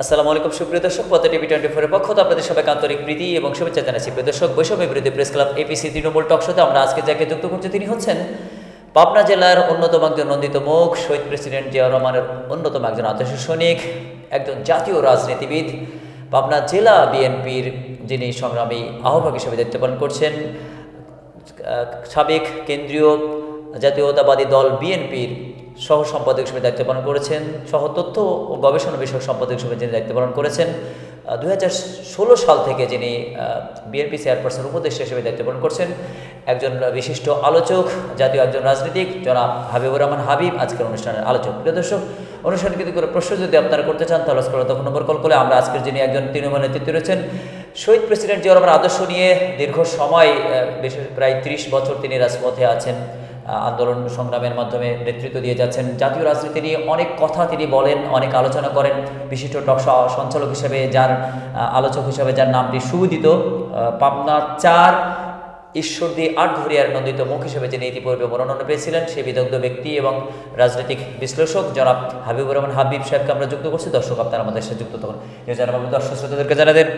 আসসালামু আলাইকুম সুপ্রিয় দর্শক, পথ টিভি 24 এর পক্ষ থেকে আপনাদের সবাইকে আন্তরিক প্রীতি এবং শুভেচ্ছা জানাচ্ছি। প্রিয় দর্শক, বৈষম্য বিরোধী প্রেস ক্লাব এপিসি তৃণমূল টক শোতে আমরা আজকে যাকে যুক্ত করছি তিনি হচ্ছেন পাবনা জেলার অন্যতম একজন নন্দিত মুখ, শহীদ প্রেসিডেন্ট জিয়াউর রহমানের অন্যতম একজন আদর্শ সৈনিক, একজন জাতীয় রাজনীতিবিদ, পাবনা জেলা বিএনপির যিনি সংগ্রামী আহ্বায়ক হিসেবে দায়িত্ব পালন করছেন, সাবেক কেন্দ্রীয় জাতীয়তাবাদী দল বিএনপির সহ সম্পাদক হিসেবে দায়িত্ব পালন করেছেন, সহ তথ্য ও গবেষণা বিষয়ক সম্পাদক হিসেবে যিনি দায়িত্ব পালন করেছেন, 2016 সাল থেকে যিনি বিএনপি চেয়ারপারসন উপদেষ্টা হিসেবে দায়িত্ব পালন করছেন, একজন বিশিষ্ট আলোচক, জাতীয় একজন রাজনীতিক জনাব হাবিবুর রহমান হাবিব আজকের অনুষ্ঠানের আলোচক। প্রিয় দর্শক, অনুষ্ঠানে কিন্তু করে প্রশ্ন যদি আপনারা করতে চান তাহলে তখন নম্বর কল করে আমরা আজকের যিনি একজন তৃণমূল নেতৃত্বে রয়েছেন, শহীদ প্রেসিডেন্ট জিয়াউর রহমানের আদর্শ নিয়ে দীর্ঘ সময় প্রায় 30 বছর তিনি রাজপথে আছেন, আন্দোলন সংগ্রামের মাধ্যমে নেতৃত্ব দিয়ে যাচ্ছেন, জাতীয় রাজনীতি নিয়ে অনেক কথা তিনি বলেন, অনেক আলোচনা করেন। বিশিষ্ট টক সঞ্চালক হিসেবে যার আলোচক হিসেবে যার নামটি সুবিদিত, পাবনা 4 ঈশ্বরদী আটঘরিয়ার নন্দিত মুখ হিসেবে যিনি ইতিপূর্বে মনোনয়ন পেয়েছিলেন, সেই বিদগ্ধ ব্যক্তি এবং রাজনৈতিক বিশ্লেষক জনাব হাবিবুর রহমান হাবিব সাহেবকে আমরা যুক্ত করছি। দর্শক, আপনারা আমাদের সাথে যুক্ত থাকুন। জানাব দর্শক শ্রোতাদেরকে জানাতেন,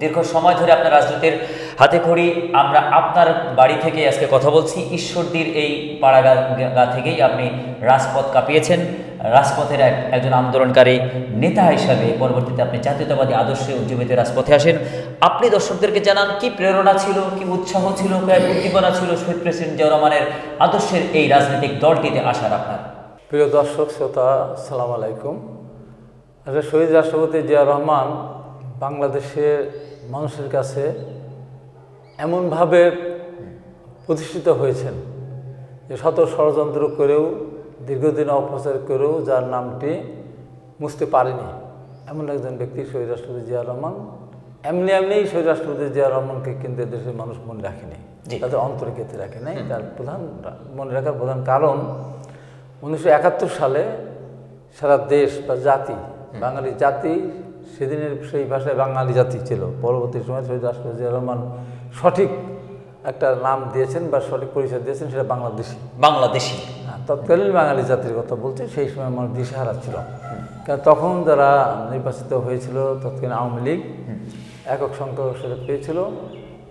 দীর্ঘ সময় ধরে আপনার রাজনীতির হাতে খড়ি, আমরা আপনার বাড়ি থেকে আজকে কথা বলছি। ঈশ্বরদীর এই পাড়াগা থেকেই আপনি রাজপথ কাঁপিয়েছেন, রাজপথের একজন আন্দোলনকারী নেতা হিসাবে পরবর্তীতে আপনি জাতীয়তাবাদী আদর্শে উজ্জীবিত রাজপথে আসেন। আপনি দর্শকদেরকে জানান কি প্রেরণা ছিল, কি উৎসাহ ছিল, কি উদ্দীপনা ছিল শহীদ প্রেসিডেন্ট জিয়াউর রহমানের আদর্শের এই রাজনৈতিক দলটিতে আসার আপনার? প্রিয় দর্শক শ্রোতা, আসসালামু আলাইকুম। শহীদ রাষ্ট্রপতি জিয়াউর রহমান বাংলাদেশের মানুষের কাছে এমনভাবে প্রতিষ্ঠিত হয়েছেন যে শত ষড়যন্ত্র করেও, দীর্ঘদিন অপপ্রচার করেও যার নামটি মুছতে পারেনি এমন একজন ব্যক্তি শহীদ রাষ্ট্রপতি জিয়াউর রহমান। এমনি শহীদ রাষ্ট্রপতি জিয়াউর রহমানকে কিন্তু দেশের মানুষ মনে রাখেনি, তাদের অন্তরে গেঁথে রাখে নাই। তার মনে রাখার প্রধান কারণ 1971 সালে সারা দেশ বা জাতি, বাঙালি জাতি, সেদিনের সেই ভাষায় বাঙালি জাতি ছিল। পরবর্তী সময় শহীদ রাষ্ট্রপতি জিয়াউর রহমান সঠিক একটা নাম দিয়েছেন বা সঠিক পরিচয় দিয়েছেন, সেটা বাংলাদেশি। তৎকালীন বাঙালি জাতির কথা বলছে। সেই সময় আমার দিশেহারা ছিল, কারণ তখন যারা নির্বাচিত হয়েছিল তৎকালীন আওয়ামী লীগ একক সংখ্যক হিসেবে পেয়েছিল,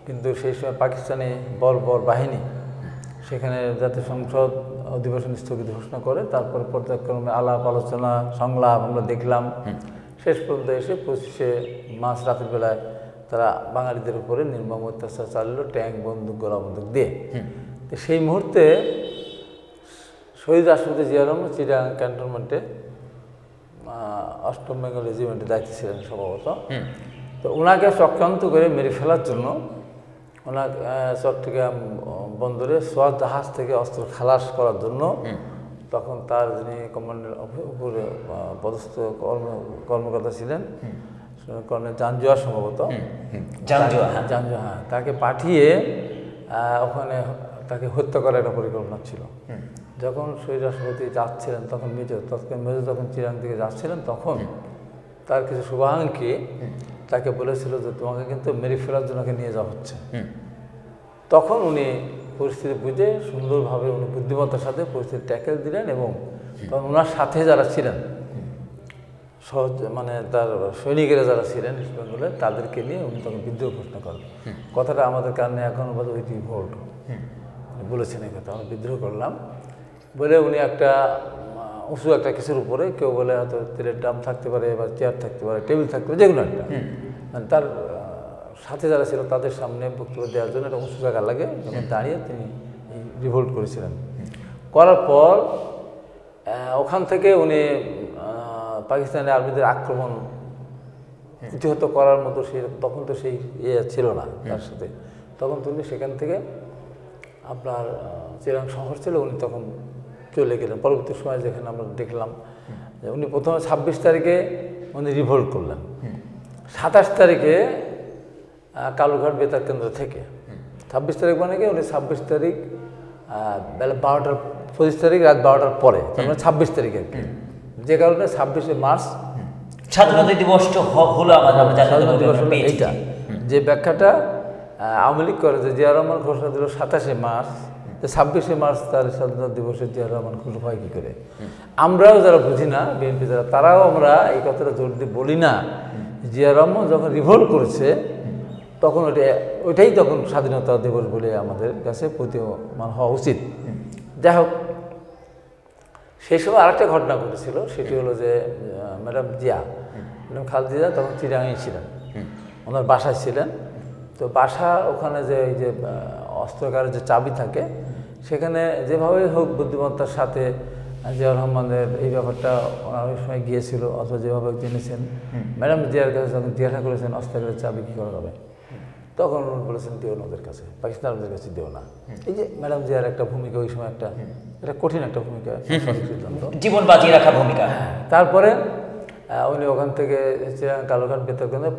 কিন্তু সেই সময় পাকিস্তানি বর্বর বাহিনী সেখানে জাতীয় সংসদ অধিবেশন স্থগিত ঘোষণা করে। তারপরে পর্যায়ক্রমে আলাপ আলোচনা সংলাপ আমরা দেখলাম। শেষ পর্যন্ত এসে 25শে মার্চ রাতের বেলায় তারা বাঙালিদের উপরে নির্মম অত্যাচার চালালো, ট্যাঙ্ক, বন্দুক, গোলাবন্দুক দিয়ে। তো সেই মুহূর্তে শহীদ রাষ্ট্রপতি জিয়াউর রহমান চিটাগাং ক্যান্টনমেন্টে 8ম বেঙ্গল রেজিমেন্টের দায়িত্বে ছিলেন সম্ভবত। তো ওনাকে চক্রান্ত করে মেরে ফেলার জন্য ওনাকে চট্টগ্রাম বন্দরে সোয়াজ জাহাজ থেকে অস্ত্র খালাস করার জন্য তখন তার যিনি কমান্ডার উপরে পদস্থ কর্মকর্তা ছিলেন, কর্নেল জাঞ্জুয়া সম্ভবত, জাঞ্জুয়া, তাকে পাঠিয়ে ওখানে তাকে হত্যা করার একটা পরিকল্পনা ছিল। যখন শহীদ রাষ্ট্রপতি যাচ্ছিলেন তখন মেজর যখন চিরাং থেকে যাচ্ছিলেন, তখন তার কিছু শুভাকাঙ্ক্ষী তাকে বলেছিল যে তোমাকে কিন্তু মেরে ফেলার জন্য নিয়ে যাওয়া হচ্ছে। তখন উনি পরিস্থিতি বুঝে সুন্দরভাবে উনি বুদ্ধিমত্তার সাথে পরিস্থিতি ট্যাকেল দিলেন এবং তখন ওনার সাথে যারা ছিলেন তার সৈনিকেরা যারা ছিলেন ইস্ট বেঙ্গলের, তাদেরকে নিয়ে উনি তখন বিদ্রোহ ঘোষণা করেন। কথাটা আমাদের কারণে এখনও বাদ ওই রিভোল্ট বলেছেন, এই কথা আমরা বিদ্রোহ করলাম বলে উনি একটা উঁচু একটা কিছুর উপরে, কেউ বলে হয়তো তেলের ড্রাম থাকতে পারে বা চেয়ার থাকতে পারে, টেবিল থাকতে পারে, যেগুলো একটা, তার সাথে যারা ছিল তাদের সামনে বক্তব্য দেওয়ার জন্য একটা উঁচু জায়গা লাগে, যখন দাঁড়িয়ে তিনি রিভোল্ট করেছিলেন। করার পর ওখান থেকে উনি পাকিস্তানি আর্মিদের আক্রমণ প্রতিহত করার মতো তখন তো সেই ছিল না তার সাথে। তখন তিনি সেখান থেকে আপনার চিরাং শহর ছিল, উনি তখন চলে গেলেন। পরবর্তী সময় যেখানে আমরা দেখলাম যে উনি প্রথমে 26 তারিখে উনি রিভোল্ট করলেন, 27 তারিখে কালুঘাট বেতার কেন্দ্র থেকে। 26 তারিখ মানে কি উনি 26 তারিখ বেলা 12টার, 25 তারিখ রাত 12টার পরে, মানে 26 তারিখে, যে কারণে 26শে মার্চ স্বাধীনতা দিবস হলো এইটা যে ব্যাখ্যাটা আওয়ামী লীগ করে যে জিয়াউর রহমান ঘোষণা দিল 27শে মার্চ যে 26শে মার্চ তার স্বাধীনতা দিবসে জিয়া রহমান খুশি হয় কী করে। আমরাও যারা বুঝি না, বিএনপি যারা, তারাও আমরা এই কথাটা জোর দিয়ে বলি না। জিয়া রহমান যখন রিভোল্ট করেছে তখন ওইটাই তখন স্বাধীনতা দিবস বলে আমাদের কাছে প্রতীয়মান হওয়া উচিত। যাই হোক, সেই সময় আরেকটা ঘটনা ঘটেছিল, সেটি হলো যে ম্যাডাম খালেদা জিয়া তখন চিরাঙে ছিলেন, ওনার বাসায় ছিলেন। তো বাসা ওখানে যে এই যে অস্ত্রাগারের যে চাবি থাকে, সেখানে যেভাবেই হোক বুদ্ধিমত্তার সাথে জিয়া রহমানের এই ব্যাপারটা ওনার ওই সময় গিয়েছিল, অথবা যেভাবে জেনেছেন। ম্যাডাম জিয়ার কাছে যখন জিজ্ঞাসা করেছেন অস্ত্রাগারের চাবি কী করা হবে, তখন উনি বলেছেন দিও না ওদের কাছে, পাকিস্তানিদের কাছে দিও না। এই যে ম্যাডাম জিয়ার একটা ভূমিকা ওই সময় এটা কঠিন একটা ভূমিকা, সিদ্ধান্ত, জীবন বাজিয়ে রাখা ভূমিকা। তারপরে উনি ওখান থেকে কালোখান বেতার কেন্দ্রে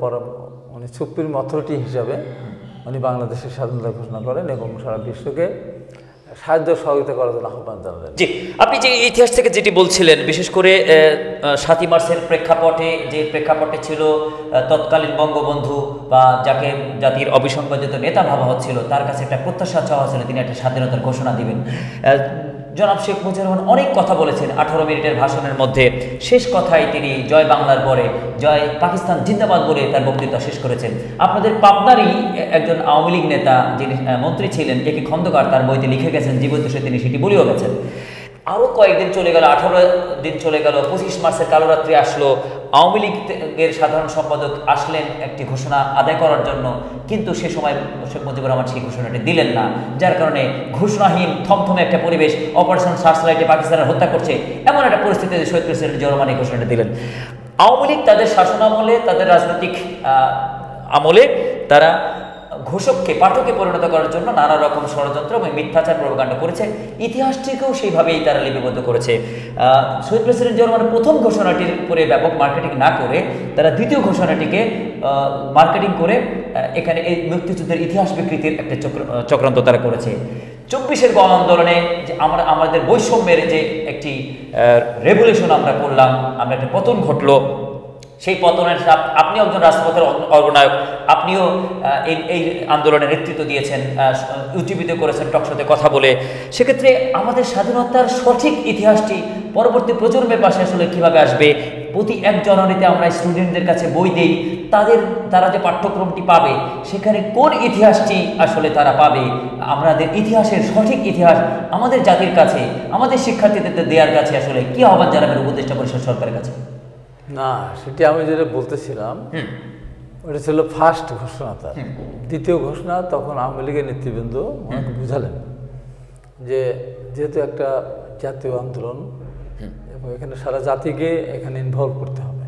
উনি সুপ্রিম অথরিটি হিসাবে উনি বাংলাদেশের স্বাধীনতা ঘোষণা করেন এবং সারা বিশ্বকে সাহায্য সহযোগিতা করার জন্য আহ্বান জানালেন। জি, আপনি যে ইতিহাস থেকে যেটি বলছিলেন, বিশেষ করে 7ই মার্চের প্রেক্ষাপটে ছিল তৎকালীন বঙ্গবন্ধু বা যাকে জাতির অবিসংবাদিত নেতা ভাবা হচ্ছিল, তার কাছে একটা প্রত্যাশা চাওয়া ছিল তিনি একটা স্বাধীনতার ঘোষণা দিবেন। জনাব শেখ মুজিবুর রহমান অনেক কথা বলেছেন 18 মিনিটের ভাষণের মধ্যে। শেষ কথায় তিনি জয় বাংলার পরে জয় পাকিস্তান জিন্দাবাদ বলে তার বক্তৃতা শেষ করেছেন। আপনাদের পাবনারই একজন আওয়ামী লীগ নেতা যিনি মন্ত্রী ছিলেন, একে খন্দকার, তার বইতে লিখে গেছেন, জীবন্ত সে তিনি সেটি বলেও গেছেন। আরও কয়েকদিন চলে গেল, 18 দিন চলে গেল, 25 মার্চের কালোরাত্রি আসলো, আওয়ামী লীগের সাধারণ সম্পাদক আসলেন একটি ঘোষণা আদায় করার জন্য, কিন্তু সে সময় শেখ মুজিবুর রহমান সেই ঘোষণাটি দিলেন না, যার কারণে ঘোষণাহীন থমথমে একটা পরিবেশ, অপারেশন সার্চলাইটে পাকিস্তানের হত্যা করছে এমন একটা পরিস্থিতিতে শহীদ প্রেসিডেন্ট জিয়া রহমান এই ঘোষণাটি দিলেন। আওয়ামী লীগ তাদের শাসন আমলে, তাদের রাজনৈতিক আমলে তারা ঘোষককে পাঠকে পরিণত করার জন্য নানা রকম ষড়যন্ত্র এবং মিথ্যাচার প্রোপাগান্ডা করেছে। ইতিহাসটিকেও সেইভাবেই তারা লিপিবদ্ধ করেছে। শহীদ প্রেসিডেন্ট জিয়া রহমানের প্রথম ঘোষণাটির করে ব্যাপক মার্কেটিং না করে তারা দ্বিতীয় ঘোষণাটিকে মার্কেটিং করে এখানে এই মুক্তিযুদ্ধের ইতিহাস বিকৃতির একটা চক্রান্ত তারা করেছে। 24-এর গণ আন্দোলনে যে আমাদের বৈষম্যের যে একটি রেভলিউশন আমরা করলাম, আমরা একটা পতন ঘটলো, সেই পতনের আপনি একজন রাজপথের অর্গনায়ক, আপনিও এই আন্দোলনের নেতৃত্ব দিয়েছেন, উজ্জীবিত করেছেন টকশোতে কথা বলে। সেক্ষেত্রে আমাদের স্বাধীনতার সঠিক ইতিহাসটি পরবর্তী প্রজন্মের পাশে আসলে কীভাবে আসবে? প্রতি এক জানুয়ারিতে আমরা স্টুডেন্টদের কাছে বই দেই, তারা যে পাঠ্যক্রমটি পাবে সেখানে কোন ইতিহাসটি আসলে তারা পাবে? আমাদের ইতিহাসের সঠিক ইতিহাস আমাদের জাতির কাছে, আমাদের শিক্ষার্থীদের দেওয়ার কাছে আসলে কী আহ্বান জানাবেন উপদেষ্টা পরিষদ সরকারের কাছে? না, সেটি আমি যেটা বলতেছিলাম ওটা ছিল ফার্স্ট ঘোষণা। তার দ্বিতীয় ঘোষণা তখন আওয়ামী লীগের নেতৃবৃন্দ ওনাকে বুঝালেন যে যেহেতু একটা জাতীয় আন্দোলন এবং এখানে সারা জাতিকে এখানে ইনভলভ করতে হবে,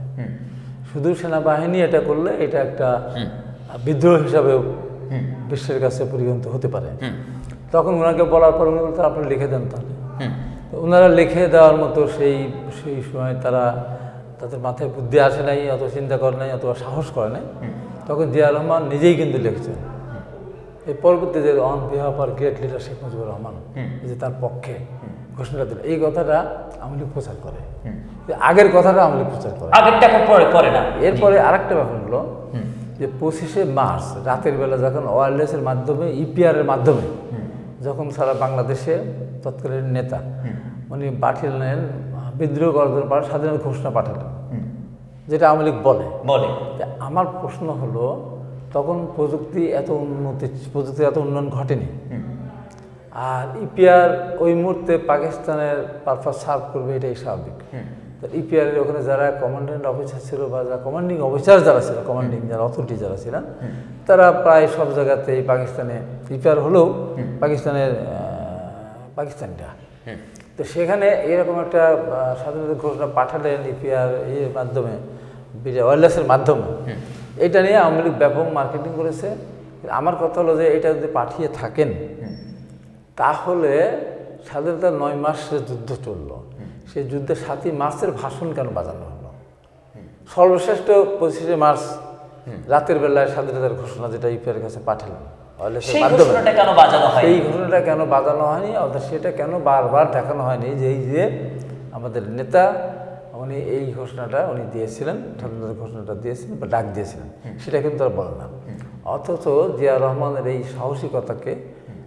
শুধু সেনাবাহিনী এটা করলে এটা একটা বিদ্রোহ হিসাবে বিশ্বের কাছে পরিগণিত হতে পারে। তখন ওনাকে বলার পর উনি বলতে আপনি লিখে দেন। তাহলে ওনারা লিখে দেওয়ার মতো সেই সময় তাদের মাথায় বুদ্ধি আসে নাই, অত চিন্তা করে নাই, অথবা সাহস করে নাই। তখন জিয়া রহমান নিজেই কিন্তু লিখেছেন এই পরবর্তী যে on behalf our great leader Sheikh Mujibur Rahman যে তার পক্ষে ঘোষণা দিল, এই কথাটা আওয়ামী লীগ প্রচার করে, আগের কথাটা আওয়ামী লীগ প্রচার করে, করে না। এরপরে আরেকটা ব্যাপার হলো যে 25শে মার্চ রাতের বেলা যখন ওয়্যারলেসের মাধ্যমে ইপিআরের মাধ্যমে যখন সারা বাংলাদেশে তৎকালীন নেতা উনি পাঠালেন বিদ্রোহ করার জন্য স্বাধীনতা ঘোষণা পাঠালেন, যেটা আওয়ামী লীগ বলে। আমার প্রশ্ন হলো তখন প্রযুক্তি এত উন্নয়ন ঘটেনি, আর ইপিআর ওই মুহূর্তে পাকিস্তানের পারপাস সার্ভ করবে এটাই স্বাভাবিক। ইপিআরের ওখানে যারা কমান্ডেন্ট অফিসার ছিল বা যারা কমান্ডিং অফিসার যারা ছিল, কমান্ডিং যারা অথরিটি যারা ছিলেন, তারা প্রায় সব জায়গাতেই পাকিস্তানে ইপিআর হলেও পাকিস্তানিরা। তো সেখানে এরকম একটা স্বাধীনতা ঘোষণা পাঠালেন ইপিআর এর মাধ্যমে, ওয়্যারলেসের মাধ্যমে। এটা নিয়ে আওয়ামী লীগ ব্যাপক মার্কেটিং করেছে। আমার কথা হলো যে এটা যদি পাঠিয়ে থাকেন তাহলে স্বাধীনতার 9 মাসের যুদ্ধ চললো, সেই যুদ্ধে 7ই মার্চের ভাষণ কেন বাজানো হলো? সর্বশ্রেষ্ঠ 25শে মার্চ রাতের বেলায় স্বাধীনতার ঘোষণা যেটা ইপিআর কাছে পাঠালেন সেই ঘোষণাটা কেন বাজানো হয়নি, অর্থাৎ সেটা কেন বারবার দেখানো হয়নি যে এই যে আমাদের নেতা উনি এই ঘোষণাটা উনি দিয়েছিলেন, স্বাধীনতার ঘোষণাটা দিয়েছিলেন বা ডাক দিয়েছিলেন, সেটা কিন্তু তারা বলে না। অথচ জিয়া রহমানের এই সাহসিকতাকে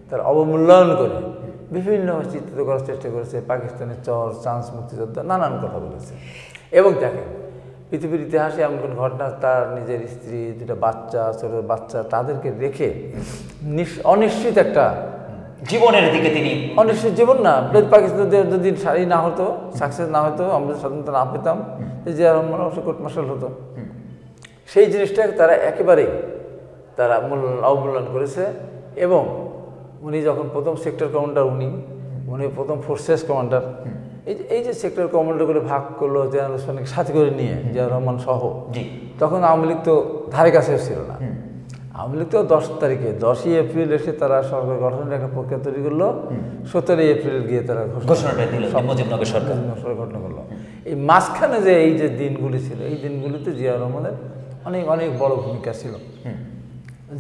তারা অবমূল্যায়ন করে বিভিন্নভাবে চিত্রিত করার চেষ্টা করেছে, পাকিস্তানের চর, চান্স, মুক্তিযোদ্ধা, নানান কথা বলেছে। এবং দেখেন পৃথিবীর ইতিহাসে এমন কোনো ঘটনা, তার নিজের স্ত্রী, দুটা বাচ্চা, ছোট বাচ্চা, তাদেরকে রেখে অনিশ্চিত একটা জীবনের দিকে তিনি, অনিশ্চিত জীবন না, পাকিস্তানের যদি সারি না হতো, সাকসেস না হতো, আমরা স্বাধীনতা না পেতাম, জিয়া রহমান অবশ্যই কোর্ট মার্শাল হতো। সেই জিনিসটাকে তারা একেবারেই তারা অবমূল্যায়ন করেছে। এবং উনি যখন প্রথম সেক্টর কমান্ডার, উনি প্রথম ফোর্সেস কমান্ডার, এই যে সেক্টর কমান্ডারগুলো ভাগ করলো জেনারেল ওসমানীকে সাথে করে নিয়ে, জিয়া রহমান সহ, তখন আওয়ামী লীগ তো ধারে কাছেও ছিল না। আওয়ামী লীগ তো 10ই এপ্রিল এসে তারা সরকার গঠনের একটা প্রক্রিয়া তৈরি করলো, 17ই এপ্রিল গিয়ে তারা ঘোষণাটা দিল মুজিবনগর সরকার গঠন করলো। এই মাঝখানে যে এই যে দিনগুলি ছিল, এই দিনগুলিতে জিয়া রহমানের অনেক অনেক বড় ভূমিকা ছিল,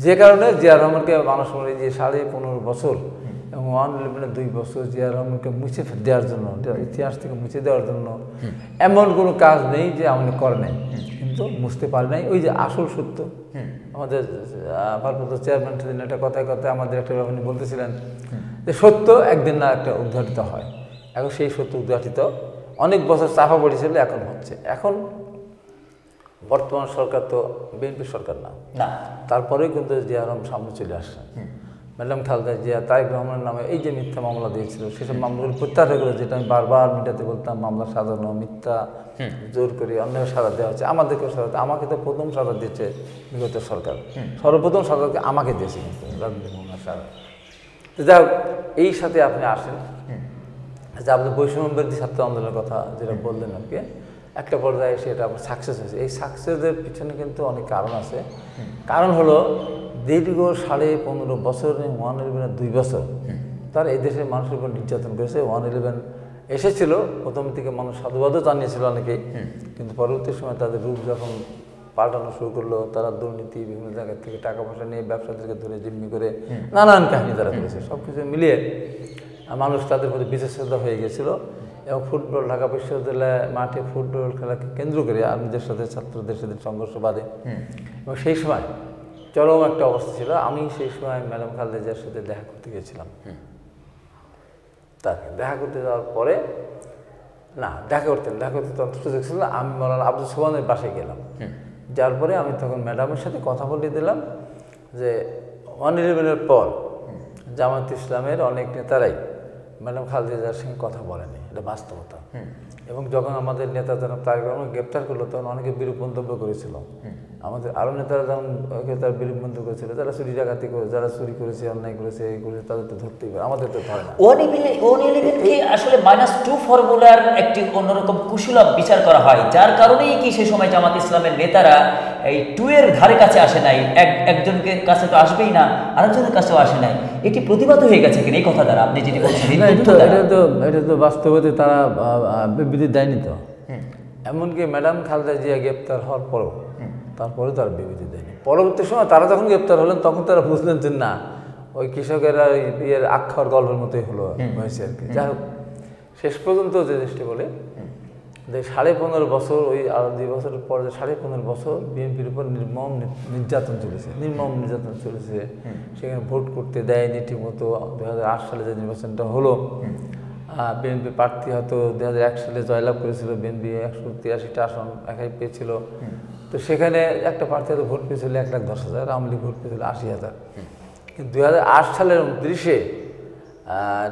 যে কারণে জিয়া রহমানকে মানুষ মনে যে 15.5 বছর এবং 111-এর 2 বছর জিয়া রহমানকে মুছে দেওয়ার জন্য, ইতিহাস থেকে মুছে দেওয়ার জন্য এমন কোনো কাজ নেই যে আমাদের করে নাই, কিন্তু মুছতে পারে নাই। ওই যে আসল সত্য, আমাদের ভারপ্রাপ্ত চেয়ারম্যান সেদিন একটা কথায় কথায় আমাদের একটা ব্যাপারে বলতেছিলেন যে সত্য একদিন না একটা উদ্ঘাটিত হয়। এখন সেই সত্য উদ্ঘাটিত অনেক বছর চাপা পড়েছিল, এখন হচ্ছে। এখন বর্তমান সরকার তো বিএনপি সরকার না, তারপরেও কিন্তু জিয়া রহমান সামনে চলে আসছেন। ম্যাডাম খালেদা জিয়া তারেক রহমানের নামে এই যে মিথ্যা মামলা দিয়েছিল, সেসব মামলাগুলো প্রত্যাহার করে, যেটা আমি বারবার মিডিয়াতে বলতাম, মামলা সাজানো, মিথ্যা, জোর করে অন্যায় সাজা দেওয়া হচ্ছে। আমাদেরকেও সাজা, আমাকে তো প্রথম সাজা দিয়েছে বিগত সরকার, সর্বপ্রথম সাজাকে আমাকে দিয়েছে, কিন্তু রাজনৈতিক মামলার সাজা। তো যাই হোক, এই সাথে আপনি আসেন যে আপনি বৈষম্যবিরোধী ছাত্র আন্দোলনের কথা যেটা বললেন, আপনি একটা পর্যায়ে এসে এটা আপনার সাকসেস হয়েছে। এই সাকসেসের পিছনে কিন্তু অনেক কারণ আছে। কারণ হলো দীর্ঘ 15.5 বছর, 111-এর 2 বছর তার এই দেশের মানুষের উপর নির্যাতন করেছে। 111 এসেছিল, প্রথম থেকে মানুষ সাধুবাদও জানিয়েছিল অনেকেই, কিন্তু পরবর্তী সময় তাদের রূপ যখন পাল্টানো শুরু করলো, তারা দুর্নীতি, বিভিন্ন জায়গা থেকে টাকা পয়সা নিয়ে ব্যবসাদেরকে ধরে জিম্মি করে নানান কাহিনী তারা করেছে। সব কিছু মিলিয়ে মানুষ তাদের প্রতি বিশেষজ্ঞ হয়ে গেছিল। এবং ফুটবল, ঢাকা বিশ্ববিদ্যালয়ে মাঠে ফুটবল খেলাকে কেন্দ্র করে আর্মিদের সাথে ছাত্রদের সাথে সংঘর্ষ বাঁধে। এবং সেই সময় চরম একটা অবস্থা ছিল। আমি সেই সময় ম্যাডাম খালেদা জিয়ার সাথে দেখা করতে গিয়েছিলাম। তাকে দেখা করতে যাওয়ার পরে দেখা করতে তত সুযোগ ছিল না। আমি মৌলানা আব্দুল সোবহানের বাসায় গেলাম। যার পরে আমি তখন ম্যাডামের সাথে কথা বলিয়ে দিলাম যে 111-এর পর জামাত ইসলামের অনেক নেতারাই ম্যাডাম খালেদা জিয়ার সঙ্গে কথা বলেনি, এটা বাস্তবতা। এবং যখন আমাদের নেতা জনাব তারেক রহমান গ্রেপ্তার করলো, তখন অনেকে বিরূপ মন্তব্য করেছিল। আমাদের আরও নেতারা যখন তার বিরূপ মন্তব্য করেছিল, যারা চুরি ডাকাতি করে, যারা চুরি করেছে, অন্যায় করেছে, এই করেছে, তাদের তো ধরতেই পারে, আমাদের তো ধরে না। 111-কে আসলে -2 ফর্মুলার একটি অন্যরকম কুশলভ বিচার করা হয়, যার কারণেই কি সেই সময় জামাত ইসলামের নেতারা এই 2 এর ধারে কাছে আসে নাই। একজনকে কাছে তো আসবেই না, আরেকজনের কাছেও আসে নাই। এটি প্রতিবাদ হয়ে গেছে কিনা এই কথা দ্বারা আপনি যেটি বলছেন? এটা তো বাস্তবতে তারা বিবৃতি দেয়নি তো। এমনকি ম্যাডাম খালেদা জিয়া গ্রেপ্তার হওয়ার পরও, তারপরে তারা বিবৃতি দেয়নি। পরবর্তী সময় তারা যখন গ্রেপ্তার হলেন, তখন তারা বুঝলেন যে না, ওই কৃষকেরা ইয়ের আখ্যার গল্পের মতোই হয়েছে আর কি। যাই হোক, শেষ পর্যন্ত যে দেশটি বলে যে 15.5 বছর, ওই আরো 2 বছরের পর 15.5 বছর বিএনপির উপর নির্মম নির্যাতন চলেছে। সেখানে ভোট করতে দেয়নি ঠিকমতো। 2008 সালে যে নির্বাচনটা হলো, বিএনপি প্রার্থী হয়তো 2001 সালে জয়লাভ করেছিল। বিএনপি 183টা আসন একাই পেয়েছিল। তো সেখানে একটা প্রার্থী হয়তো ভোট পেয়েছিল 1,10,000, আওয়ামী লীগ ভোট পেয়েছিল 80,000। কিন্তু 2008 সালের 29শে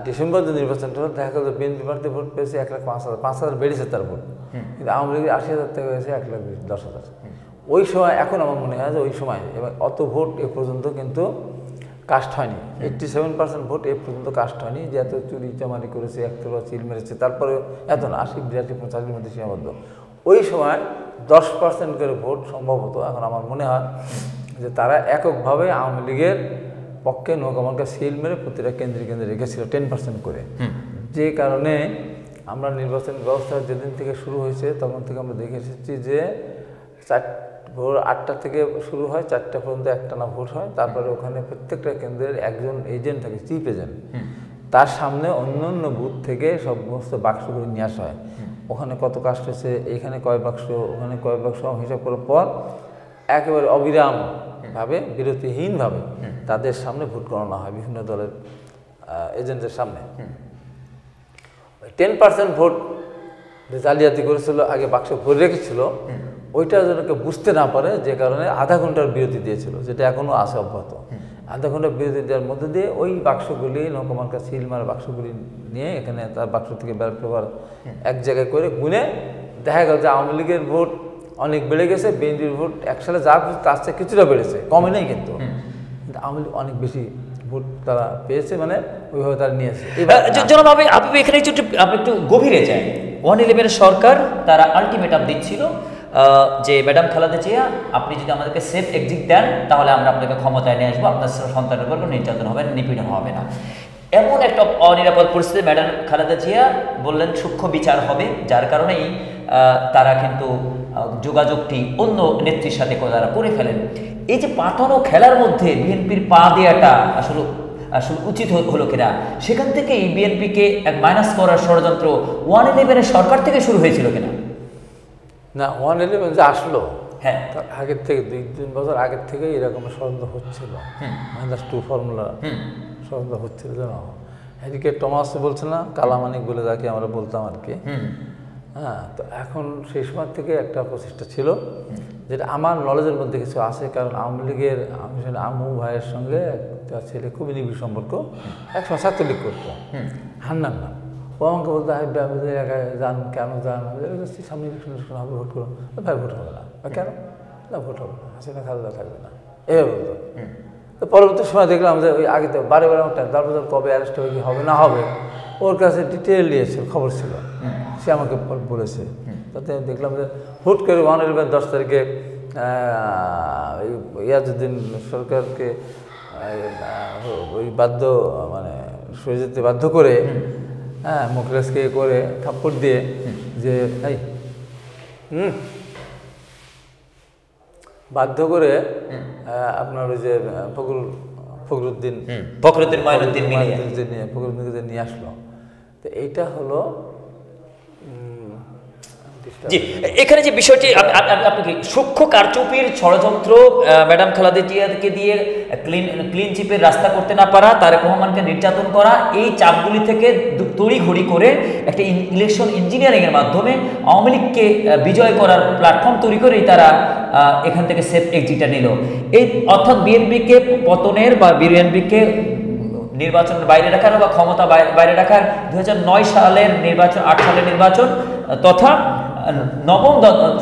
ডিসেম্বর যে নির্বাচনটা হলো, দেখা গেল বিএনপি প্রার্থী ভোট পেয়েছে 1,05,000, 5,000 বেড়েছে তার ভোট। কিন্তু আওয়ামী লীগের 80,000 থেকে হয়েছে 1,10,000। ওই সময়, এখন আমার মনে হয় যে ওই সময় এবার অত ভোট এ পর্যন্ত কিন্তু কাস্ট হয়নি। 87% ভোট এ পর্যন্ত কাস্ট হয়নি। যে এত চুরি চামারি করেছে, একতরফা চিল মেরেছে, তারপরে এত না, 80, 82, 85-এর মধ্যে সীমাবদ্ধ। ওই সময় 10% করে ভোট সম্ভবত। এখন আমার মনে হয় যে তারা এককভাবে আওয়ামী লীগের পক্ষে নৌকামার্কা সিল মেরে প্রতিটা কেন্দ্রে কেন্দ্রে রেখেছিল 10% করে। যে কারণে আমরা নির্বাচন ব্যবস্থা যেদিন থেকে শুরু হয়েছে, তখন থেকে আমরা দেখে এসেছি যে ভোর 8টা থেকে শুরু হয়, 4টা পর্যন্ত একটানা ভোট হয়। তারপরে ওখানে প্রত্যেকটা কেন্দ্রের একজন এজেন্ট থাকে, চিফ এজেন্ট। তার সামনে অন্য অন্য বুথ থেকে সমস্ত বাক্সগুলো নিয়ে আসা হয়। ওখানে কত কাস্ট হয়েছে, এখানে কয় বাক্স, ওখানে কয় বাক্স, হিসাব করার পর একেবারে অবিরামভাবে, বিরতিহীনভাবে তাদের সামনে ভোট গণনা হয় বিভিন্ন দলের এজেন্টের সামনে 10% ভোট যে জালিয়াতি করেছিল, আগে বাক্স ভরে রেখেছিল, ওইটা যেন কেউ বুঝতে না পারে, যে কারণে আধা ঘন্টার বিরতি দিয়েছিল, যেটা এখনও আছে অব্যাহত। আধা ঘন্টার বিরতি দেওয়ার মধ্যে দিয়ে ওই বাক্সগুলি নৌকামার্কা সিল মারা বাক্সগুলি নিয়ে এখানে তার বাক্স থেকে ব্যালট পেপার এক জায়গায় করে গুনে দেখা গেল যে আওয়ামী লীগের ভোট অনেক বেড়ে গেছে, বিএনপির ভোট এক সালে যা তার চেয়ে কিছুটা বেড়েছে, কমে নেই কিন্তু আওয়ামী লীগ অনেক বেশি ভোট তারা পেয়েছে, মানে ওইভাবে তারা নিয়েছে। জনাব আপনি এখানে আপনি একটু গভীরে যান। 111 সরকার তারা আলটিমেটাম দিচ্ছিল যে ম্যাডাম খালেদা জিয়া, আপনি যদি আমাদেরকে সেফ এক্সিট দেন তাহলে আমরা আপনাকে ক্ষমতায় নিয়ে আসবো, আপনার সন্তানের উপর কোনো নির্যাতন হবে না, নিপীড়ন হবে না। এমন একটা অনিরাপদ পরিস্থিতি ম্যাডাম খালেদা জিয়া বললেন সূক্ষ্ম বিচার হবে, যার কারণেই তারা কিন্তু যোগাযোগটি অন্য নেত্রীর সাথে তারা করে ফেলেন। এই যে পাতানো খেলার মধ্যে বিএনপির পা দেওয়াটা আসলে উচিত হলো কিনা, সেখান থেকেই বিএনপিকে এক মাইনাস করার ষড়যন্ত্র 111 সরকার থেকে শুরু হয়েছিল কিনা? না, 111 যে আসলো, হ্যাঁ, তার আগের থেকে 2-3 বছর আগের থেকে এরকম ষড়যন্ত্র হচ্ছিল, -2 ফর্মুলা ষড়যন্ত্র হচ্ছিল। যেন এদিকে টমাস বলছে না, কালামানিক বলে যাকে আমরা বলতাম আর কি। হ্যাঁ, তো এখন সেই সময় থেকে একটা প্রচেষ্টা ছিল, যেটা আমার নলেজের মধ্যে কিছু আছে, কারণ আওয়ামী লীগের আমু ভাইয়ের সঙ্গে একটা ছেলে খুবই নিবিড় সম্পর্ক, একসময় ছাত্রলীগ করতো, হান্নান নাম। ও আমাকে বলতো আমাদের এলাকায় যান, কেন যান, সামনে ইলেকশন হবে, ভোট করুন। ভাই ভোট হবে না। কেন? না, ভোট হবে না, হাসিনা খালেদা থাকবে না, এভাবে বলতো। তো পরবর্তী সময় দেখলাম যে ওই আগে তো বারে বারে আমার তারপর কবে অ্যারেস্ট হবে কি হবে না হবে, ওর কাছে ডিটেল দিয়েছে, খবর ছিল, সে আমাকে বলেছে। তাতে দেখলাম যে হুট করে 111 10 তারিখে ইয়াজউদ্দিন সরকারকে ওই মানে সরে যেতে বাধ্য করে, হ্যাঁ, মুখলেসকে করে থাপ্পড় দিয়ে যে এই বাধ্য করে আপনার ওই যে ফখরুদ্দিনকে নিয়ে আসলো। তো এইটা হলো জি, এখানে যে বিষয়টি আপনি কি সূক্ষ্ম কারচুপির ষড়যন্ত্র, ম্যাডাম খালেদা জিয়াকে দিয়ে ক্লিন চিপের রাস্তা করতে না পারা, তারেক রহমানকে নির্যাতন করা, এই চাপগুলি থেকে তড়িঘড়ি করে একটা ইলেকশন ইঞ্জিনিয়ারিং এর মাধ্যমে আওয়ামী লীগকে বিজয় করার প্ল্যাটফর্ম তৈরি করেই তারা এখান থেকে সেফ এক্সিটটা নিল। এই অর্থাৎ বিএনপিকে পতনের বা বিএনপিকে নির্বাচনের বাইরে রাখার বা ক্ষমতা বাইরে রাখার 2009 সালের নির্বাচন, 8 সালের নির্বাচন তথা নবম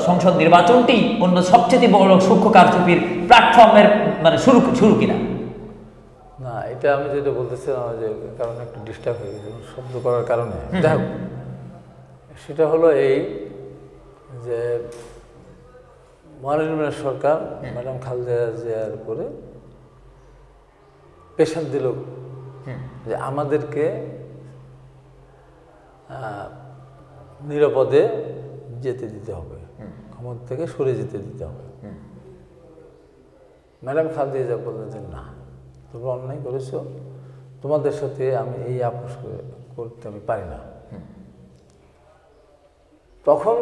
সংসদ নির্বাচনটি অন্য সবচেয়ে বড় সূক্ষ্ম কারচুপির প্ল্যাটফর্মের মানে শুরু কিনা? না, এটা আমি যেটা বলতেছিলাম যে কারণ একটু ডিস্টার্ব হয়ে গেছে শব্দ করার কারণে, দেখো সেটা হলো এই যে 111 সরকার ম্যাডাম খালেদা জিয়ার উপরে প্রেশার দিল যে আমাদেরকে নিরাপদে যেতে দিতে হবে, ক্ষমতা থেকে সরে যেতে দিতে হবে। ম্যাডাম খালেদা জিয়া বললেন যে না, তোমরা অন্যায় করেছো, তোমাদের সাথে আমি এই আপোষ করতে আমি পারি না। তখন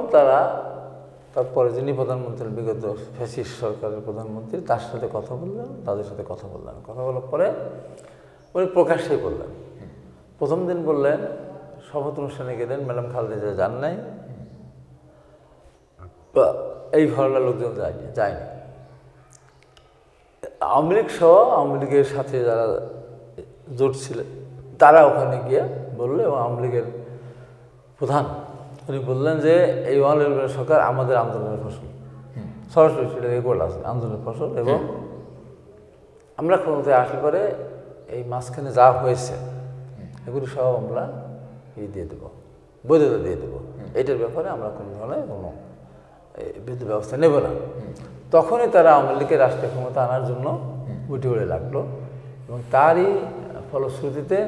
তারপরে যিনি প্রধানমন্ত্রী, বিগত ফ্যাসিস্ট সরকারের প্রধানমন্ত্রী, তার সাথে কথা বললেন, তাদের সাথে কথা বললেন। কথা বলার পরে উনি প্রকাশ্যেই বললেন, প্রথম দিন বললেন, শপথ অনুষ্ঠানে গেলেন, ম্যাডাম খালেদা জিয়া যান নাই, এই ধরনের লোকজন যায়নি। আওয়ামী লীগ সহ আওয়ামী লীগের সাথে যারা জোট ছিলেন তারা ওখানে গিয়ে বললো, এবং আওয়ামী লীগের প্রধান উনি বললেন যে এই 111 সরকার আমাদের আন্দোলনের ফসল, সরাসরি সেটা রেকর্ড আছে, আন্দোলনের ফসল, এবং আমরা ক্ষমতায় আসলে পরে এই মাঝখানে যা হয়েছে এগুলি সব আমরা দিয়ে দেবো, বৈধতা দিয়ে দেবো, এটার ব্যাপারে আমরা কোনো ধরনের কোনো বিদ্যুৎ ব্যবস্থা নেব না। তখনই তারা আওয়ামী লীগের রাষ্ট্রীয় ক্ষমতা আনার জন্য উঠে উড়ে লাগলো, এবং তারই ফলশ্রুতিতে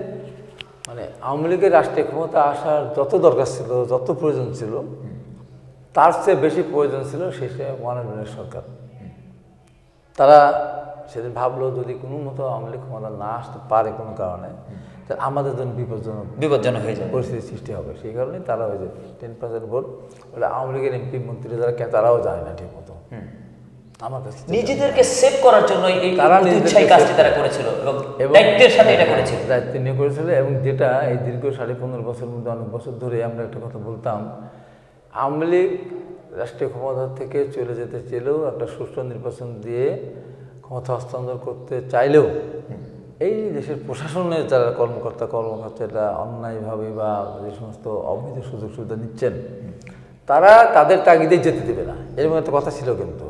মানে আওয়ামী লীগের রাষ্ট্রীয় ক্ষমতা আসার যত দরকার ছিল, যত প্রয়োজন ছিল, তার চেয়ে বেশি প্রয়োজন ছিল শেষে 111 সরকার। তারা সেদিন ভাবলো যদি কোনো মতো আওয়ামী লীগ ক্ষমতা না আসতে পারে কোনো কারণে, তাহলে আমাদের জন্য বিপজ্জনক হয়ে যায়, পরিস্থিতির সৃষ্টি হবে। সেই কারণেই তারা ওই যে 10% ভোট, ওটা আওয়ামী লীগের এমপি মন্ত্রী যারা তারাও জানে না ঠিক মতো, আমার কাছে নিজেদেরকে সেভ করার জন্য এই তারা উৎসাহী কাজটি তারা করেছিল এবং দায়িত্বের সাথে এটা করেছিল। দায়িত্ব নিয়ে করেছিল এবং যেটা এই দীর্ঘ 15.5 বছর মধ্যে অনেক বছর ধরে আমরা একটা কথা বলতাম, আওয়ামী লীগ রাষ্ট্রীয় ক্ষমতা থেকে চলে যেতে চেলেও একটা সুষ্ঠু নির্বাচন দিয়ে ক্ষমতা হস্তান্তর করতে চাইলেও এই দেশের প্রশাসনের যারা কর্মকর্তারা অন্যায়ভাবে বা যে সমস্ত অবৈধ সুযোগ সুবিধা নিচ্ছেন তারা তাদের তাগিদে যেতে দেবে না, এরকম একটা কথা ছিল। কিন্তু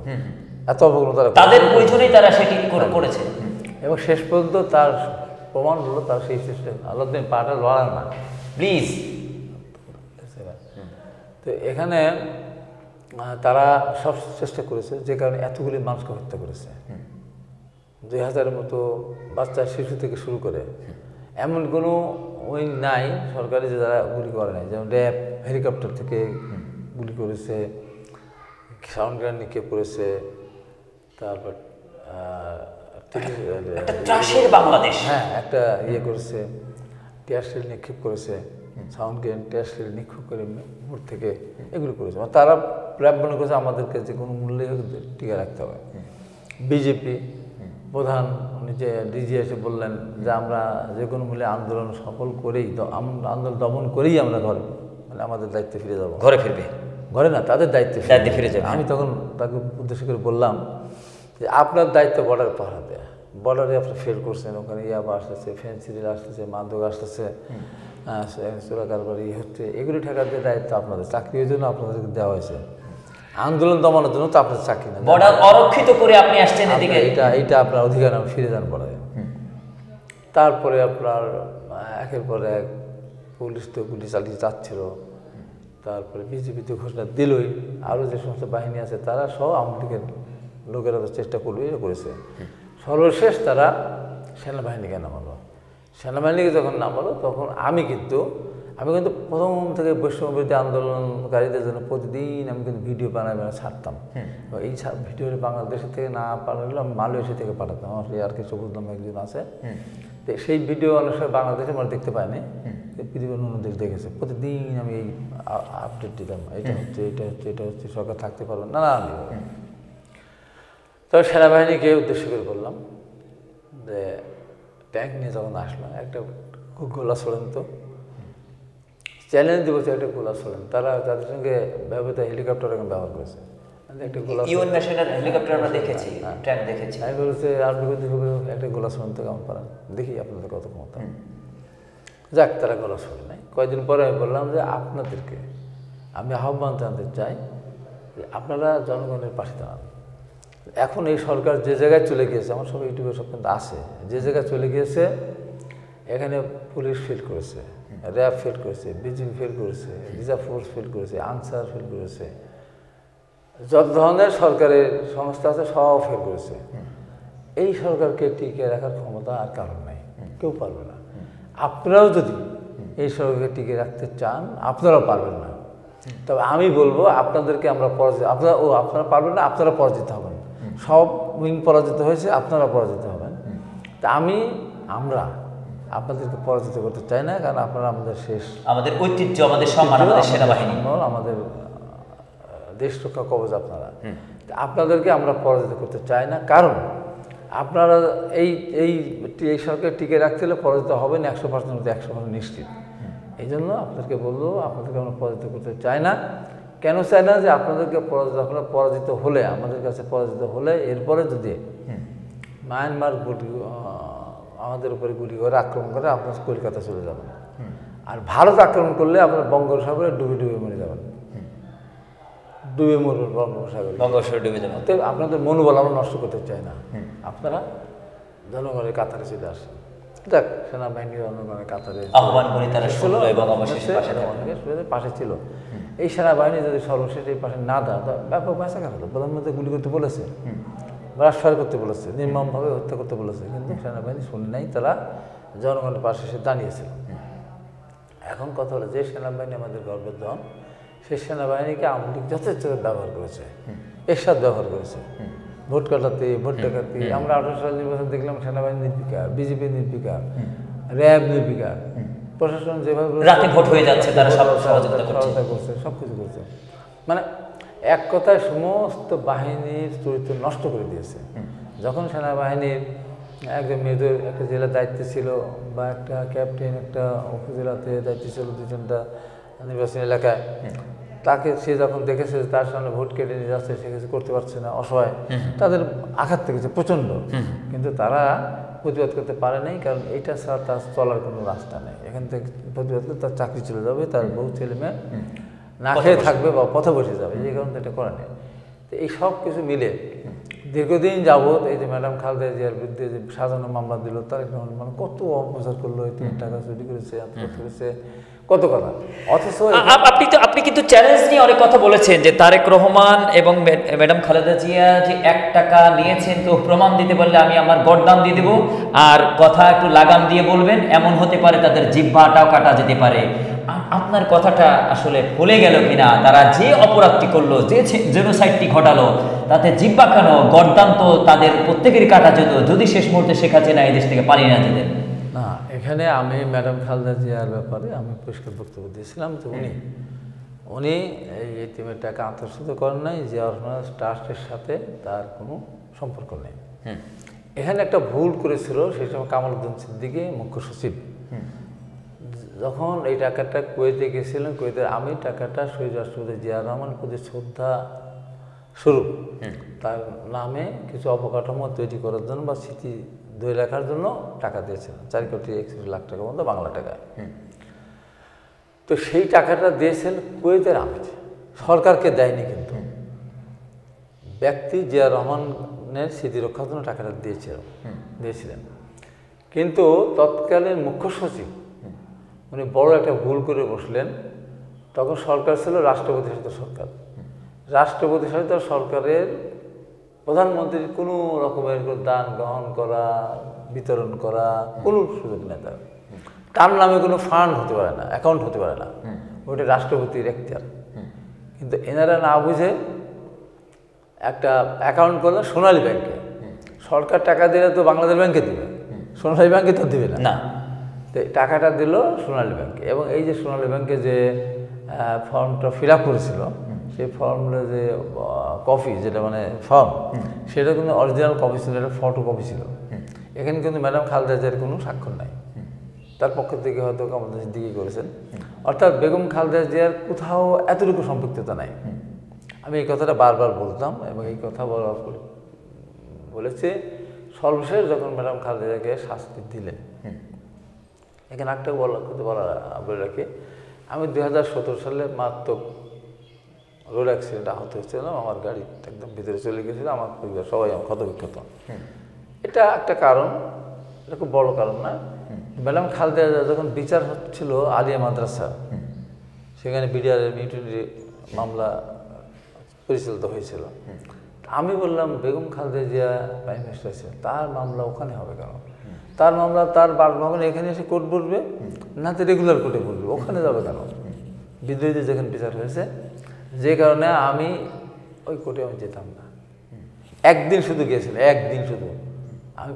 এত অবগ্নতা তাদের প্রয়োজনেই তারা সেটি করেছে এবং শেষ পর্যন্ত তার প্রমাণ হলো তার সেই চেষ্টা আল্লাহদিন পাটা লড়া না প্লিজ। তো এখানে তারা সব চেষ্টা করেছে, যে কারণে এতগুলি মানুষকে হত্যা করেছে। 2000-এর মতো বাচ্চা শিশু থেকে শুরু করে এমন কোনো উইং নাই সরকারি যে যারা গুলি করে নাই, যেমন র্যাব হেলিকপ্টার থেকে গুলি করেছে, সাউন্ড গ্রেনেড নিক্ষেপ করেছে, তারপর বাংলাদেশ হ্যাঁ একটা ইয়ে করেছে, টিয়ার শেল নিক্ষেপ করেছে, সাউন্ড গ্রেনেড টিয়ার শেল নিক্ষেপ করে উপর থেকে এগুলো করেছে। তারা র্যাব মনে করেছে আমাদেরকে যে কোনো মূল্যে টিকে রাখতে হবে। বিজেপি প্রধান উনি যে ডিজি এসে বললেন যে আমরা যে কোনো মূল্যে আন্দোলন সফল করেই আন্দোলন দমন করেই আমরা ঘরে মানে আমাদের দায়িত্বে ফিরে যাবো। ঘরে ফিরবে? ঘরে না, তাদের দায়িত্বে ফিরে যাবে। আমি তখন তাকে উদ্দেশ্য করে বললাম যে আপনার দায়িত্ব বর্ডার পাহারা দেয়া, বর্ডারে আপনি ফেল করছেন, ওখানে ইয়াবা আসতেছে, ফেন্সিডিল আসতেছে, মাদক আসতেছে, চোরা কারবারি হচ্ছে, এগুলি ঠেকাতে দায়িত্ব আপনাদের, চাকরির জন্য আপনাদেরকে দেওয়া হয়েছে, আন্দোলন দমানোর জন্য তো আপনার চাকরি না, বর্ডার অরক্ষিত করে আপনি আসছেন এদিকে, এইটা আপনার অধিকার, আমি ফিরে যান বর্ডারে। তারপরে আপনার একের পর এক পুলিশ তো গুলি চালিয়ে যাচ্ছিল, তারপরে বিজেপি তো ঘোষণা দিলই, আরও যে সমস্ত বাহিনী আছে তারা সব আওয়ামী লীগের লোকেরা তো চেষ্টা করবে, এটা করেছে। সর্বশেষ তারা সেনাবাহিনীকে নামালো। সেনাবাহিনীকে যখন নামালো তখন আমি কিন্তু প্রথম থেকে বৈষম্যবিরোধী আন্দোলনকারীদের জন্য প্রতিদিন আমি কিন্তু ভিডিও বানাই ছাড়তাম। এই ভিডিও বাংলাদেশের থেকে না পাঠালেও আমি মালয়েশিয়া থেকে পাঠাতাম, আমার আর কি সবুজ নামে একজন আছে, তো সেই ভিডিও অনেক সময় বাংলাদেশে আমরা দেখতে পাইনি, পৃথিবীর অন্য দেশ দেখেছে। প্রতিদিন আমি এই আপডেট দিতাম, এটা হচ্ছে এটা হচ্ছে এটা হচ্ছে, সরকার থাকতে পারবে না না। তবে সেনাবাহিনীকে উদ্দেশ্য করে বললাম যে ট্যাঙ্ক নিয়ে যখন আসলো একটা গোলা ছোড়েন, তো চ্যালেঞ্জ দিব একটা গোলা ছোড়েন, তারা তাদের সঙ্গে ব্যবহৃত হেলিকপ্টার এখন ব্যবহার করেছে, একটা গোলা হেলিকপ্টার আমরা দেখেছি, ট্যাঙ্ক দেখেছি। আমি বলেছি আর একটা গোলা ছোড়েন তো কেমন পারেন, দেখি আপনাদের কত ক্ষমতা। যাক, তারা গোলা ছোড়ে নাই। কয়েকদিন পরে আমি বললাম যে আপনাদেরকে আমি আহ্বান জানাতে চাই যে আপনারা জনগণের পাশে দাঁড়ান। এখন এই সরকার যে জায়গায় চলে গিয়েছে, আমার সব ইউটিউবে সব কিন্তু আছে, যে জায়গায় চলে গিয়েছে এখানে পুলিশ ফেল করেছে, র্যাব ফেল করেছে, বিজিবি ফেল করেছে, রিজার্ভ ফোর্স ফেল করেছে, আনসার ফেল করেছে, যত ধরনের সরকারের সংস্থা আছে সব ফেল করেছে। এই সরকারকে টিকিয়ে রাখার ক্ষমতা আর কারণ নাই, কেউ পারবে না। আপনারাও যদি এই সরকারকে টিকিয়ে রাখতে চান আপনারাও পারবেন না। তবে আমি বলবো আপনাদেরকে আমরা পরাজিত, আপনারা পারবেন না, আপনারা পরাজিত হবেন। সব উইং পরাজিত হয়েছে, আপনারা পরাজিত হবেন। তা আমরা আপনাদেরকে পরাজিত করতে চাই না, কারণ আপনারা আমাদের শেষ, আমাদের ঐতিহ্য, আমাদের সম্মান, আমাদের সেনাবাহিনী, আমাদের দেশ রক্ষা কবচ আপনারা। আপনাদেরকে আমরা পরাজিত করতে চাই না, কারণ আপনারা এই সরকার টিকে রাখতে হলে পরাজিত হবেন 100%, 100% নিশ্চিত। এই জন্য আপনাদেরকে বলবো, আপনাদেরকে আমরা পরাজিত করতে চাই না। কেন চাই না? যে আপনাদেরকে পরাজিত হলে, আমাদের কাছে পরাজিত হলে এরপরে যদি মায়ানমার আমাদের উপরে গুলি করে আক্রমণ করে আপনার কলকাতা চলে যাবেন, আর ভারত আক্রমণ করলে আপনার বঙ্গোপসাগরে ডুবে মরে যাবেন, ডুবে মরবেন বঙ্গোপসাগরে ডুবে যাবেন। তো আপনাদের মনোবল আমরা নষ্ট করতে চাই না, আপনারা জনগণের কাতারে চলে আসেন। দেখ, সেনাবাহিনীর জনগণের কাতারে আহ্বান করে তারা শুনলো এবং পাশে ছিল। এই সেনাবাহিনী যদি সর্বশেষ এই পাশে না দেয়, ব্যাপক মাসাকার হলো। প্রধানমন্ত্রী গুলি করতে বলেছে, ব্রাশফায়ার করতে বলেছে, নির্মমভাবে হত্যা করতে বলেছে, কিন্তু সেনাবাহিনী শুনে নাই, তারা জনগণের পাশে এসে দাঁড়িয়েছিল। এখন কথা হলো, যে সেনাবাহিনী আমাদের গর্বের ধন, সেই সেনাবাহিনীকে আওয়ামী লীগ যথেষ্ট ব্যবহার করেছে, এরশাদ ব্যবহার করেছে, ভোট কাটাতে, ভোট ডাকাতি। আমরা 18 সাল নির্বাচন দেখলাম সেনাবাহিনী নির্বিকার, বিজেপি নির্বিকার, র্যাব নির্বিকার, প্রশাসন যেভাবে রাতে ভোট হয়ে যাচ্ছে, তারা সব সহযোগিতা করছে, সব কিছু করছে। মানে এক কথায় সমস্ত বাহিনীর চরিত্র নষ্ট করে দিয়েছে। যখন সেনাবাহিনীর একজন মেজর একটা জেলার দায়িত্বে ছিল, বা একটা ক্যাপ্টেন একটা উপজেলাতে দায়িত্বে ছিল, দুজনটা নির্বাচনী এলাকায়, তাকে সে যখন দেখেছে তার সামনে ভোট কেটে নিয়ে যাচ্ছে, সে কিছু করতে পারছে না, অসহায়, তাদের আঘাত থেকেছে প্রচণ্ড। কিন্তু তারা প্রতিবাদ করতে পারে নাই, কারণ এইটা ছাড়া তার চলার কোনো রাস্তা নেই। এখান থেকে প্রতিবাদ করতে তার চাকরি চলে যাবে, তার বউ ছেলে মেয়ে না খেয়ে থাকবে বা পথে বসে যাবে, যে কারণে এটা করে নেই। তো এই সব কিছু মিলে দীর্ঘদিন যাবৎ এই যে ম্যাডাম খালেদা জিয়ার বিরুদ্ধে যে সাজানো মামলা দিল, তারেক রহমান মানে কত অপপ্রচার করলো, 3 টাকা চুরি করেছে, আত্মহত্যা করেছে, কত কথা। অথচ আপনি কিন্তু চ্যালেঞ্জ নিয়ে অনেক কথা বলেছেন যে তারেক রহমান এবং ম্যাডাম খালেদা জিয়া যে 1 টাকা নিয়েছেন, তো প্রমাণ দিতে পারলে আমি আমার গড়দান দিয়ে দেবো, আর কথা একটু লাগাম দিয়ে বলবেন, এমন হতে পারে তাদের জিহ্বাটাও কাটা যেতে পারে। আপনার কথাটা আসলে ভুলে গেল কিনা? তারা যে অপরাধটি করলো, যে জেনোসাইডটি ঘটালো, তাতে জিহ্বা কেন, গড়দান তো তাদের প্রত্যেকেরই কাটা যেত, যদি শেষ মুহূর্তে শেখ হাসিনা এই দেশ থেকে পালিয়ে না যেতেন। না, এখানে আমি ম্যাডাম খালেদা জিয়ার ব্যাপারে আমি পরিষ্কার বক্তব্য দিয়েছিলাম যে উনি এই এতিমের টাকা আত্মসাৎ করেন নাই, জিয়া রহমান ট্রাস্টের সাথে তার কোনো সম্পর্ক নেই। এখানে একটা ভুল করেছিল সেই সময় কামাল উদ্দিন সিদ্দিকী মুখ্য সচিব, যখন এই টাকাটা কুয়েতে গেছিলেন, কুয়েতে আমি টাকাটা শহীদ রাষ্ট্রপতি জিয়া রহমানের প্রতি শ্রদ্ধা স্বরূপ তার নামে কিছু অবকাঠামো তৈরি করার জন্য বা স্মৃতি ধরে রাখার জন্য টাকা দিয়েছিলেন, 4,61,00,000 টাকা মতো বাংলা টাকায়। তো সেই টাকাটা দিয়েছেন কুয়েতের আমির, সরকারকে দেয়নি, কিন্তু ব্যক্তি জিয়া রহমানের স্মৃতি রক্ষার জন্য টাকাটা দিয়েছিলেন। কিন্তু তৎকালীন মুখ্য সচিব উনি বড় একটা ভুল করে বসলেন। তখন সরকার ছিল রাষ্ট্রপতি শাসিত সরকার। রাষ্ট্রপতি শাসিত সরকারের প্রধানমন্ত্রীর কোনো রকমের দান গ্রহণ করা, বিতরণ করা কোনো সুযোগ নেই। তার নামে কোনো ফান্ড হতে পারে না, অ্যাকাউন্ট হতে পারে না, ওটা রাষ্ট্রপতির এখতিয়ার। কিন্তু এনারা না বুঝে একটা অ্যাকাউন্ট করলেন সোনালী ব্যাংকে। সরকার টাকা দিলে তো বাংলাদেশ ব্যাংকে দিবে, সোনালী ব্যাংকে তো দিবে না। তো টাকাটা দিল সোনালী ব্যাংকে, এবং এই যে সোনালী ব্যাংকে যে ফর্মটা ফিল আপ করেছিল, সেই ফর্মটা যে কপি, যেটা মানে ফর্ম, সেটা কিন্তু অরিজিনাল কপি ছিল, এটা ফটো কপি ছিল। এখানে কিন্তু ম্যাডাম খালেদা জিয়ার কোনো স্বাক্ষর নাই, তার পক্ষ থেকে হয়তো কামাল সিদ্দিকী করেছেন। অর্থাৎ বেগম খালেদা জিয়ার কোথাও এতটুকু সম্পৃক্ততা নাই। আমি এই কথাটা বারবার বলতাম, এবং এই কথা বলেছে সর্বশেষ যখন ম্যাডাম খালেদা জিয়াকে শাস্তি দিলেন। এখানে একটা বলে রাখি, আমি 2017 সালে মারাত্মক রোড অ্যাক্সিডেন্ট আহত হয়েছিলাম, আমার গাড়ি একদম ভিতরে চলে গেছিল, আমার পরিবার সবাই আমার ক্ষতবিক্ষত। এটা একটা কারণ, এটা খুব বড় কারণ না। ম্যাডাম খালেদা জিয়া যখন বিচার হচ্ছিল আলিয়া মাদ্রাসা, সেখানে বিডিআরের মিউটিনি মামলা পরিচালিত হয়েছিল। আমি বললাম বেগম খালেদা জিয়া প্রাইম মিনিস্টার ছিলেন, তার মামলা ওখানে হবে কেন? তার মামলা তার বাসভবনে এখানে এসে কোর্ট বলবে, না তো রেগুলার কোর্টে বলবে, ওখানে যাবে কেন? বিদ্রোহীদের যেখানে বিচার হয়েছে, যে কারণে আমি ওই কোর্টে আমি যেতাম না। একদিন শুধু গিয়েছিলাম, একদিন শুধু। আমি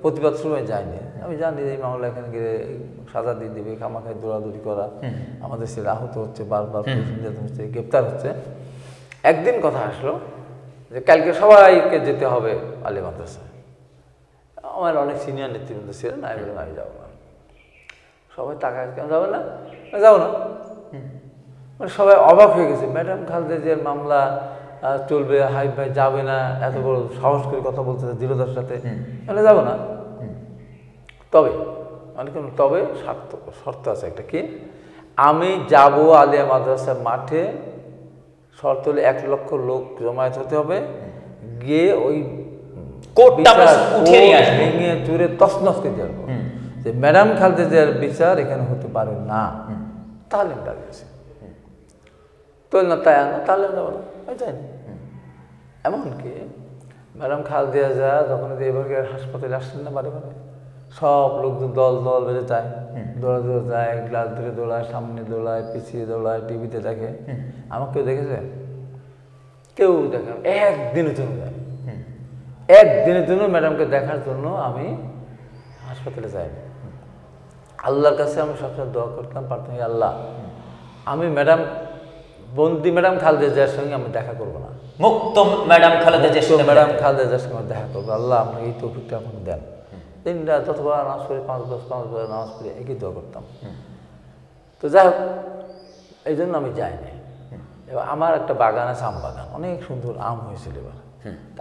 প্রতিবাদ সময় যাইনি। আমি জানি এই মামলা এখানে গিয়ে সাজা দিয়ে দেবে, খামাখায় দৌড়াদৌড়ি করা, আমাদের ছেলে আহত হচ্ছে, বারবার নির্যাতন হচ্ছে, গ্রেপ্তার হচ্ছে। একদিন কথা আসলো যে কালকে সবাইকে যেতে হবে আলিয়া মাদ্রাসায়। আমার অনেক সিনিয়র নেতৃবৃন্দ ছিলেন, আমি বললাম আমি যাবো না। সবাই তাকায়, কেন যাবে না? যাবো না। মানে সবাই অবাক হয়ে গেছে, ম্যাডাম খালেদা জিয়ার মামলা চলবে, হাই ভাই যাবে না, এত বড় সাহস করে কথা বলতেছে দৃঢ়তার সাথে, মানে যাবো না। তবে মানে কেন, তবে শর্ত আছে একটা, কি আমি যাব আলিয়া মাদ্রাসার মাঠে, শর্ত হলে 1 লক্ষ লোক জমায়েত হতে হবে, গিয়ে ওই ভেঙে চুরে তছনছ করে দিয়ে আসবো যে ম্যাডাম খালেদা জিয়ার বিচার এখানে হতে পারে না। তাহলে আমি দাঁড়িয়েছি, তো না তাই না, তাহলে যাবো না, যাইনি। এমনকি ম্যাডাম খালেদা জিয়া যখন এবার হাসপাতালে আসছেন না, বারে বারে সব লোকজন দল দল বেড়ে যায়, দৌড়ে যায়, গ্লাস ধরে দৌড়ায়, সামনে দৌড়ায়, পিছিয়ে দৌড়ায়, টিভিতে দেখে। আমাকে কেউ দেখেছে? কেউ দেখে। একদিনের জন্য যায়, একদিনের জন্য ম্যাডামকে দেখার জন্য আমি হাসপাতালে যাইনি। আল্লাহর কাছে আমি সবসময় দোয়া করতাম, প্রার্থনা, আল্লাহ আমি ম্যাডাম বন্দি ম্যাডাম খালেদা জিয়ার সঙ্গে আমি দেখা করবো না, মুক্ত ম্যাডাম খালেদা জিয়ার সঙ্গে ম্যাডাম খালেদা জিয়ার সঙ্গে আমি দেখা করবো। আল্লাহ আপনাকে এই তৌফিকটা আপনি দেন। 3 রাত যতবার নামাজ পড়ি, 5 বার নামাজ পড়ি, একই দোয়া করতাম। তো যাই হোক, এই জন্য আমি যাইনি। এবার আমার একটা বাগান আছে, আম বাগান, অনেক সুন্দর আম হয়েছিল। এবার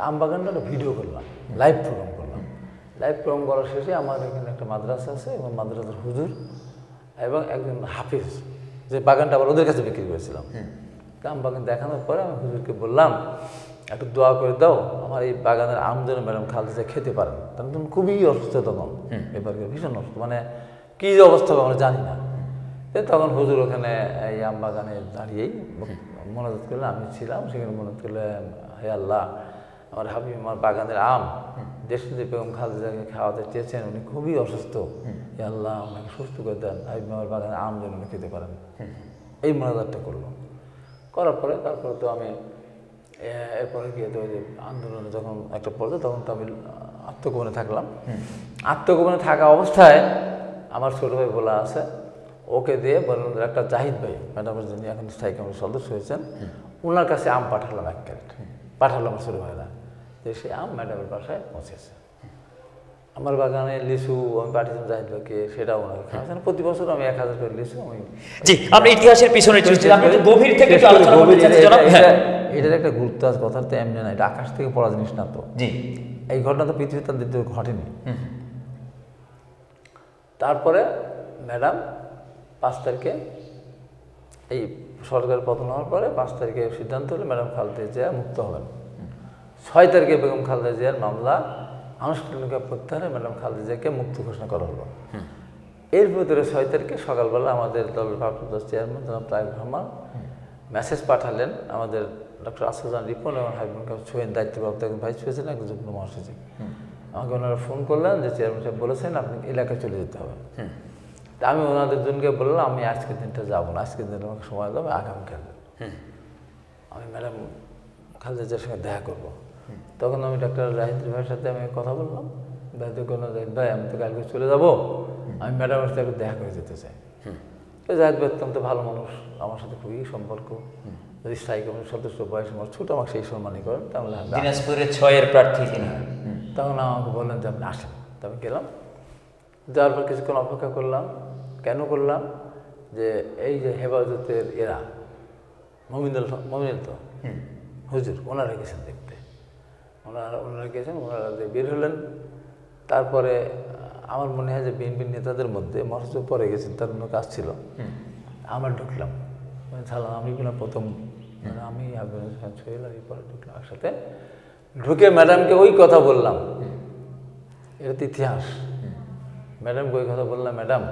আম বাগানটা একটা ভিডিও করলাম, লাইভ প্রোগ্রাম করলাম। লাইভ প্রোগ্রাম করার শেষে আমার এখানে একটা মাদ্রাসা আছে এবং মাদ্রাসার হুজুর এবং একজন হাফিজ, যে বাগানটা আবার ওদের কাছে বিক্রি করেছিলাম। আম বাগান দেখানোর পরে আমি হুজুরকে বললাম, একটু দোয়া করে দাও আমার এই বাগানের আম যেন ম্যাডাম খালেদা জিয়া খেতে পারেন। তখন খুবই অসুস্থ, তখন এবার ভীষণ অসুস্থ, মানে কী যে অবস্থা হবে আমরা জানি না। তখন হুজুর ওখানে এই আম বাগানে দাঁড়িয়েই মোনাজাত করলে, আমি ছিলাম সেখানে। মোনাজাত করলে, হে আল্লাহ, আমার হাবিব আমার বাগানের আম দেশনেত্রী বেগম খালেদা জিয়াকে খাওয়াতে চেয়েছেন, উনি খুবই অসুস্থ, হে আল্লাহ ওনাকে সুস্থ করে দেন, হাবিব আমার বাগানের আম যেন উনি খেতে পারেন। এই মোনাজাতটা করলো। করার পরে তারপরে তো আমি এরপরে গিয়ে তো ওই যে আন্দোলনে যখন একটা পড়তো, তখন তো আমি আত্মগোপনে থাকলাম। আত্মগোপনে থাকা অবস্থায় আমার ছোটো ভাই বলা আছে, ওকে দিয়ে বললাম একটা জাহিদ ভাই ম্যাডামের যিনি এখন স্থায়ী কমিটির সদস্য হয়েছেন, ওনার কাছে আম পাঠালাম, 1 ক্যারেট পাঠালাম আমার ছোটো ভাইরা, যে সে আম ম্যাডামের বাসায় পৌঁছেছে। আমার বাগানে লিচু আমি পাঠিয়েছিলাম জাহিদ ভাইকে, সেটাও ওনাকে খাওয়াচ্ছেন। প্রতি বছর আমি 1000 করে লিচু আমি। জি, আমরা ইতিহাসের পিছনে গভীর থেকে আলোচনা করতে চাচ্ছি জনাব। এটার একটা গুরুত্ব আছে, কথা তো এমনি না, এটা আকাশ থেকে পড়া জিনিস না। তো জি, এই ঘটনা তো পৃথিবীতে দ্বিতীয় ঘটেনি। তারপরে ম্যাডাম 5 তারিখে এই সরকার পতন হওয়ার পরে 5 তারিখে সিদ্ধান্ত হলো ম্যাডাম খালেদা জিয়া মুক্ত হবেন। 6 তারিখে বেগম খালেদা জিয়ার মামলা আনুষ্ঠানিক প্রত্যাহারে ম্যাডাম খালেদা জিয়াকে মুক্ত ঘোষণা করা হলো। এর ভিতরে 6 তারিখে সকালবেলা আমাদের দলের ভারপ্রাপ্ত চেয়ারম্যান জনাব তারেক রহমান মেসেজ পাঠালেন আমাদের ডক্টর আসাদুজ্জামান রিপন এবং হাবিবুল কালাম সোহেন, দায়িত্বপ্রাপ্ত একজন ভাইস প্রেসিডেন্ট, একজন যুগ্ম মহাসচিব। আমাকে ওনারা ফোন করলেন যে চেয়ারম্যান সাহেব বলেছেন আপনি এলাকায় চলে যেতে হবে। তা আমি ওনাদের জনকে বললাম আমি আজকের দিনটা যাবো না, আজকের দিন আমাকে সময় দেবো, আগামীকাল আমি ম্যাডাম খালেদা জিয়ার সঙ্গে দেখা করবো। তখন আমি ডক্টর জাহিদ ভাইয়ের সাথে আমি কথা বললাম, জাহিদ ভাই আমি তো কালকে চলে যাবো, আমি ম্যাডামের সাথে একটু দেখা করে যেতে চাই। তো জাহিদ ভাই অত্যন্ত ভালো মানুষ, আমার সাথে খুবই সম্পর্ক, যদি স্থায়ী কমিটির সদস্য, বয়স আমার ছোটো, আমাকে সেই সম্মানই করেন। তাহলে দিনাজপুরের 6-এর প্রার্থী তিনি। তখন আমাকে বললেন যে আপনি আসেন। তো আমি গেলাম, যাওয়ার পর কিছুক্ষণ অপেক্ষা করলাম। কেন করলাম? যে এই যে হেফাজতের এরা মমিনুল তো হুজুর, ওনারা গেছেন দেখতে, ওনারা গেছেন, ওনারা বের হলেন। তারপরে আমার মনে হয় যে বিএনপির নেতাদের মধ্যে মহাসচিব পরে গেছেন, তার অন্য কাজ ছিল। আমরা ঢুকলাম, সালাম আমি প্রথম, মানে আমি সোহেল আর পরে ঢুকলাম একসাথে। ঢুকে ম্যাডামকে ওই কথা বললাম, এটা তো ইতিহাস। ম্যাডামকে ওই কথা বললাম, ম্যাডাম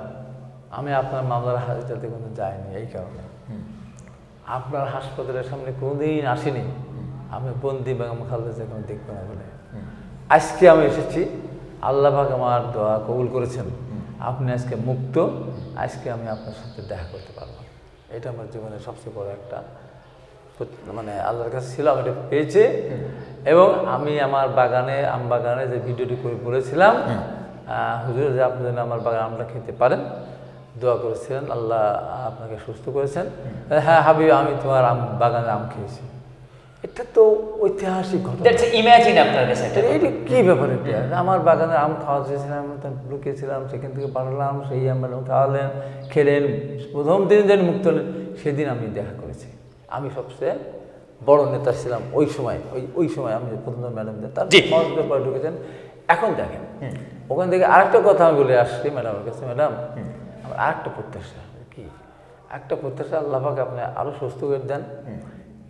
আমি আপনার মামলার হাজিরাতে কোনো যাইনি, এই কারণে আপনার হাসপাতালের সামনে কোনোদিন আসিনি, আমি বন্দি বেগম খালেদা জিয়াকে আমি দেখবো না বলে। আজকে আমি এসেছি, আল্লাহ পাক আমার দোয়া কবুল করেছেন, আপনি আজকে মুক্ত, আজকে আমি আপনার সাথে দেখা করতে পারবো। এটা আমার জীবনের সবচেয়ে বড় একটা মানে আল্লাহর কাছে ছিল, আমি এটা পেয়েছি। এবং আমি আমার বাগানে, আম বাগানে যে ভিডিওটি করে বলেছিলাম হুজুর যে আপনি যেন আমার বাগানে আমটা খেতে পারেন, দোয়া করেছিলেন, আল্লাহ আপনাকে সুস্থ করেছেন। হ্যাঁ হাবিব, আমি তোমার বাগানে আম খেয়েছি। এটা তো ঐতিহাসিক ঘটনা। ইমাজিন আপনার কাছে এটা কী ব্যাপার? এটা আমার বাগানে আম খাওয়া চেয়েছিলাম, লুকিয়েছিলাম, সেখান থেকে পাঠালাম, সেই আম খাওয়ালেন, খেলেন, প্রথম দিন যেন মুক্ত হলেন, সেদিন আমি দেখা করেছি। আমি সবচেয়ে বড় নেতা ছিলাম ওই সময়, ওই সময় আমি প্রথম ম্যাডামদের, তার পরে ঢুকেছেন। এখন দেখেন, ওখান থেকে আরেকটা কথা আমি বলে আসছি ম্যাডামের কাছে, ম্যাডাম আমার আরেকটা প্রত্যাশা। কি একটা প্রত্যাশা? আল্লাহ পাক আপনি আরও সুস্থ করে দেন।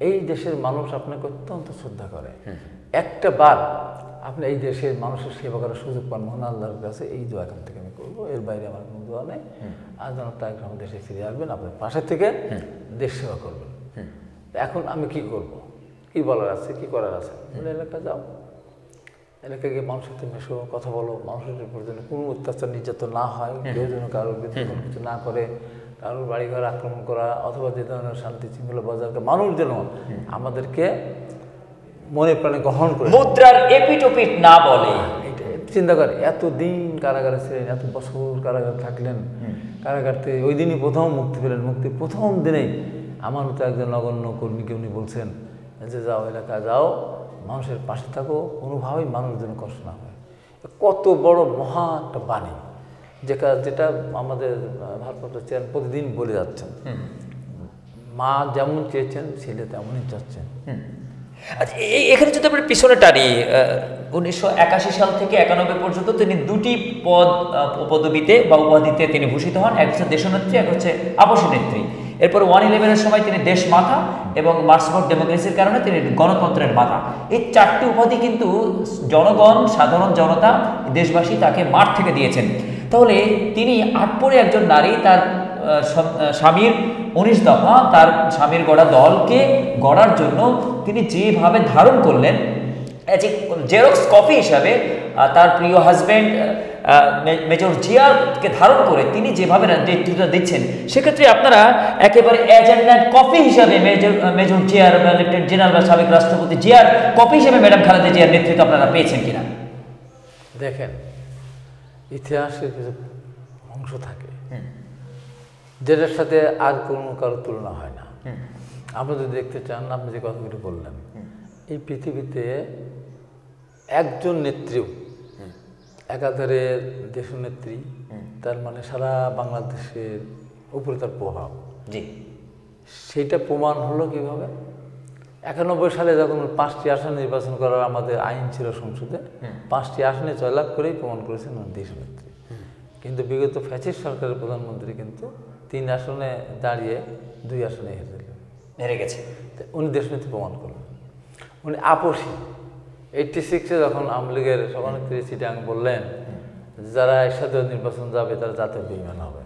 এই দেশের মানুষ আপনাকে অত্যন্ত শ্রদ্ধা করে, একটা বার আপনি এই দেশের মানুষের সেবা করার সুযোগ পান, মহান আল্লাহর কাছে এই দোয়া এখান থেকে আমি করবো, এর বাইরে আমার কোনো দোয়া নেই। আর যেন তারেক রহমান দেশে ফিরে আসবেন, আপনার পাশে থেকে দেশ সেবা করবেন। এখন আমি কি করব, কি বলার আছে, কি করার আছে? বলে এলাকা যাও, এলাকায় গিয়ে মানুষের সাথে মেশো, কথা বলো, মানুষের উপর যেন কোনো অত্যাচার নির্যাতন না হয়, কেউ যেন কারোর বিরুদ্ধে কোনো কিছু না করে, কারোর বাড়িঘর আক্রমণ করা অথবা যে ধরনের শান্তি শৃঙ্খলা বজায় রাখা, মানুষ যেন আমাদেরকে মনে প্রাণে গ্রহণ করে, মুদ্রার এপিটোপিট না বলে। এটা চিন্তা করে, এতদিন কারাগারে ছিলেন, এত বছর কারাগারে থাকলেন, কারাগার থেকে ওই দিনই প্রথম মুক্তি পেলেন, মুক্তির প্রথম দিনেই আমার মতো একজন নগণ্য কর্মীকে উনি বলছেন যে যাও এলাকায় যাও, মানুষের পাশে থাকো, কোনোভাবেই মানুষের জন্য কষ্ট না হয়। কত বড় মহা একটা বাণী, যেটা আমাদের ভারপ্রাপ্ত চেয়ারম্যান প্রতিদিন বলে যাচ্ছেন। মা যেমন চেয়েছেন ছেলে তেমনই চাচ্ছেন। আচ্ছা, এখানে যদি আমরা পিছনে টানি, 1981 সাল থেকে 91 পর্যন্ত তিনি দুটি পদবিতে বা উপাধিতে তিনি ভূষিত হন। এক হচ্ছে দেশনেত্রী, এক হচ্ছে আপসী নেত্রী। এরপর 1/11-এর সময় তিনি দেশ মাতা এবং মার্চ ফর ডেমোক্রেসির কারণে তিনি গণতন্ত্রের মাতা। এই চারটি উপাধি কিন্তু জনগণ, সাধারণ জনতা, দেশবাসী তাকে মাঠ থেকে দিয়েছেন। তাহলে তিনি আটপরে একজন নারী, তার স্বামীর 19 দফা, তার স্বামীর গড়া দলকে গড়ার জন্য তিনি যেভাবে ধারণ করলেন, জেরক্স কপি হিসাবে তার প্রিয় হাজব্যান্ড মেজর জিয়াকে ধারণ করে তিনি যেভাবে নেতৃত্ব দিচ্ছেন, সেক্ষেত্রে আপনারা একেবারে এজেন্ডার কপি হিসাবে মেজর জিয়ার বা লেফটেন্যান্ট জেনারেল বা সাবেক রাষ্ট্রপতি জিয়ার কপি হিসেবে ম্যাডাম খালেদা জিয়ার নেতৃত্ব আপনারা পেয়েছেন কিনা? দেখেন, ইতিহাসের কিছু অংশ থাকে যেটার সাথে আর কোনো কারো তুলনা হয় না। আপনি যদি দেখতে চান, আপনি যে কথাগুলি বললেন, এই পৃথিবীতে একজন নেত্রীও একাধারে দেশনেত্রী, তার মানে সারা বাংলাদেশের উপরে তার প্রভাব, জি, সেইটা প্রমাণ হলো কিভাবে? 91 সালে যখন 5টি আসন নির্বাচন করার আমাদের আইন ছিল সংসদে, 5টি আসনে জয়লাভ করেই প্রমাণ করেছেন দেশনেত্রী। কিন্তু বিগত ফ্যাসিস্ট সরকারের প্রধানমন্ত্রী কিন্তু 3 আসনে দাঁড়িয়ে 2 আসনে হেরে গেছে। উনি দেশনেত্রী প্রমাণ করলেন। উনি আপসী 86-এ যখন আওয়ামী লীগের সভানেত্রী চিটাং বললেন যারা একসাথে নির্বাচন যাবে তারা জাতীয় বেঈমান হবে,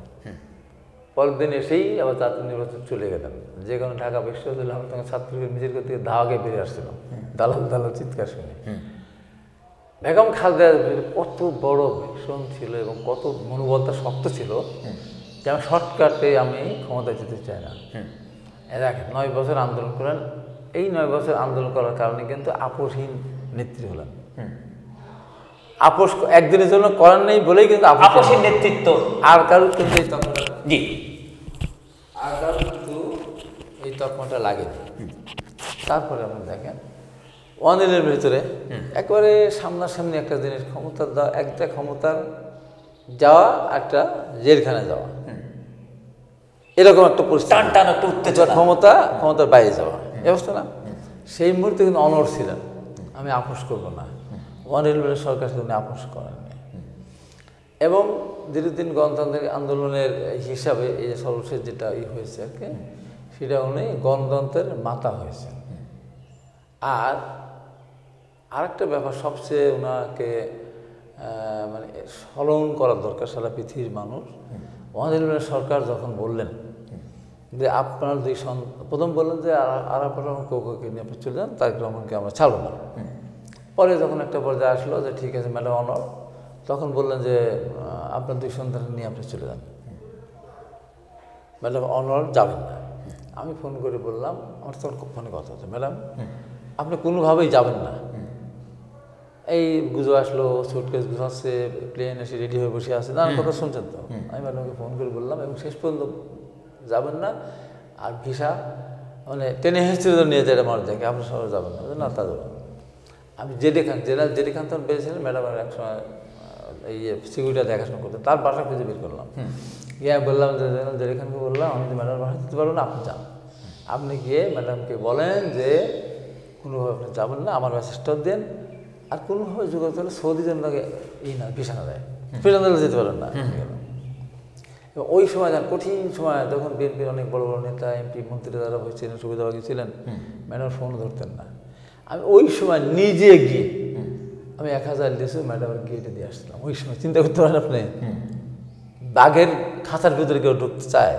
পরের দিন এসেই আবার জাতীয় নির্বাচন চলে গেলেন। যে কারণে ঢাকা বিশ্ববিদ্যালয় আমরা তখন ছাত্রলীগের মিছিল করতে ধাওয়াকে বেরিয়ে আসছিল, দালাল দালাল চিৎকার শুনে। বেগম খালেদা কত বড় ভীষণ ছিল এবং কত মনোবলটা শক্ত ছিল যে আমি শর্টকাটে আমি ক্ষমতায় যেতে চাই না। দেখেন, 9 বছর আন্দোলন করেন। এই 9 বছর আন্দোলন করার কারণে কিন্তু আপসহীন নেত্রী হলেন। আপোষ একদিনের জন্য করেন নেই বলেই কিন্তু আপসহীন নেতৃত্ব। আর কারোর কিন্তু এই তকমাটা, জি, আর কারোর কিন্তু এই তকমাটা লাগেনি। তারপরে আপনি দেখেন, অনিলের ভিতরে একেবারে সামনাসামনি একটা জিনিস, ক্ষমতার দেওয়া, একটা ক্ষমতার যাওয়া, একটা জেলখানে যাওয়া, এরকম একটা পরিস্থিতি, ক্ষমতার বাইরে যাওয়া এই অবস্থা না? সেই মুহূর্তে কিন্তু অনড় ছিলেন, আমি আপোষ করবো না। অনিল সরকার উনি আপোষ করেননি এবং দীর্ঘদিন গণতান্ত্রিক আন্দোলনের হিসাবে এই যে সর্বশেষ যেটা হয়েছে আর কি, সেটা উনি গণতন্ত্রের মাতা হয়েছেন। আর আরেকটা ব্যাপার সবচেয়ে ওনাকে মানে স্মরণ করার দরকার সারা পৃথিবীর মানুষ, অনিল সরকার যখন বললেন যে আপনার 2 প্রথম বললেন যে আরাফাত রহমান কোকোকে নিয়ে আপনি চলে যান, তারেক রহমানকে আমরা ছাড়ব না। পরে যখন একটা পর্যায়ে আসলো যে ঠিক আছে ম্যাডাম অনর, তখন বললেন যে আপনার 2 সন্তান নিয়ে আপনি চলে যান, ম্যাডাম অনর যাবেন না। আমি ফোন করে বললাম, আমার তখন ফোনে কথা হচ্ছে, ম্যাডাম আপনি কোনোভাবেই যাবেন না। এই গুজো আসলো, সুটকেস গুছাচ্ছে, প্লেন এসে রেডি হয়ে বসে আছে, নানান কথা শুনছেন তো। আমি ম্যাডামকে ফোন করে বললাম এবং শেষ পর্যন্ত যাবেন না। আর ভিসা মানে টেনে হেঁচড়ে নিয়ে যায় আমার দেখে, আপনি সবাই যাবেন না, তা যাবেন। আমি জেডি খান তখন পেয়েছিলেন, ম্যাডাম একসময় এই সিকিউরিটি দেখাশোনা করতেন, তার বাসা খুঁজে বের করলাম। গিয়ে বললাম যে জেডি খানকে বললাম আমি তো ম্যাডামের বাসা দিতে পারবো না, আপনি যান। আপনি গিয়ে ম্যাডামকে বলেন যে কোনোভাবে আপনি যাবেন না, আমার মেসেজটাও দেন, আর কোনোভাবে যোগাযোগ করলে সৌদি জন্য ভিসা না দেয়, ভিসা দিলে যেতে পারেন না। এবং ওই সময় যান কঠিন সময়, যখন বিএনপির অনেক বড় বড় নেতা, এমপি, মন্ত্রীরা যারা হয়েছিলেন, সুবিধাবাদী ছিলেন, ম্যাডাম ফোন ধরতেন না। আমি ওই সময় নিজে গিয়ে আমি 1000 লিসু ম্যাডামের গেটে দিয়ে আসছিলাম। ওই সময় চিন্তা করতে পারেন আপনি, বাঘের খাঁচার ভিতরে কেউ ঢুকতে চায়,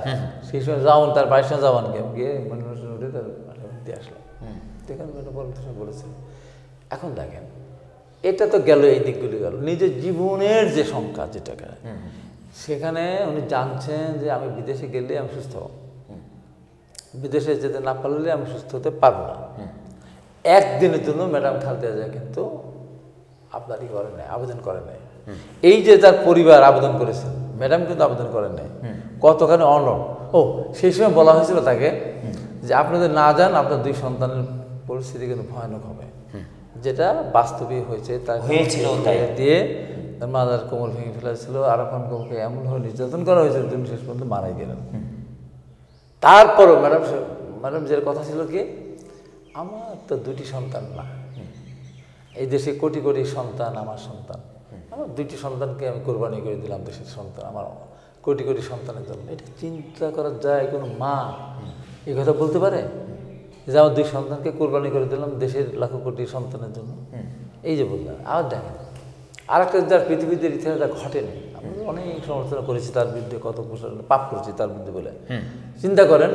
সেই সময় যাওয়ান তার বাড়ির সময় যাওয়ান গিয়ে মানুষের উঠে তার দিয়ে আসলাম। দেখেন ম্যাডাম বলেছেন। এখন দেখেন, এটা তো গেল, এই দিকগুলি গেল। নিজের জীবনের যে সংখ্যা যেটাকে, সেখানে উনি জানছেন যে আমি বিদেশে গেলে আমি সুস্থ হব, বিদেশে যেতে না পারলে আমি সুস্থ হতে পারবো না। একদিনের জন্য ম্যাডাম খালেদা জিয়া কিন্তু আপনারই করে নাই, আবেদন করে নাই। এই যে তার পরিবার আবেদন করেছেন, ম্যাডাম কিন্তু আবেদন করেন নাই। কতখানি অনড়! সেই সময় বলা হয়েছিল তাকে যে আপনাদের না যান আপনার 2 সন্তানের পরিস্থিতি কিন্তু ভয়ানক হবে, যেটা বাস্তবিক হয়েছে। তার হয়েছিল তাই দিয়ে তার মাদার কোমর ভেঙে ফেলেছিল, আরাফান কোমরকে এমনভাবে নির্যাতন করা হয়েছিল তিনি শেষ পর্যন্ত মারা গেলেন। তারপরও ম্যাডাম যে কথা ছিল কি, আমার তো 2টি সন্তান না, এই দেশে কোটি কোটি সন্তান আমার সন্তান, আমার 2টি সন্তানকে আমি কোরবানি করে দিলাম দেশের সন্তান, আমার কোটি কোটি সন্তানের জন্য। এটা চিন্তা করা যায় কোনো মা এই কথা বলতে পারে যে আমার 2 সন্তানকে কোরবানি করে দিলাম দেশের লাখো কোটি সন্তানের জন্য? এই যে বললাম। আবার দেখেন আর একটা যার পৃথিবীতে ইতিহাসটা ঘটেনি, আমরা অনেক সমালোচনা করেছি তার বিরুদ্ধে, কত পাপ করেছি তার বিরুদ্ধে বলে। চিন্তা করেন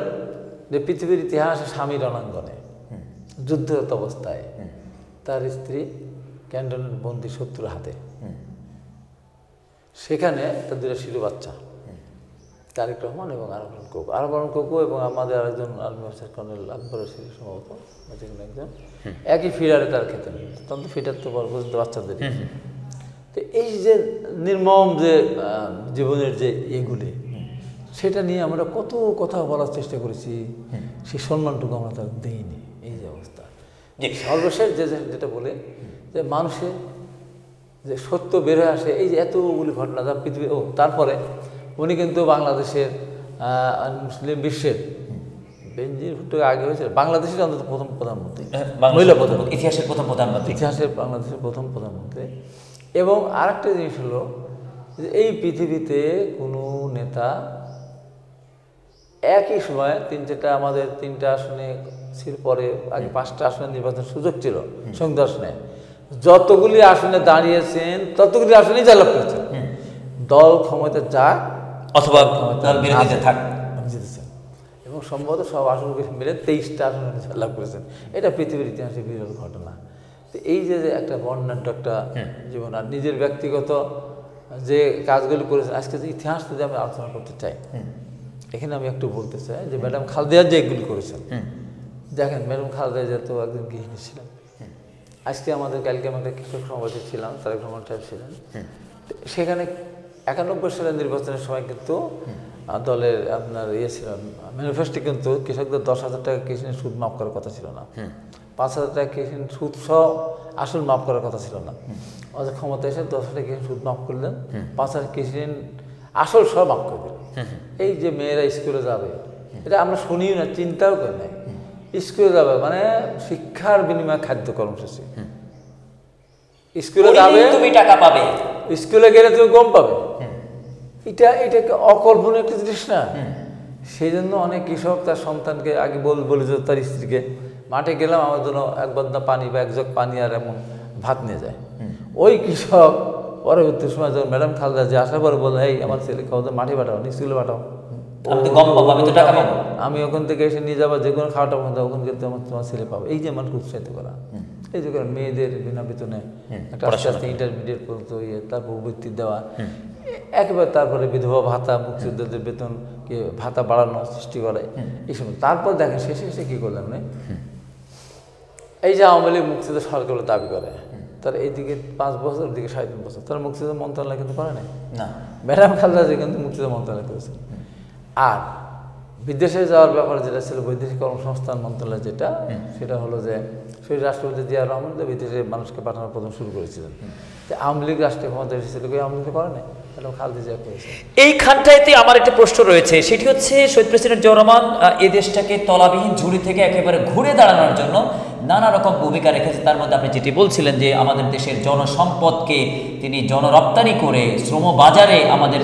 যে পৃথিবীর ইতিহাসে স্বামী রণাঙ্গনে যুদ্ধরত অবস্থায় তার স্ত্রী ক্যান্টনের বন্দি শত্রুর হাতে, সেখানে তার 2টা শিশু বাচ্চা, তারেক রহমান এবং আরফান কোকো। আরফান কোকো এবং আমাদের আরেকজন আর্মি অফিসার কর্নেল আকবরের শিশু সম্ভবত একজন, একই ফিডারে তার খেতেন। তখন তো ফিডার তো পর্যন্ত বাচ্চাদের। তো এই যে নির্মম যে জীবনের যে এগুলি, সেটা নিয়ে আমরা কত কথা বলার চেষ্টা করেছি, সেই সম্মানটুকু আমরা তার দিইনি। এই যে অবস্থা। সর্বশেষ যেটা বলে যে মানুষের যে সত্য বের হয়ে আসে, এই যে এতগুলি ঘটনা যা পৃথিবী। তারপরে উনি কিন্তু বাংলাদেশের মুসলিম বিশ্বের বেনজির ভুট্টোর আগে হয়েছে বাংলাদেশের অন্তত প্রথম প্রধানমন্ত্রী, মহিলা প্রধানমন্ত্রী, ইতিহাসের প্রথম প্রধানমন্ত্রী, ইতিহাসের বাংলাদেশের প্রথম প্রধানমন্ত্রী। এবং আরেকটা জিনিস হলো যে এই পৃথিবীতে কোনো নেতা একই সময় 3-4টা আমাদের 3টা আসনে ছিল, পরে আগে 5টা আসনে নির্বাচন সুযোগ ছিল সংসদ আসনে, যতগুলি আসনে দাঁড়িয়েছেন ততগুলি আসনেই জয়লাভ করেছেন। দল ক্ষমতা যাক অথবা দল বিরোধীতে থাক জিতেছেন, এবং সম্ভবত সব আসনগুলি মিলে 23টা আসনে জয়লাভ করেছেন। এটা পৃথিবীর ইতিহাসে বিরল ঘটনা। তো এই যে একটা বর্ণাঢ্য একটা জীবন, আর নিজের ব্যক্তিগত যে কাজগুলি করেছেন, আজকে যে ইতিহাস যদি আমি আলোচনা করতে চাই, এখানে আমি একটু বলতে চাই যে ম্যাডাম খালেদা যে এগুলি করেছেন। দেখেন ম্যাডাম খালেদা জিয়া তো একজন গৃহিণী ছিলেন। আজকে কালকে আমরা কৃষক সমাবেশে ছিলাম, তারেক রহমান সাহেব ছিলেন, সেখানে 91 সালের নির্বাচনের সময় কিন্তু দলের আপনার ছিল ম্যানিফেস্টো, কিন্তু কৃষকদের 10,000 টাকা কৃষির সুদ মাফ করার কথা ছিল না, 5,000 টাকা কৃষির সুদ সহ আসল মাফ করার কথা ছিল না। অথচ ক্ষমতা এসে 10,000 টাকা কৃষির সুদ মাফ করলেন, 5,000 কৃষির আসল সহ মাফ করে দিলেন। এই যে মেয়েরা স্কুলে যাবে, এটা আমরা শুনিও না, চিন্তাও করি নাই। স্কুলে যাবে মানে শিক্ষার বিনিময়ে খাদ্য কর্মসূচি, স্কুলে যাবে তুমি টাকা পাবে, স্কুলে গেলে তুমি গম পাবে। এটা অকল্পনীয় একটা জিনিস না? সেই জন্য অনেক কৃষক তার সন্তানকে আগে বলে যে তার স্ত্রীকে, মাঠে গেলাম আমার জন্য 1 বদনা পানি বা 1 জগ পানি আর এমন ভাত নিয়ে যায়। ওই কৃষক পরবর্তী সময় যখন ম্যাডাম খালেদা যে আসার পরে বলে, এই আমার ছেলে খাওয়া মাঠে পাঠাও, স্কুলে পাঠাও, আমি ওখান থেকে এসে নিয়ে যাবো, যে কোনো খাওয়াটা ওখান থেকে তোমার ছেলে পাবো। এই যে মানুষকে উৎসাহিত করা, এই যে মেয়েদের বিনা বেতনে একটা আস্তে আস্তে ইন্টারমিডিয়েট পর্যন্ত তারপর বৃত্তি দেওয়া, একেবারে তারপরে বিধবা ভাতা, মুক্তিযোদ্ধাদের বেতনকে ভাতা বাড়ানো সৃষ্টি করে এই সময়। তারপর দেখেন শেষে কী করলেন, এই যে আওয়ামী লীগ মুক্তিযোদ্ধা সরকার দাবি করে, তার এইদিকে 5 বছর, ওদিকে 3.5 বছর, তারা মুক্তিযোদ্ধা মন্ত্রণালয় কিন্তু করে নাই না। ম্যাডাম খালেদা জিয়া কিন্তু মুক্তিযোদ্ধা মন্ত্রণালয় করেছেন। আর বিদেশে যাওয়ার ব্যাপারে যেটা ছিল বৈদেশিক কর্মসংস্থান মন্ত্রণালয়, যেটা সেটা হলো যে সেই রাষ্ট্রপতি জিয়া রহমান বিদেশে মানুষকে পাঠানোর প্রথম শুরু করেছিলেন। আওয়ামী লীগ রাষ্ট্রীয় ক্ষমতা এসেছিল, আওয়ামী লীগ করে নাই, খালেদা জিয়া করেছে। এইখানটাতে আমার একটা প্রশ্ন রয়েছে, সেটি হচ্ছে শহীদ প্রেসিডেন্ট জিয়াউর রহমান এই দেশটাকে তলাবিহীন ঝুড়ি থেকে একেবারে ঘুরে দাঁড়ানোর জন্য নানা রকম ভূমিকা রেখেছে। তার মধ্যে আপনি যেটি বলছিলেন যে আমাদের দেশের জনসম্পদকে তিনি জনরপ্তানি করে শ্রম বাজারে আমাদের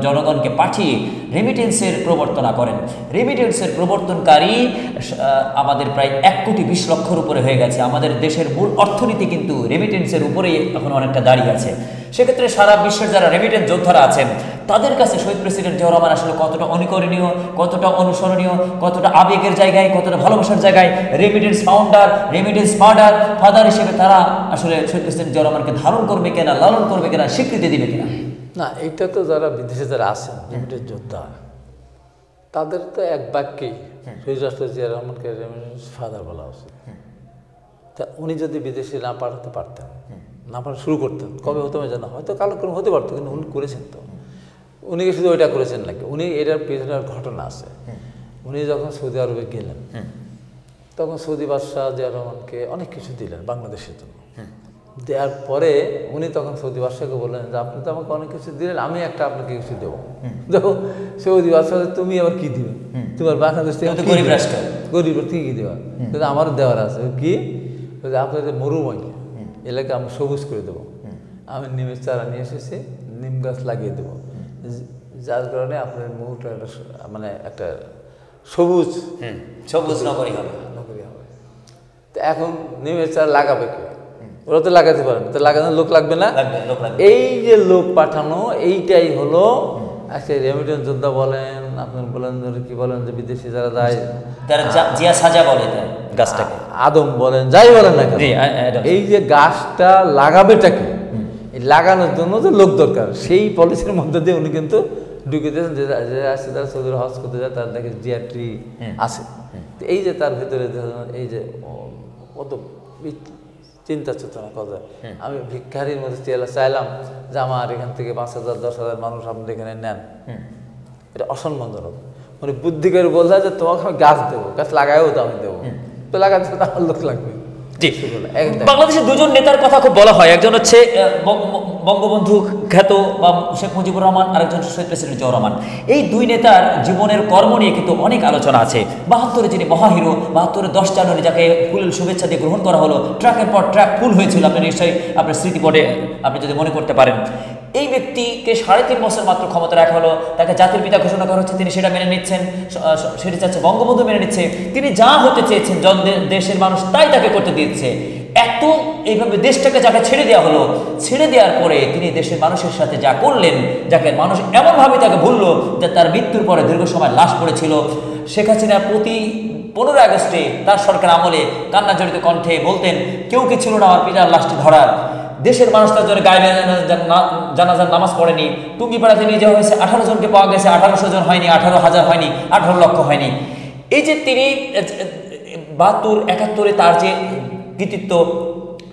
জনগণকে পাঠিয়ে রেমিটেন্সের প্রবর্তনা করেন। রেমিটেন্সের প্রবর্তনকারী আমাদের প্রায় 1,20,00,000 উপরে হয়ে গেছে। আমাদের দেশের মূল অর্থনীতি কিন্তু রেমিটেন্সের উপরেই এখন অনেকটা দাঁড়িয়ে আছে। সেক্ষেত্রে সারা বিশ্বের যারা রেমিটেন্স যোদ্ধারা আছেন তাদের কাছে শহীদ প্রেসিডেন্ট জিয়াউর রহমান আসলে কতটা অনুকরণীয়, কতটা অনুসরণীয়, কতটা আবেগের জায়গায়, কতটা ভালোবাসার জায়গায়, রেমিটেন্স ফাউন্ডার, রেমিটেন্স ফাদার হিসেবে তারা আসলে শহীদ প্রেসিডেন্ট জিয়াউর রহমানকে ধারণ করবে কিনা, লালন করবে কিনা, স্বীকৃতি দিবে কিনা? না, এটা তো যারা বিদেশে যারা আছেন রেমিটেন্স যোদ্ধা, তাদের তো এক বাক্যেই শহীদ রাষ্ট্রপতি জিয়া রহমানকে রেমিটেন্স ফাদার বলা উচিত। তা উনি যদি বিদেশে না পাঠাতে পারতেন, না পাঠাতে শুরু করতেন, কবে হতো জানা, হয়তো কালক্রমে হতে পারতো, কিন্তু উনি করেছেন। তো উনি কি শুধু ওইটা করেছেন নাকি? উনি এটার পেছনের ঘটনা আছে। উনি যখন সৌদি আরবে গেলেন তখন সৌদি বাদশাহ জিয়া রহমানকে অনেক কিছু দিলেন বাংলাদেশের জন্য। দেওয়ার পরে উনি তখন সৌদি বাদশাহকে বললেন যে আপনি তো আমাকে অনেক কিছু দিলেন, আমি একটা আপনাকে কিছু দেবো। দেখো সৌদি বাদশাহ তুমি আবার কি দিবে, তোমার বাংলাদেশ থেকে গরিব থেকে কি দেওয়া, কিন্তু আমারও দেওয়ার আছে কি, আপনাদের মরুময় এলাকা আমি সবুজ করে দেবো, আমি নিমের চারা নিয়ে এসেছি, নিম গাছ লাগিয়ে দেবো, যার কারণে আপনার মুখটা মানে একটা সবুজ সবুজ নগরী হবে। তো এখন নিমের চারা লাগাবে কে? ওরা তো লাগাতে পারে না, তো লাগানোর লোক লাগবে না। এই যে লোক পাঠানো, এইটাই হলো আজকে রেমিটেন্স যোদ্ধা বলেন, আপনার বলেন কি বলেন যে বিদেশি যারা যায় জিয়া সাজা বলে গাছটাকে, আদম বলেন, যাই বলেন না কেন, এই যে গাছটা লাগাবেটাকে এই লাগানোর জন্য যে লোক দরকার, সেই পলিসির মধ্যে দিয়ে উনি কিন্তু ঢুকে দিয়েছেন। যে আসছে তারা সৌদি হজ করতে যায়, তার দেখে জিয়া ট্রি আছে। তো এই যে তার ভিতরে এই যে কত চিন্তা চেতনা কথা, আমি ভিক্ষারির মধ্যে চাইলাম যে আমার এখান থেকে 5,000 10,000 মানুষ আপনি এখানে নেন, এটা অসম্মানজনক। মানে বুদ্ধি করে বলছে যে তোমাকে আমি গাছ দেবো, গাছ লাগাইও তো আমি দেবো, তো লাগাতে আমার লোক লাগবে। বাংলাদেশের দুজন নেতার কথা খুব বলা হয়, একজন হচ্ছে বঙ্গবন্ধু খ্যাত বা শেখ মুজিবুর রহমান, আরেকজন শহীদ প্রেসিডেন্ট জিয়াউর রহমান। এই দুই নেতার জীবনের কর্ম নিয়ে কিন্তু অনেক আলোচনা আছে। 72-এ যিনি মহাহিরো, 72-এর 10 জানুয়ারি যাকে ফুলের শুভেচ্ছা দিয়ে গ্রহণ করা হলো, ট্রাকের পর ট্রাক ফুল হয়েছিল, আপনি নিশ্চয়ই আপনার স্মৃতিপটে আপনি যদি মনে করতে পারেন। এই ব্যক্তিকে 3.5 বছর মাত্র ক্ষমতা রাখা হলো, তাকে জাতির পিতা ঘোষণা করা হচ্ছে, তিনি সেটা মেনে নিচ্ছেন, সেটা চাচ্ছে বঙ্গবন্ধু মেনে নিচ্ছে, তিনি যা হতে চেয়েছেন দেশের মানুষ তাই তাকে করতে দিচ্ছে। এত এইভাবে দেশটাকে যাকে ছেড়ে দেওয়া হলো, ছেড়ে দেওয়ার পরে তিনি দেশের মানুষের সাথে যা করলেন, যাকে মানুষ এমনভাবে তাকে ভুললো যে তার মৃত্যুর পরে দীর্ঘ সময় লাশ পড়েছিল। শেখ হাসিনা প্রতি 15 আগস্টে তার সরকার আমলে কান্না জড়িত কণ্ঠে বলতেন, কেউ কি ছিল না আমার পিতার লাশটি ধরার। দেশের মানুষ তার জন্য গায়ে জানাজার নামাজ পড়েনি। টুঙ্গিপাড়াতে নিয়ে যাওয়া হয়েছে, 18 জনকে পাওয়া গেছে, 1800 জন হয়নি, 18,000 হয়নি, 18 লক্ষ হয়নি। এই যে তিনি 72-71-এ তার যে কৃতিত্ব,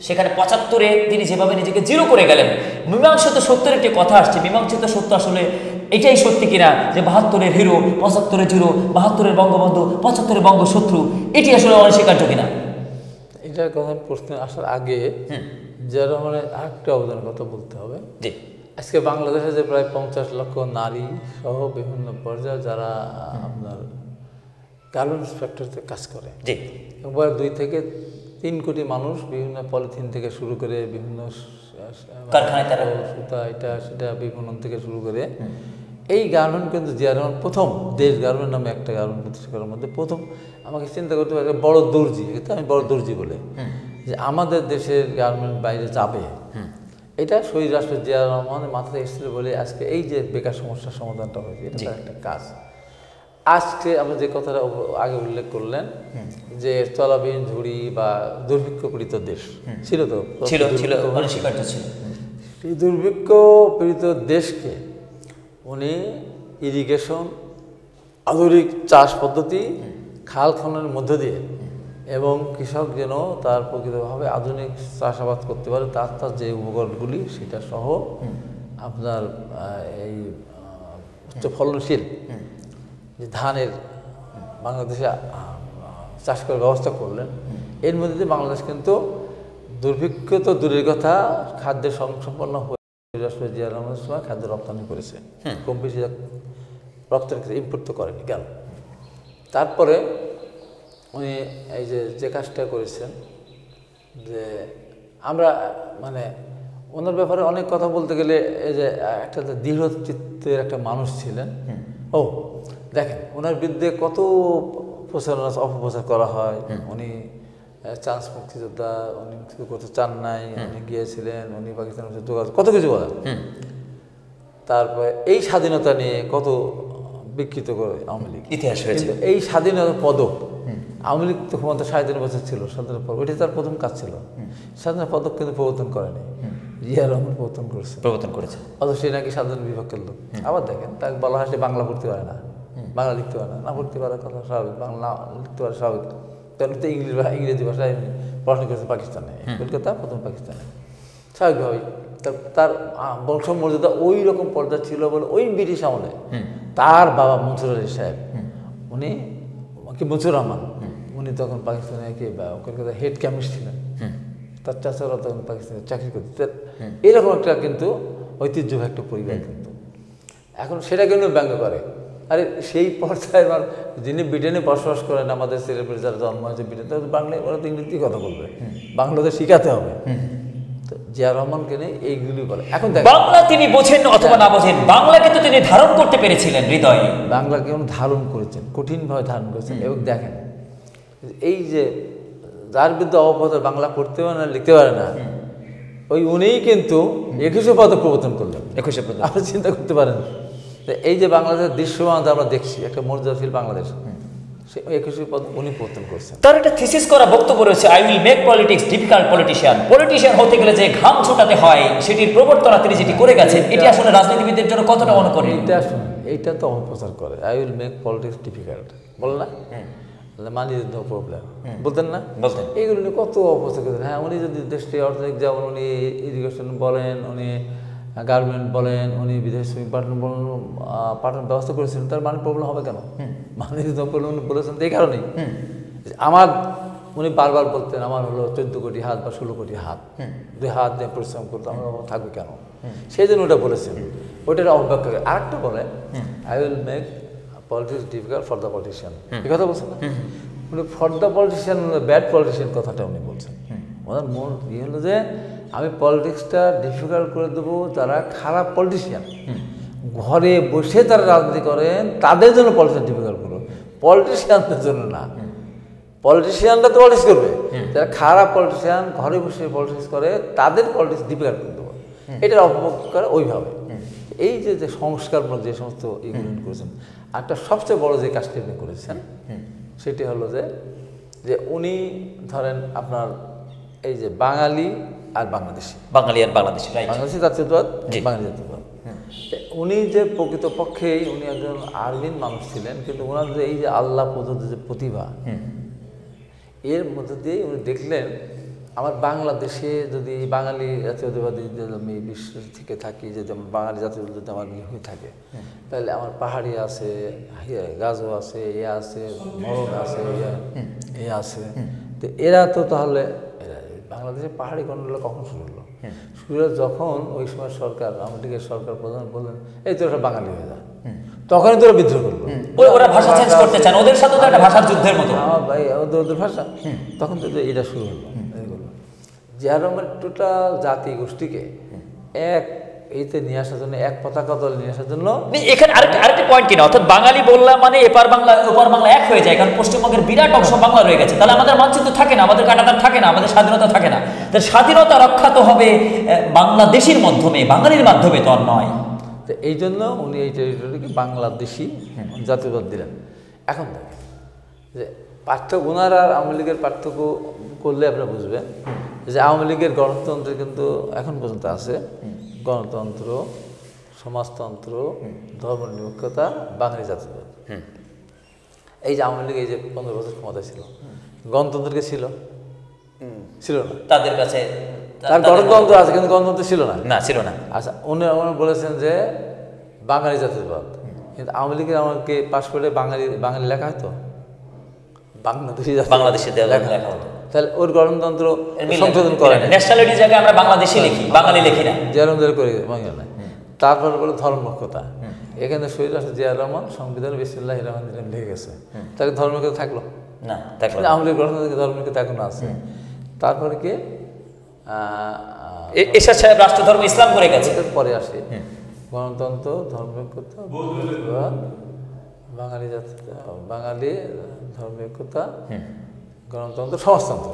সেখানে 75-এ তিনি যেভাবে নিজেকে জিরো করে গেলেন। মীমাংসিত সত্যের একটি কথা আসছে, মীমাংসিত সত্য আসলে এটাই সত্যি কিনা যে 72-এর হিরো, 75-এর জিরো, 72-এর বঙ্গবন্ধু, 75-এর বঙ্গশত্রু, এটি আসলে অনস্বীকার্য কিনা? এটার কথা প্রশ্ন আসার আগে যারা মানে আরেকটা অবদানের কথা বলতে হবে। জি, আজকে বাংলাদেশে যে প্রায় 50 লক্ষ নারী সহ বিভিন্ন পর্যায়ে যারা আপনার গার্মেন্টস ফ্যাক্টরিতে কাজ করে, জি, একবার 2 থেকে 3 কোটি মানুষ বিভিন্ন পলিথিন থেকে শুরু করে বিভিন্ন কারখানায় তারা সুতা এটা সেটা বিভিন্ন থেকে শুরু করে এই গার্মেন্ট কিন্তু জিয়া রহমান প্রথম দেশ গার্মেন্ট নামে একটা গার্মেন্ট প্রতিষ্ঠানের মধ্যে প্রথম আমাকে চিন্তা করতে পারে বড় দর্জি, এটা আমি বড় দর্জি বলে যে আমাদের দেশের গার্মেন্ট বাইরে যাবে, এটা শহীদ রাষ্ট্র জিয়া রহমানের মাথায় এসেছিল বলে আজকে এই যে বেকার সমস্যার সমাধানটা হয়েছে, এটা তার একটা কাজ। আজকে আমরা যে কথাটা আগে উল্লেখ করলেন যে তলাবিহীন ঝুড়ি বা দুর্ভিক্ষ পীড়িত দেশ ছিল, তো ছিল অনস্বীকার্য ছিল। সেই দুর্ভিক্ষ পীড়িত দেশকে উনি ইরিগেশন, আধুনিক চাষ পদ্ধতি, খাল খননের মধ্য দিয়ে এবং কৃষক যেন তার প্রকৃতভাবে আধুনিক চাষাবাদ করতে পারে, তার যে উপকরণগুলি সেটা সহ আপনার এই উচ্চ ফলনশীল যে ধানের বাংলাদেশে চাষ করার ব্যবস্থা করলেন। এর মধ্যে দিয়ে বাংলাদেশ কিন্তু দুর্ভিক্ষ তো দূরের কথা, খাদ্যের সংসম্পন্ন হয়ে জিয়া রহমানের সময় খাদ্য রপ্তানি করেছে, কম বেশি রপ্তানি করেছে, ইম্পোর্ট তো করেনি কেন। তারপরে উনি এই যে কাজটা করেছেন যে আমরা মানে ওনার ব্যাপারে অনেক কথা বলতে গেলে এই যে একটা দৃঢ় চিত্তের একটা মানুষ ছিলেন। ও দেখেন ওনার বিরুদ্ধে কত প্রচারণা অপপ্রচার করা হয়, উনি চান্স মুক্তিযোদ্ধা, উনি মুক্তি করতে চান নাই, উনি গিয়েছিলেন, উনি পাকিস্তানের সাথে যোগাযোগ, কত কিছু বলেন। তারপরে এই স্বাধীনতা নিয়ে কত বিকৃত করে আওয়ামী লীগ ইতিহাস হয়েছে। এই স্বাধীনতা পদক আওয়ামী লীগ তো ক্ষমতা 3.5 বছর ছিল, স্বাধীনতার পর ওইটাই তার প্রথম কাজ ছিল। স্বাধীনতা পদক কিন্তু প্রবর্তন করেনি, জিয়া রহমান প্রবর্তন করেছে, অথচ সে নাকি স্বাধীন বিপক্ষের লোক। আবার দেখেন তাকে বলা হয় সে বাংলা পড়তে পারে না, বাংলা লিখতে পারে না, পড়তে পারার কথা স্বাভাবিক, বাংলা লিখতে পারে স্বাভাবিক, তাহলে তো ইংরেজি ভাষায় পড়াশোনা করেছে পাকিস্তানে, কলকাতা প্রথম পাকিস্তানে, স্বাভাবিকভাবেই তার বংশমর্যাদা ওই রকম পর্যায়ে ছিল বলে ওই ব্রিটিশ আমলে তার বাবা মনসুর আলী সাহেব উনি কি মঞ্জুর রহমান, উনি তখন পাকিস্তানে কলকাতা হেড কেমিস্ট ছিলেন, তার চাচারা তখন পাকিস্তানে চাকরি করতেন। এরকম একটা কিন্তু ঐতিহ্যবাহী একটা পরিবার কিন্তু এখন সেটা কিন্তু ব্যঙ্গ করে। আরে সেই পর্যায়ে যিনি ব্রিটেনে বসবাস করেন, আমাদের ছেলেপেলে যারা জন্ম হয়েছে ব্রিটেনে, তাদের বাংলায় ওরা তো ইংরেজি কথা বলবে, বাংলাতে শিখাতে হবে। তো জিয়া রহমানকে নিয়ে এইগুলি বলে। এখন বাংলা তিনি বোঝেন অথবা না বোঝেন, বাংলা কিন্তু তিনি ধারণ করতে পেরেছিলেন হৃদয়ে, বাংলাকে উনি ধারণ করেছেন, কঠিনভাবে ধারণ করেছেন। এবং দেখেন এই যে যার বিরুদ্ধে অপপ্রচার, বাংলা পড়তে পারে না, লিখতে পারে না, ওই উনিই কিন্তু 21শে পদক প্রবর্তন করলেন। 21শে পদক আপনি চিন্তা করতে পারেন এই যে বাংলাদেশের দৃশ্যমান আমরা দেখছি একটা মর্যাদাশীল বাংলাদেশ, সে 21শে পদক উনি প্রবর্তন করছেন। তার একটা থিসিস করা বক্তব্য রয়েছে, I will make politics difficult politician. Politician হতে গেলে যে ঘাম ছোটাতে হয় সেটির প্রবর্তনা তিনি যেটি করে গেছেন, এটি আসলে রাজনীতিবিদদের জন্য কতটা অনুকরণীয়? এইটা শুনুন, এইটা তো অপপ্রচার করে, I will make politics difficult বলে না, মানি ইজ নো প্রবলেম বলতেন না, বলতেন। এইগুলো নিয়ে কত অপপ্রচার করতেন। হ্যাঁ, উনি যদি দেশটি অর্থনৈতিক, যেমন উনি ইরিগেশন বলেন, উনি গার্মেন্ট বলেন, উনি বিদেশি শ্রমিক পাঠানোর ব্যবস্থা করেছিলেন, তার মানি প্রবলেম হবে কেন? মানি ইজ নো প্রবলেম বলেছেন এই কারণেই। আমার উনি বারবার বলতেন আমার হলো 14 কোটি হাত বা 16 কোটি হাত, 2 হাত দিয়ে পরিশ্রম করতে আমরা থাকবো কেন? সেই জন্য ওটা বলেছেন, ওইটার অব্যাখ্যা করে। আরেকটা বলে I will make politics difficult for the politician, এই কথা বলছেন না? উনি for the politician, bad politician কথাটা উনি বলছেন। ওনার মূল ইয়ে হলো যে আমি পলিটিক্সটা ডিফিকাল্ট করে দেবো যারা খারাপ পলিটিশিয়ান, ঘরে বসে তারা রাজনীতি করেন, তাদের জন্য পলিটিক্স ডিফিকাল্ট করবো, পলিটিশিয়ানদের জন্য না। পলিটিশিয়ানরা তো পলিটিক্স করবে, যারা খারাপ পলিটিশিয়ান ঘরে বসে পলিটিক্স করে তাদের পলিটিক্স ডিফিকাল্ট করে দেবো, এটার অপভোগ করে ওইভাবে। এই যে যে সংস্কারমূলক যে সমস্ত ইগুলো করেছেন, একটা সবচেয়ে বড় যে কাজটি উনি করেছেন সেটি হলো যে উনি ধরেন আপনার এই যে বাঙালি আর বাংলাদেশি, বাঙালি আর বাংলাদেশি, বাংলাদেশি জাতীয়তাবাদ, বাঙালি জাতীয়তাবাদ, উনি যে প্রকৃতপক্ষেই উনি একজন আরবিন মানুষ ছিলেন, কিন্তু ওনার যে এই যে আল্লাহ প্রদত্ত যে প্রতিভা, এর মধ্যে দিয়ে উনি দেখলেন আমার বাংলাদেশে যদি বাঙালি জাতীয়তাবাদী আমি বিশ্ব থেকে থাকি, যদি আমার বাঙালি জাতীয়তাবাদ যদি আমার হয়ে থাকে, তাহলে আমার পাহাড়ি আছে, গাজো আছে, এ আছে, মরণ আছে, এ আছে, তো এরা তো তাহলে বাংলাদেশের পাহাড়ি গণ্ডগোল কখন শুরু হলো? শুরু হলো যখন ওই সময় সরকার, আমাদের সরকার প্রধান বললেন এই তো ওরা বাঙালি হয়ে যায়, তখনই তোরা বিদ্রোহ করলো, ওরা ভাষা চেঞ্জ করতে চান, ওদের সাথে তো একটা ভাষার যুদ্ধের মতো, আমার ভাই ওদের ভাষা, তখন তো এটা শুরু হলো। জিয়া রহমান টোটাল জাতি গোষ্ঠীকে এক এইতে নিয়ে আসার জন্য, এক পতাকা দল নিয়ে আসার জন্য। এখানে আরেকটা পয়েন্ট কিনা, অর্থাৎ বাঙালি বললাম মানে এপার বাংলা ওপার বাংলা এক হয়ে যায়, কারণ পশ্চিমবঙ্গের বিরাট অংশ বাংলা রয়ে গেছে, তাহলে আমাদের মানচিত্র থাকে না, আমাদের কাটাতার থাকে না, আমাদের স্বাধীনতা থাকে না। তাহলে স্বাধীনতা রক্ষা তো হবে বাংলাদেশের মাধ্যমে, বাঙালির মাধ্যমে তো আর নয়। তো এই জন্য উনি এই টেরিটরিকে বাংলাদেশি জাতীয়বাদ দিলেন। এখন দেখেন যে পার্থক্য ওনার আর আওয়ামী লীগের পার্থক্য করলে আপনারা বুঝবেন যে আওয়ামী লীগের গণতন্ত্র কিন্তু এখন পর্যন্ত আছে, গণতন্ত্র, সমাজতন্ত্র, ধর্মনিরপেক্ষতা, বাঙালি জাতীয়বাদ। এই যে আওয়ামী লীগ এই যে 15 বছর ক্ষমতায় ছিল, গণতন্ত্রকে ছিল ছিল না তাদের কাছে, তার গণতন্ত্র আছে কিন্তু গণতন্ত্র ছিল না, না ছিল না। আচ্ছা উনি বলেছেন যে বাঙালি জাতীয়বাদ, কিন্তু আওয়ামী লীগের আমাকে পাশ করে বাঙালি লেখা হতো, বাংলাদেশি লেখা হতো, তাহলে ওর গণতন্ত্র সংশোধন করে ন্যাশনালিটির জায়গায় আমরা বাংলাদেশি লিখি, বাঙালি লিখি না, যেরকম করে বাংলা। তারপর বলে ধর্মনিরপেক্ষতা, এখানে শহীদ রাষ্ট্র জিয়া রহমান সংবিধানে বিসমিল্লাহির রহমানির রহিম লিখে গেছে, তাহলে ধর্মনিরপেক্ষতা থাকলো না, থাকলো আওয়ামী লীগ গণতন্ত্র ধর্মনিরপেক্ষতা এখন আছে। তারপরে কি এরশাদ সাহেব রাষ্ট্র ধর্ম ইসলাম করে গেছে, পরে আসে গণতন্ত্র, ধর্মনিরপেক্ষতা, বাঙালি জাতীয়তা, বাঙালি ধর্মনিরপেক্ষতা, গণতন্ত্র, সমাজতন্ত্র।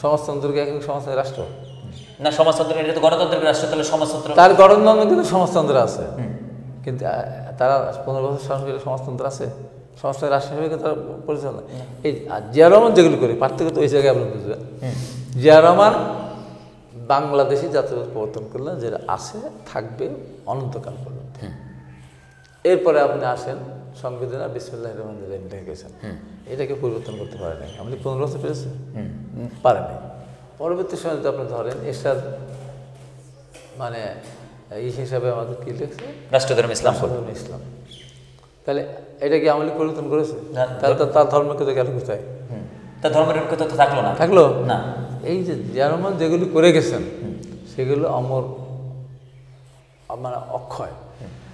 সমাজতন্ত্রকে এখন সমাজতন্ত্রের রাষ্ট্র না, সমাজতন্ত্র এটা তো গণতন্ত্রের রাষ্ট্র, তাহলে সমাজতন্ত্র, তার গণতন্ত্র কিন্তু সমাজতন্ত্র আছে, কিন্তু তারা 15 বছর শাসন করে সমাজতন্ত্র আছে, সমাজতন্ত্রের রাষ্ট্র হিসেবে তারা পরিচালনা। এই জিয়া রহমান যেগুলো করে পার্থক্য তো ওই জায়গায় আপনি বুঝবেন। জিয়া রহমান বাংলাদেশি জাতীয়তাবাদ প্রবর্তন করলেন, যেটা আছে থাকবে অনন্তকাল পর্যন্ত। এরপরে আপনি আসেন সংবিধানে বিসমিল্লাহির রহমানির রহিম লিখে গেছেন, এটাকে পরিবর্তন করতে পারে নাই। আপনি 15 বছর পেরেছে পারেনি। পরবর্তী সময় যদি আপনি ধরেন এরশাদ মানে এই হিসাবে আমাদের কি লিখছে, রাষ্ট্রধর্ম ইসলাম। ইসলাম তাহলে এটা কি আওয়ামী লীগ পরিবর্তন করেছে? না। তাহলে তো তার ধর্মকে তো গেল কোথায়? তার ধর্মের ঐক্যতা তো থাকলো না। থাকলো না। এই যে জিয়া রহমান যেগুলি করে গেছেন সেগুলো অমর, মানে অক্ষয়।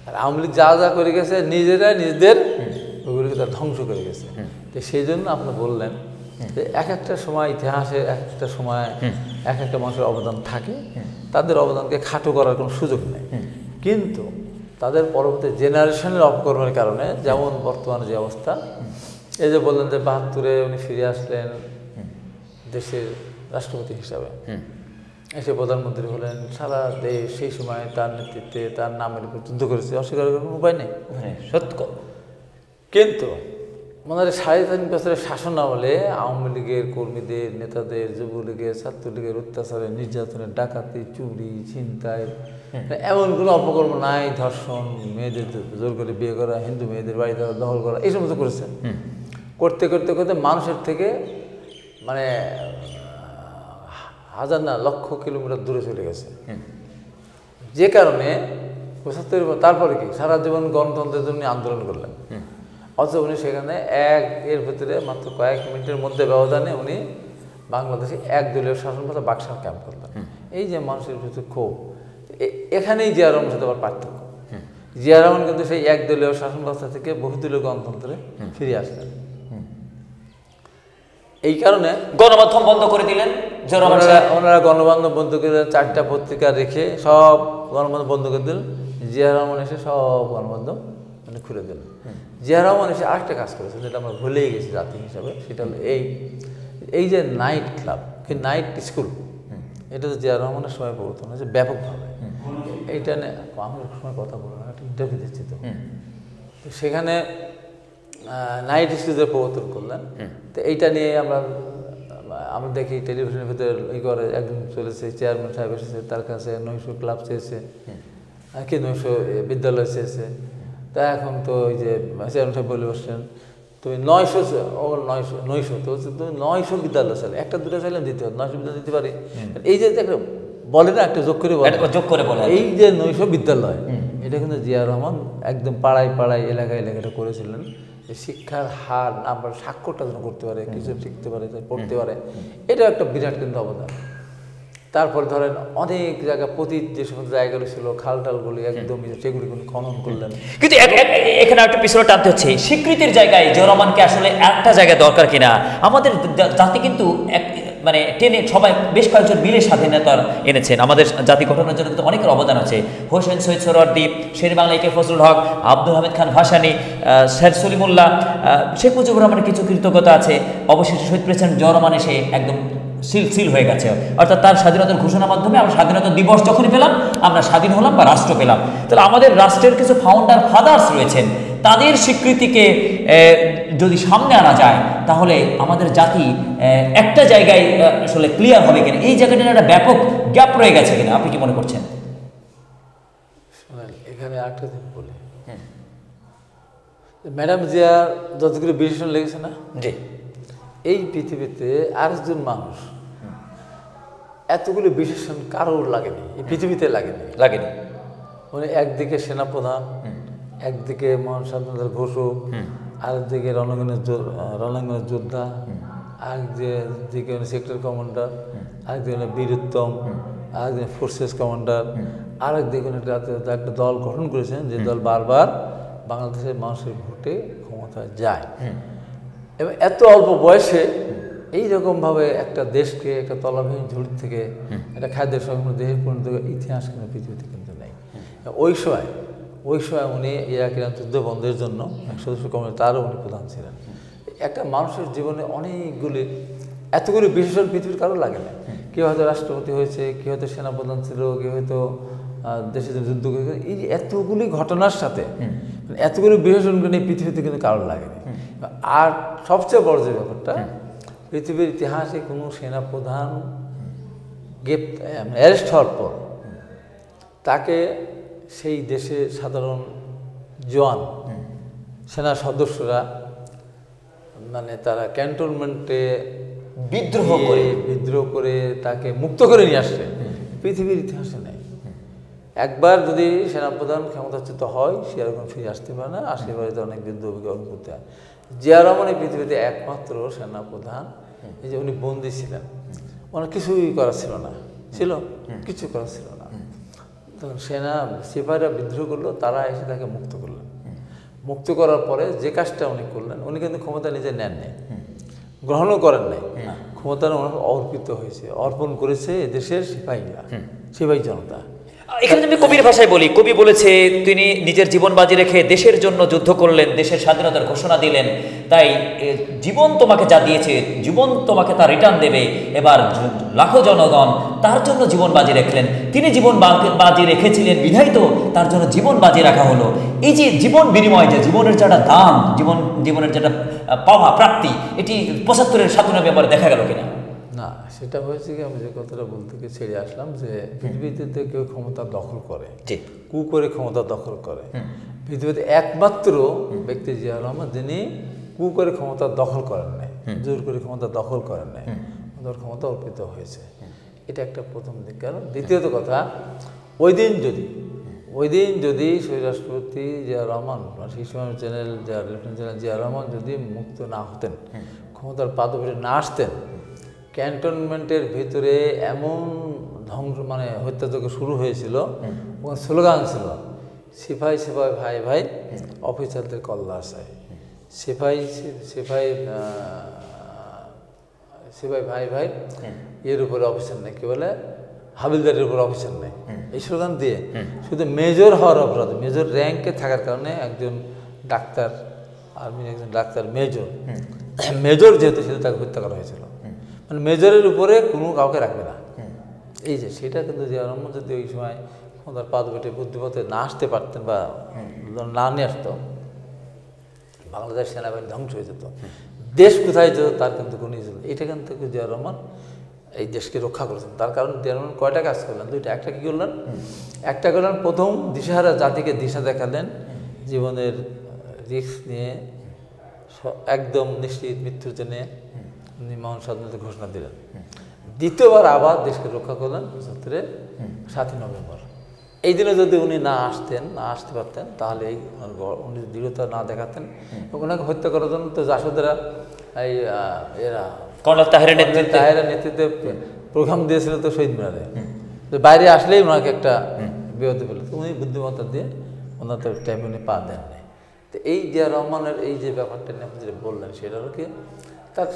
আর আওয়ামী লীগ যা যা করে গেছে নিজেরা নিজেদের ওগুলিকে তার ধ্বংস করে গেছে। তো সেই জন্য আপনি বললেন যে এক একটা সময় ইতিহাসে এক একটা সময় এক একটা মানুষের অবদান থাকে, তাদের অবদানকে খাটো করার কোনো সুযোগ নেই। কিন্তু তাদের পরবর্তী জেনারেশনের অপকর্মের কারণে, যেমন বর্তমানে যে অবস্থা, এই যে বললেন যে ৭২-এ উনি ফিরে আসলেন দেশের রাষ্ট্রপতি হিসাবে, এসে প্রধানমন্ত্রী হলেন, সারা দেশ সেই সময় তার নেতৃত্বে তার নামের উপর যুদ্ধ করেছে, অস্বীকার করার কোনো উপায় নেই। সত্য। কিন্তু আমাদের ৩.৫ বছরের শাসন আমলে আওয়ামী লীগের কর্মীদের, নেতাদের, যুবলীগের, ছাত্রলীগের অত্যাচারে, নির্যাতনের, ডাকাতি, চুরি, ছিনতাই, এমন কোনো অপকর্ম নাই। ধর্ষণ, মেয়েদের জোর করে বিয়ে করা, হিন্দু মেয়েদের বাড়ি দখল করা, এই সমস্ত করেছে। করতে করতে করতে মানুষের থেকে মানে হাজার না লক্ষ কিলোমিটার দূরে চলে গেছে। যে কারণে ৭৫ তারপরে কি সারা জীবন গণতন্ত্রের জন্য আন্দোলন করলেন, অথচ উনি সেখানে এর ভিতরে মাত্র কয়েক মিনিটের মধ্যে ব্যবধানে উনি বাংলাদেশে একদলীয় শাসন ব্যবস্থা বাকশাল ক্যাম্প করলেন। এই যে মানুষের ভিতরে ক্ষোভ, এখানেই জিয়া রহমানের সাথে আবার পার্থক্য। জিয়া রহমান কিন্তু সেই একদলীয় শাসন ব্যবস্থা থেকে বহুদলীয় গণতন্ত্রে ফিরে আসলেন। এই কারণে গণমাধ্যম বন্ধ করে দিলেন। ওনারা গণমাধ্যম বন্ধ করে দিলেন, 4টা পত্রিকা রেখে সব গণমাধ্যম বন্ধ করে দিলেন। জিয়া রহমান এসে সব গণমাধ্যম মানে খুলে দিলেন। জিয়া রহমান এসে আরেকটা কাজ করেছে, যেটা আমরা ভুলেই গেছি জাতি হিসাবে, সেটা হলো এই যে নাইট ক্লাব, কি নাইট স্কুল, এটা তো জিয়া রহমানের সময় প্রবর্তন হয়েছে ব্যাপকভাবে। এইটা নিয়ে আমি সময় কথা বলবো না, একটা ইন্টারভিউ দিচ্ছি তো সেখানে নাইট স্কুলের প্রবর্তন করলেন। তো এইটা নিয়ে আমরা দেখি টেলিভিশনের ভিতরে করে একদিন চলেছে, চেয়ারম্যান সাহেব এসেছে, তার কাছে 900 ক্লাব চেয়েছে, কি 900 বিদ্যালয় চেয়েছে। তা এখন তো ওই যে চেয়ারম্যান সাহেব বলে বসছেন, তুমি 900 তো তুমি 900 বিদ্যালয় চাইলে, একটা দুটো চাইলে দিতে হবে, 900 বিদ্যালয় দিতে পারি। এই যে একটা বলে না, একটা যোগ করে বলে, এই যে 900 বিদ্যালয়, এটা কিন্তু জিয়া রহমান একদম পাড়ায় পাড়ায় এলাকায় এলাকাটা করেছিলেন। শিক্ষার হার আমরা স্বাক্ষরটা যেন করতে পারে, কিছু শিখতে পারে, পড়তে পারে, এটা একটা বিরাট কিন্তু অবদান। তারপর ধরেন অনেক জায়গা পতিত যে সমস্ত জায়গাগুলো ছিল, খাল টালগুলি একদম সেগুলি খনন করলেন। কিন্তু এখানে একটা পিছনে টানতে হচ্ছে স্বীকৃতির জায়গায় জিয়া রহমানকে আসলে একটা জায়গায় দরকার কিনা। আমাদের জাতি কিন্তু মানে টেনে সবাই বেশ কয়েকজন মিলে স্বাধীনতা এনেছেন। আমাদের জাতি গঠনের জন্য কিন্তু অনেকের অবদান আছে। হোসেন সৈয়দ সোহরাওয়ার্দী, শের বাংলা একে ফজলুল হক, আব্দুল হামিদ খান ভাসানী, শের সলিমুল্লাহ, শেখ মুজিবুর রহমানের কিছু কৃতজ্ঞতা আছে। অবশেষে শহীদ প্রেসিডেন্ট জিয়া রহমান এসে একদম সিল হয়ে গেছে। অর্থাৎ তার স্বাধীনতার ঘোষণার মাধ্যমে আমরা স্বাধীনতা দিবস যখনই পেলাম, আমরা স্বাধীন হলাম বা রাষ্ট্র পেলাম। তাহলে আমাদের রাষ্ট্রের কিছু ফাউন্ডার ফাদার্স রয়েছেন, তাদের স্বীকৃতিকে যদি সামনে আনা যায়, তাহলে আমাদের জাতি একটা জায়গায় আসলে ক্লিয়ার হবে কিনা, এই জায়গাটার একটা ব্যাপক গ্যাপ রয়ে গেছে কিনা, আপনি কি মনে করছেন? এখানে একটা দিন বলি, ম্যাডাম জিয়া যতগুলো বিশেষণ লেগেছে না, জি, এই পৃথিবীতে আরেকজন মানুষ এতগুলো বিশেষণ কারোর লাগেনি, এই পৃথিবীতে লাগেনি। উনি একদিকে সেনাপ্রধান, একদিকে মহান স্বাধীনতার ঘোষক, আরেকদিকে রণাঙ্গনের যোদ্ধা, আরেকদিকে উনি সেক্টর কমান্ডার, আরেকদিকে উনি বীর উত্তম, আরেকদিকে ফোর্সেস কমান্ডার, আরেকদিকে উনি একটা দল গঠন করেছেন, যে দল বারবার বাংলাদেশের মানুষের ভোটে ক্ষমতায় যায়। এবং এত অল্প বয়সে এইরকমভাবে একটা দেশকে একটা তলাবিহীন ঝুড়ি থেকে একটা খাদ্যের সম্পূর্ণ দেহে পরিণত ইতিহাস কিন্তু পৃথিবীতে কিন্তু নেই। ওই সময় উনি ইরাক ইরান যুদ্ধ বন্ধের জন্য এক সদস্য কমিটি, তারও উনি প্রধান ছিলেন। একটা মানুষের জীবনে এতগুলি বিশেষণ পৃথিবীর কারো লাগে না। কেউ হয়তো রাষ্ট্রপতি হয়েছে, কেউ হয়তো সেনাপ্রধান ছিল, কেউ হয়তো দেশের যুদ্ধ করেছে। এই এতগুলি ঘটনার সাথে এতগুলি বিশেষণগুলো নিয়ে পৃথিবীতে কিন্তু কারোর লাগেনি। আর সবচেয়ে বড় যে ব্যাপারটা, পৃথিবীর ইতিহাসে কোনো সেনাপ্রধান অ্যারেস্ট হওয়ার পর তাকে সেই দেশের সাধারণ জওয়ান সেনা সদস্যরা মানে তারা ক্যান্টনমেন্টে বিদ্রোহ করে তাকে মুক্ত করে নিয়ে আসছে, পৃথিবীর ইতিহাসে নেই। একবার যদি সেনাপ্রধান ক্ষমতাচ্যুত হয় সে আর কোনো ফিরে আসতে পারে না, আসলে বাড়িতে অনেক যুদ্ধ অভিজ্ঞতা করতে হয়। জিয়া রহমান এই পৃথিবীতে একমাত্র সেনাপ্রধান এই যে উনি বন্দী ছিলেন, ওনার কিছুই করা ছিল না, ছিল কিছু করা ছিল না। তখন সিপাহীরা বিদ্রোহ করলো, তারা এসে তাকে মুক্ত করলেন। মুক্ত করার পরে যে কাজটা উনি করলেন, উনি কিন্তু ক্ষমতা নিজে নেন নাই, গ্রহণও করেন নাই, ক্ষমতা ওনার অর্পিত হয়েছে, অর্পণ করেছে এদেশের সিপাহীরা, সিপাহী জনতা। এখানে আমি কবির ভাষায় বলি, কবি বলেছে তিনি নিজের জীবন বাজি রেখে দেশের জন্য যুদ্ধ করলেন, দেশের স্বাধীনতার ঘোষণা দিলেন, তাই জীবন তোমাকে যা দিয়েছে জীবন তোমাকে তা রিটার্ন দেবে। এবার লাখো জনগণ তার জন্য জীবন বাজি রাখলেন, তিনি জীবন বাজি রেখেছিলেন বিধায় তো তার জন্য জীবন বাজি রাখা হলো। এই যে জীবন বিনিময়, যে জীবনের যেটা দাম, জীবনের যেটা পাওয়া প্রাপ্তি, এটি 75-এর 97 ব্যাপারে দেখা গেল কিনা? না, সেটা হয়েছে কি, আমি যে কথাটা বলতে গিয়ে ছেড়ে আসলাম যে পৃথিবীতে কেউ ক্ষমতা দখল করে, কু করে ক্ষমতা দখল করে, পৃথিবীতে একমাত্র ব্যক্তি জিয়া রহমান যিনি কু করে ক্ষমতা দখল করেন নাই, জোর করে ক্ষমতা দখল করেন নাই, ওদের ক্ষমতা অর্পিত হয়েছে। এটা একটা প্রথম দিক। কারণ দ্বিতীয়ত কথা, ওই দিন যদি স্বৈরাষ্ট্রপতি জিয়া রহমান, সেই সময় লেফটেন্যান্ট জেনারেল জিয়া রহমান যদি মুক্ত না হতেন, ক্ষমতার পাদপীঠে না আসতেন, ক্যান্টনমেন্টের ভিতরে এমন ধ্বংস মানে হত্যাযজ্ঞ শুরু হয়েছিল, ওখানে স্লোগান ছিল সিপাহী সিপাহী ভাই ভাই, অফিসারদের কল্লা আসায়, সিপাহী ভাই ভাই, এর উপরে অফিসার নেই, কি বলে হাবিলদারের উপর অফিসার নেই, এই স্লোগান দিয়ে শুধু মেজর হওয়ার অপরাধ, মেজর র্যাঙ্কে থাকার কারণে একজন ডাক্তার, আর্মির একজন ডাক্তার মেজর যেহেতু সেটা তাকে হত্যা করা হয়েছিল। মানে মেজরের উপরে কোনো কাউকে রাখবে না। এই যে সেটা কিন্তু জিয়া রহমান যদি ওই সময় তার পাদপীঠে বুদ্ধিপথে না আসতে পারতেন বা না নিয়ে আসতো, বাংলাদেশ সেনাবাহিনী ধ্বংস হয়ে যেত, দেশ কোথায় যেত তার কিন্তু কোনো ছিল। এইটা কিন্তু জিয়া রহমান এই দেশকে রক্ষা করেছেন। তার কারণ জিয়া রহমান কয়টা কাজ করলেন? দুইটা। একটা কী করলেন? একটা করলেন প্রথম দিশাহারা জাতিকে দিশা দেখালেন, জীবনের রিস্ক নিয়ে একদম নিশ্চিত মৃত্যুর জন্যে উনি মহান স্বাধীনতা ঘোষণা দিলেন। দ্বিতীয়বার আবার দেশকে রক্ষা করলেন 7ই নভেম্বর। এই দিনে যদি উনি না আসতে পারতেন, তাহলে উনি দৃঢ়তা না দেখাতেন, ওনাকে হত্যা করার জন্য তো জাসদেরা কর্নেল তাহেরের নেতৃত্বে প্রোগ্রাম দিয়েছিল তো শহীদ মিনারে, বাইরে আসলেই ওনাকে একটা বিপদে ফেলে, উনি বুদ্ধিমত্তা দিয়ে ওনার তো টাইমে উনি পা দেন নাই। তো এই জিয়া রহমানের এই যে ব্যাপারটা নিয়ে আপনি যেটা বললেন, সেটা হলো কি, তার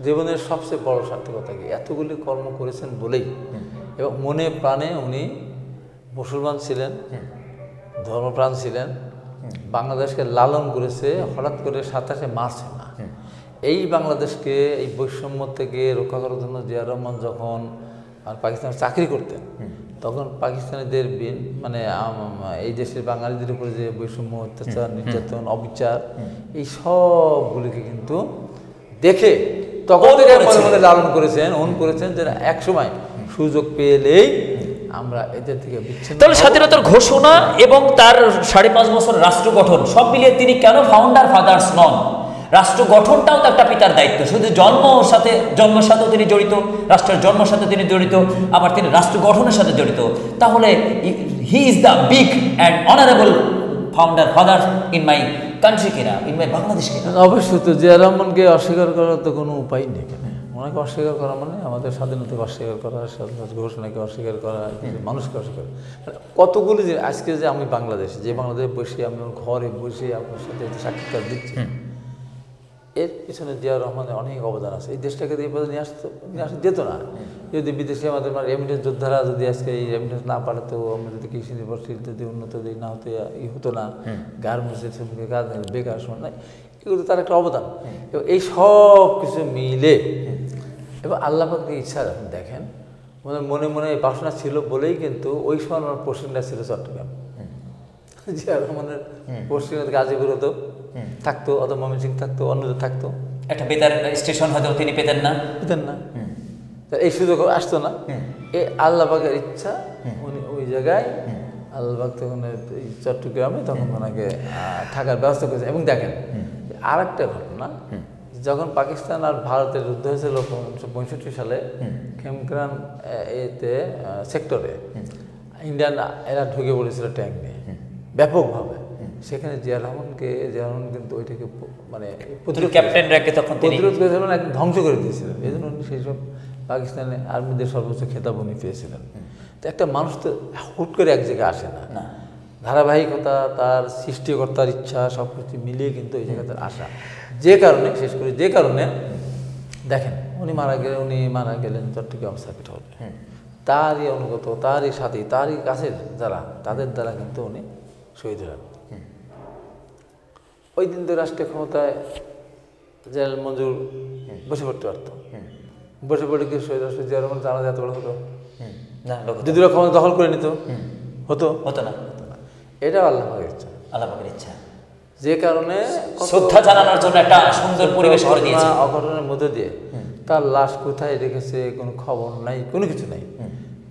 জীবনের সবচেয়ে বড় সার্থকতা কি, এতগুলি কর্ম করেছেন বলেই, এবং মনে প্রাণে উনি মুসলমান ছিলেন, ধর্মপ্রাণ ছিলেন, বাংলাদেশকে লালন করেছে। হঠাৎ করে 27 মার্চ না, এই বাংলাদেশকে এই বৈষম্য থেকে রক্ষা করার জন্য জিয়া রহমান যখন পাকিস্তানে চাকরি করতেন, তখন পাকিস্তানিদের মানে এই দেশের বাঙালিদের উপরে যে বৈষম্য, অত্যাচার, নির্যাতন, অবিচার, এই সবগুলিকে কিন্তু দেখে তখন থেকে মনে মনে লালন করেছেন, করেছেন যে এক সময় সুযোগ পেলেই আমরা এদের থেকে বিচ্ছিন্ন। তাহলে স্বাধীনতার ঘোষণা এবং তার 5.5 বছর রাষ্ট্র গঠন সব মিলিয়ে তিনি কেন ফাউন্ডার ফাদার্স নন? রাষ্ট্র গঠনটাও তো একটা পিতার দায়িত্ব। শুধু জন্মের সাথেও তিনি জড়িত, রাষ্ট্রের জন্মের সাথে তিনি জড়িত, আবার তিনি রাষ্ট্র গঠনের সাথে জড়িত। তাহলে he is the big and honourable founder father in my country কিনা, ইন মাই বাংলাদেশ কিনা। অবশ্যই তো জিয়া রহমানকে অস্বীকার করার তো কোনো উপায় নেই। ওনাকে অস্বীকার করা মানে আমাদের স্বাধীনতাকে অস্বীকার করা, স্বাধীনতা ঘোষণাকে অস্বীকার করা, মানুষকে অস্বীকার করা। মানে কতগুলি যে আজকে যে আমি বাংলাদেশে, যে বাংলাদেশে বসে আমি ঘরে বসে আপনার সাথে সাক্ষাৎকার দিচ্ছি, এর পিছনে জিয়া রহমানের অনেক অবদান আছে। এই দেশটাকে এই পথে নিয়ে আসতে যেত না যদি বিদেশে আমাদের রেমিটেন্স যোদ্ধারা যদি আজকে এই রেমিটেন্স না পাঠাতো, আমরা যদি কৃষি নির্ভরশীল যদি উন্নত যদি না হতো, হতো না, গার্মেন্টসের শ্রমিকের কাজ বেকার সময় নাই, এগুলো তার একটা অবদান। এবং এই সব কিছু মিলে এবং আল্লাহ পাকের ইচ্ছা দেখেন, মনে মনে বাসনা ছিল বলেই কিন্তু ওই সময় আমার পোস্টিংটা ছিল চট্টগ্রাম। জিয়া রহমানের পোস্টিং গাজীপুর হতো, থাকতো, অথবা ময়মনসিংহ থাকতো, অন্যদের থাকতো, একটা বেতার স্টেশন হয়তো তিনি পেতেন না। এই সুযোগ আসতো না। এই আল্লাহ পাকের ইচ্ছা, উনি ওই জায়গায় আল্লাহ পাক তখন এই চট্টগ্রামে তখন ওনাকে থাকার ব্যবস্থা করেছে। এবং দেখেন আর একটা ঘটনা, যখন পাকিস্তান আর ভারতের যুদ্ধ হয়েছিল 1965 সালে খেমক্রান এতে সেক্টরে, ইন্ডিয়ান এরা ঢুকে পড়েছিল ট্যাঙ্ক নিয়ে ব্যাপকভাবে। সেখানে জিয়া রহমান কিন্তু ওইটাকে মানে ক্যাপ্টেন র্যাঙ্কে তখন প্রতিরোধ করেছিলেন, একদম ধ্বংস করে দিয়েছিলেন। এই জন্য উনি সেই সব পাকিস্তানে আর্মিদের সর্বোচ্চ খেতাব উনি পেয়েছিলেন। তো একটা মানুষ তো হুট করে এক জায়গায় আসে না, ধারাবাহিকতা, তার সৃষ্টিকর্তার ইচ্ছা সব কিছু মিলিয়ে কিন্তু এই জায়গায় তার আসা। যে কারণে শেষ করে দেখেন উনি মারা গেলেন চট্টগ্রাম সার্কিট হলে। তারই অনুগত, তারই সাথী, তারই কাছের যারা, তাদের দ্বারা কিন্তু উনি শহীদ হলেন। ওই দিন তো রাষ্ট্রীয় ক্ষমতায় জেনারেল মঞ্জুর বসে পড়তে পারতো, বসে পড়ে কি শহীদ রাষ্ট্র জিয়া রহমান জানা এত বড় হতো? যদি ক্ষমতা দখল করে নিত হতো না। এটাও আল্লাহর ইচ্ছা, আল্লাহর ইচ্ছা, যে কারণে শ্রদ্ধা জানানোর জন্য একটা সুন্দর পরিবেশ করে দিয়েছে। অঘটনের মধ্যে দিয়ে তার লাশ কোথায় রেখেছে কোনো খবর নাই, কোনো কিছু নাই।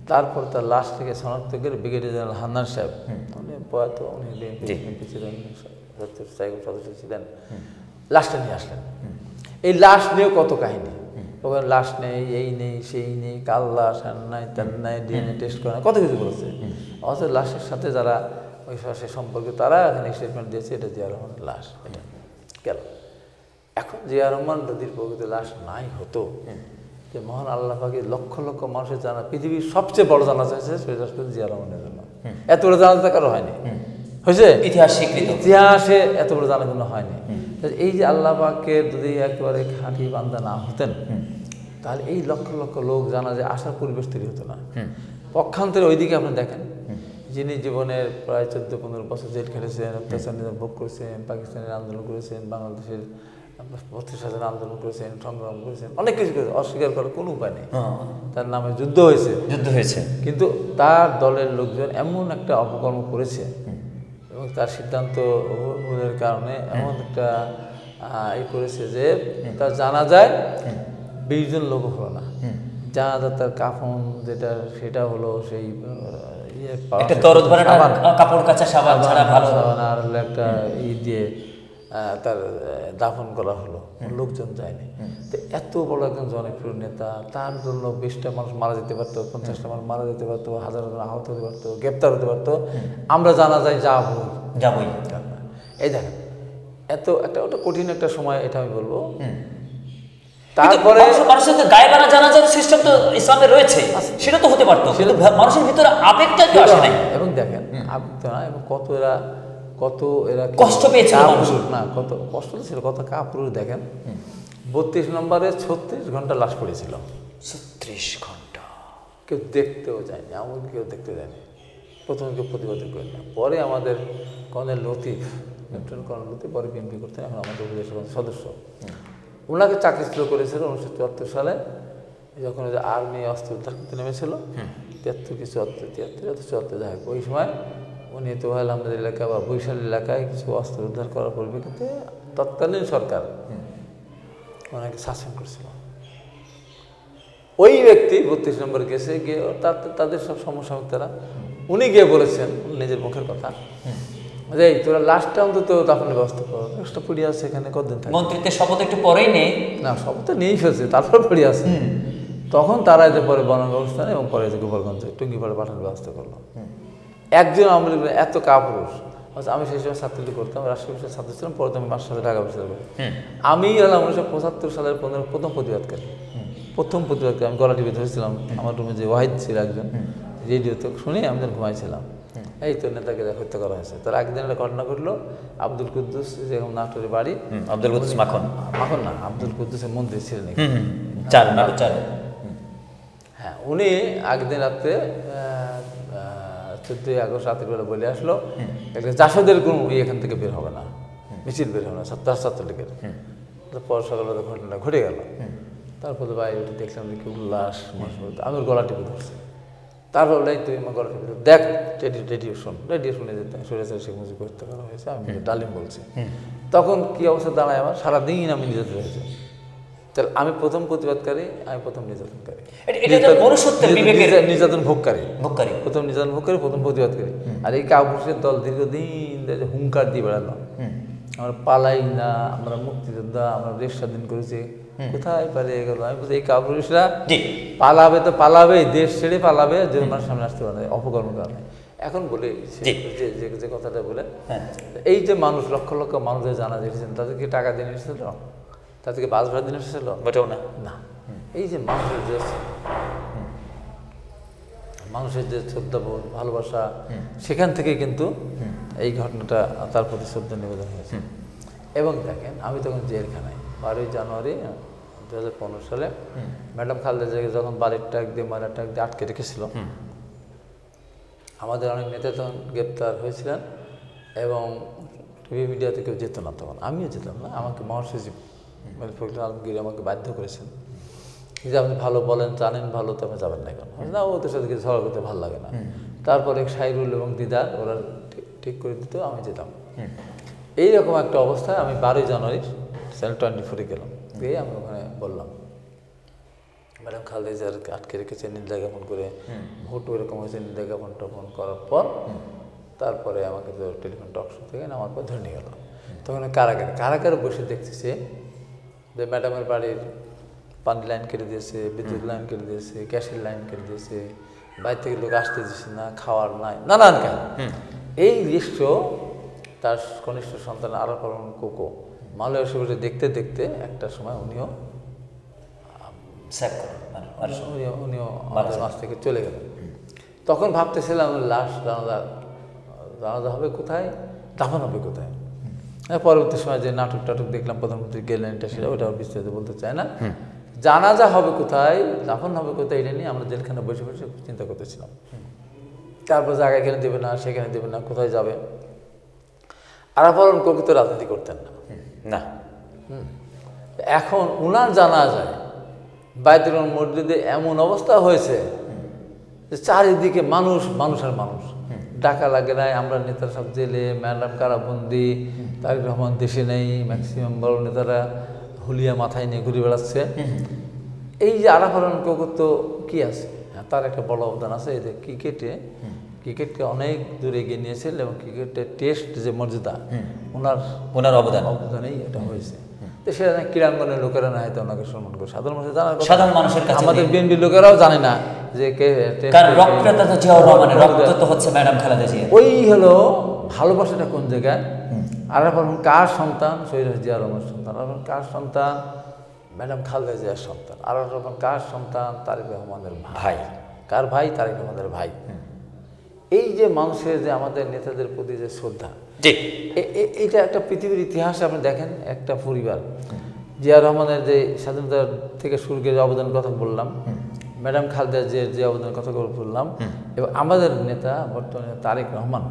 তারপর তার লাশ থেকে শনাক্ত করে ব্রিগেডিয়ার জেনারেল হান্নান সাহেব, উনি প্রয়াত, উনি বিএনপি ছিলেন, সদস্য ছিলেন, লাশটা নিয়ে আসলেন। এই লাশ নিয়েও কত কাহিনী, ওখানে লাশ নেই, এই নেই, সেই নেই, কাল লাশ, হ্যান নাই, তেন নাই, ডিএনএ টেস্ট করে, কত কিছু বলেছে। অথচ লাশের সাথে যারা ওই লাশের সম্পর্কে তারা এখানে স্টেটমেন্ট দিয়েছে এটা জিয়া রহমানের লাশ। এটা গেল। এখন জিয়া রহমান নদীর প্রকৃত লাশ নাই হতো, যে মহান আল্লাহ পাকে লক্ষ লক্ষ মানুষের জানা, পৃথিবীর সবচেয়ে বড় জানাজা হয়েছে শহীদ রাষ্ট্রপতি জিয়া রহমানের জন্য। এত বড় জানাজা কারো হয়নি, হয়েছে ইতিহাস স্বীকৃত, ইতিহাসে এত বড় জানা কোনো হয়নি। এই যে আল্লাহ পাকের যদি একেবারে খাঁটি বান্দা না হতেন, তাহলে এই লক্ষ লক্ষ লোক জানা যে আসার পরিবেশ তৈরি হতো না। পক্ষান্তরে ওইদিকে আপনি দেখেন, যিনি জীবনের প্রায় 14-15 বছর জেল খেটেছেন, অত্যাচার ভোগ করেছেন, পাকিস্তানের আন্দোলন করেছেন, বাংলাদেশের 32 আন্দোলন করেছেন, সংগ্রাম করেছেন, অনেক কিছু করেছেন, অস্বীকার করার কোনো উপায় নেই। তার নামে যুদ্ধ হয়েছে, কিন্তু তার দলের লোকজন এমন একটা অপকর্ম করেছে এবং তার সিদ্ধান্ত ভুলের কারণে এমন একটা করেছে যে তার জানা যায় 20 জন লোক হলো না। জানাজা তার কাফন যেটা, সেটা হলো সেই কাপড় কাচা সাবান ছাড়া ভালো আর হলো একটা দিয়ে তার দাফন করা হলো, লোকজন যায়নি। তো এত বড় একজন জনপ্রিয় নেতা, তার জন্য 20টা মানুষ মারা যেতে পারতো, 50টা মানুষ মারা যেতে পারতো, হাজার আহত হতে পারতো, গ্রেপ্তার হতে পারতো। আমরা জানা যায় যাবই। এই দেখেন এত একটা ওটা কঠিন একটা সময়, এটা আমি বলবো। তারপরে মানুষের গায়েবানা জানাজার সিস্টেম তো ইসলামে রয়েছে, সেটা তো হতে পারতো, কিন্তু মানুষের ভিতরে আবেগটা কি আসে নাই। এবং দেখেন আবেগটা না, এবং কত এরা কষ্ট পেয়েছে না, কত কষ্ট ছিল, কত কাপুরুষ। দেখেন 32 নম্বরে 36 ঘন্টা লাশ পড়েছিল, 36 ঘন্টা কেউ দেখতেও যায়নি, এমনকি কেউ দেখতে যায়নি। প্রথমে কেউ প্রতিবাদ করেন না, পরে আমাদের colonel Latif, lieutenant colonel Latif, পরে বিএনপি করতেন, এখন আমাদের উপদেশ সদস্য, ওনাকে চাকরিচ্যুত করেছিল 1974 সালে, যখন ওই যে আর্মি অস্ত্র উদ্ধার করতে নেমেছিল 73-74 যাই হোক। ওই সময় উনি তো আমাদের এলাকা বা বরিশাল এলাকায় কিছু অস্ত্র উদ্ধার করার পরিপ্রেক্ষিতে তৎকালীন সরকার ওনাকে সাসপেন্ড করেছিল। ওই ব্যক্তি 32 নম্বর কেসে গিয়ে তাদের সব সমসাময়িক তারা, উনি গিয়ে বলেছেন নিজের মুখের কথা, যে তোরা লাস্টটা অন্তত দাফনের ব্যবস্থা করো, লাস্টটা পড়ে আছে এখানে কতদিন থাকে। মন্ত্রীতে শপথ একটু পরেই নেই, না শপথ তো নিয়েই ফেলছে, তারপর পড়ে আছে। তখন তারা যে পরে বনব্যবস্থানে এবং পরে যে গোপালগঞ্জে টুঙ্গিপাড়ে পাঠানোর ব্যবস্থা করলো। একজন আওয়ামী লীগ এত কাপুরুষ। আমি সেই সময় ছাত্রলীগ করতাম, রাষ্ট্রীয় বিষয়ের ছাত্র ছিলাম, পরে আমি মাস্টার সাথে ঢাকা বিশ্ববিদ্যালয় করি। আমি হলাম 1975 সালের প্রথম প্রতিবাদকারী। আমি গলা টিভি ধরেছিলাম, আমার রুমে যে ওয়াহিদ ছিল একজন, রেডিওতে শুনে আমি যখন ঘুমাইছিলাম, এই তো নেতাকে হত্যা করা হয়েছে। তার একদিন একটা ঘটনা ঘটলো, আব্দুল কুদ্দুস, যেরকম নাটোরের বাড়ি, আব্দুল কুদ্দুস মাখন না, আব্দুল কুদ্দুসের মন্ত্রী ছিলেন, হ্যাঁ, উনি একদিন রাত্রে 14 আগস্ট রাতের বেলা বলে আসলো, একটা জাসদের কোনো এখান থেকে বের হবে না, মিছিল বের হবে না ছাত্রলীগের। পর সকালবেলা ঘটনাটা ঘটে গেল। তারপরে বাইরে উঠে দেখলাম যে কি উল্লাস, আমি ওর গলা টিপে ধরছি। তারপর তুই আমার গলা টিপে দেখ, রেডিও শুনে যেতাম, সরেছে শেখ মুজিব হত্যা করা হয়েছে, আমি ডালিম বলছি। তখন কি অবস্থা দাঁড়ায় আমার, সারাদিন আমি নির্যাতন হয়েছে। তাহলে আমি প্রথম প্রতিবাদকারী, আমি প্রথম নির্যাতনকারী, নির্যাতন ভোগকারী, প্রথম নির্যাতন ভোগকারী, প্রথম প্রতিবাদকারী। আর এই কাপুরুষের দল দীর্ঘদিন হুঙ্কার দিয়ে বেড়ালো, আমরা পালাই না, আমরা মুক্তিযোদ্ধা, আমরা দেশ স্বাধীন করেছি, কোথায় পালিয়ে গেল? আমি বলছি এই কাপুরুষরা পালাবে তো পালাবে, দেশ ছেড়ে পালাবে, যে মানুষ সামনে আসতে পারে অপকর্ম কারণে। এখন বলে যে কথাটা বলে, এই যে মানুষ লক্ষ লক্ষ মানুষদের জানা এসেছেন, তাদেরকে টাকা দিয়ে এসেছিল, তাদেরকে বাস ভাড়া দিয়ে এসেছিল? মোটেও না। না, এই যে মানুষের যে শ্রদ্ধাবোধ, ভালোবাসা, সেখান থেকে কিন্তু এই ঘটনাটা তার প্রতি শ্রদ্ধা নিবেদন হয়েছে। এবং দেখেন, আমি তখন জেলখানায় 12ই জানুয়ারি 2015 সালে ম্যাডাম খালেদা জিয়াকে যখন বাড়ির ট্যাগ দিয়ে মারা ট্যাগ দিয়ে আটকে রেখেছিল, আমাদের অনেক নেতা তখন গ্রেপ্তার হয়েছিলেন এবং টিভি মিডিয়াতে কেউ যেত না। তখন আমিও যেতাম না, আমাকে মহাসচিব ফখরুল আলমগীর আমাকে বাধ্য করেছেন যে আপনি ভালো বলেন, জানেন ভালো, তো আপনি যাবেন না কেন? না, ওদের সাথে কিছু ঝগড়া করতে ভালো লাগে না। তারপরে সাইরুল এবং দিদার ওরা ঠিক করে দিত, আমি যেতাম। এইরকম একটা অবস্থায় আমি 12ই জানুয়ারি চ্যানেল 24-এ গেলাম, গিয়ে আমি ওখানে বললাম ম্যাডাম খালেদা জিয়াকে আটকে রেখেছে নিন্দা জ্ঞাপন করে, ভোট এরকম হয়েছে, নিন্দা জ্ঞাপন টাপন করার পর তারপরে আমাকে তো টেলিফোন টক শো থেকে নামার পর ধরে নিয়ে গেল। তখন কারাগারে বসে দেখতেছে যে ম্যাডামের বাড়ির পানি লাইন কেটে দিয়েছে, বিদ্যুৎ লাইন কেটে দিয়েছে, গ্যাসের লাইন কেটে দিয়েছে, বাইরে থেকে লোক আসতে দিচ্ছে না, খাওয়ার নাই, নানান কাজ। এই দৃশ্য তার কনিষ্ঠ সন্তান আরাফাত রহমান কোকো মালয়েশিয়া বসে দেখতে দেখতে একটা সময় উনিও আমাদের মাছ থেকে চলে গেলেন। তখন ভাবতেছিলাম লাশ জানাজা হবে কোথায়, দাফন হবে কোথায়। পরবর্তী সময় যে নাটক টাটক দেখলাম, প্রধানমন্ত্রী গেলেন, এটা সেটা ওটা বিস্তারিত বলতে চায় না। জানাজা হবে কোথায়, দাফন হবে কোথায়, এটা নিয়ে আমরা জেলখানে বসে বসে চিন্তা করতেছিলাম। তারপর জায়গা এখানে দেবে না, সেখানে দেবে না, কোথায় যাবে। আরাফাত রহমান কোকো তো রাজনীতি করতেন না। এখন উনার জানা যায় বাইতুল মসজিদে এমন অবস্থা হয়েছে যে চারিদিকে মানুষ আর মানুষ, ডাকা লাগে নাই। আমরা নেতারা সব জেলে, ম্যাডাম কারাবন্দি, তারেক রহমান দেশে নেই, ম্যাক্সিমাম বড় নেতারা হুলিয়া মাথায় নিয়ে ঘুরে বেড়াচ্ছে। এই যে আরাফাত রহমান কোকো তো কি আছে, তার একটা বড় অবদান আছে। এই যে ক্রিকেটকে অনেক দূরে এগিয়ে নিয়েছিল এবং ক্রিকেটের টেস্ট যে মর্যাদা, ওনার অবদানেই এটা হয়েছে। তো সেটা ক্রীড়াঙ্গনের লোকেরা না হয়তো ওনাকে সম্মান করে, সাধারণ মানুষের কাছে আমাদের বিএনপির লোকেরাও জানে না যে ওই হলো ভালোবাসাটা কোন জায়গায়। আরাফাত রহমান কার সন্তান? শহীদ জিয়া রহমানের সন্তান। আরাফাত কার সন্তান? ম্যাডাম খালেদা জিয়ার সন্তান। আরাফাত রহমান কার সন্তান? তারেক রহমানের ভাই। কার ভাই? তারেক রহমানের ভাই। এই যে মানুষের যে আমাদের নেতাদের প্রতি যে শ্রদ্ধা, এটা একটা পৃথিবীর ইতিহাসে আপনি দেখেন, একটা পরিবার জিয়া রহমানের যে স্বাধীনতা থেকে শুরু করে অবদানের কথা বললাম, ম্যাডাম খালেদা জিয়ার যে অবদানের কথা বললাম, এবং আমাদের নেতা বর্তমানে তারেক রহমান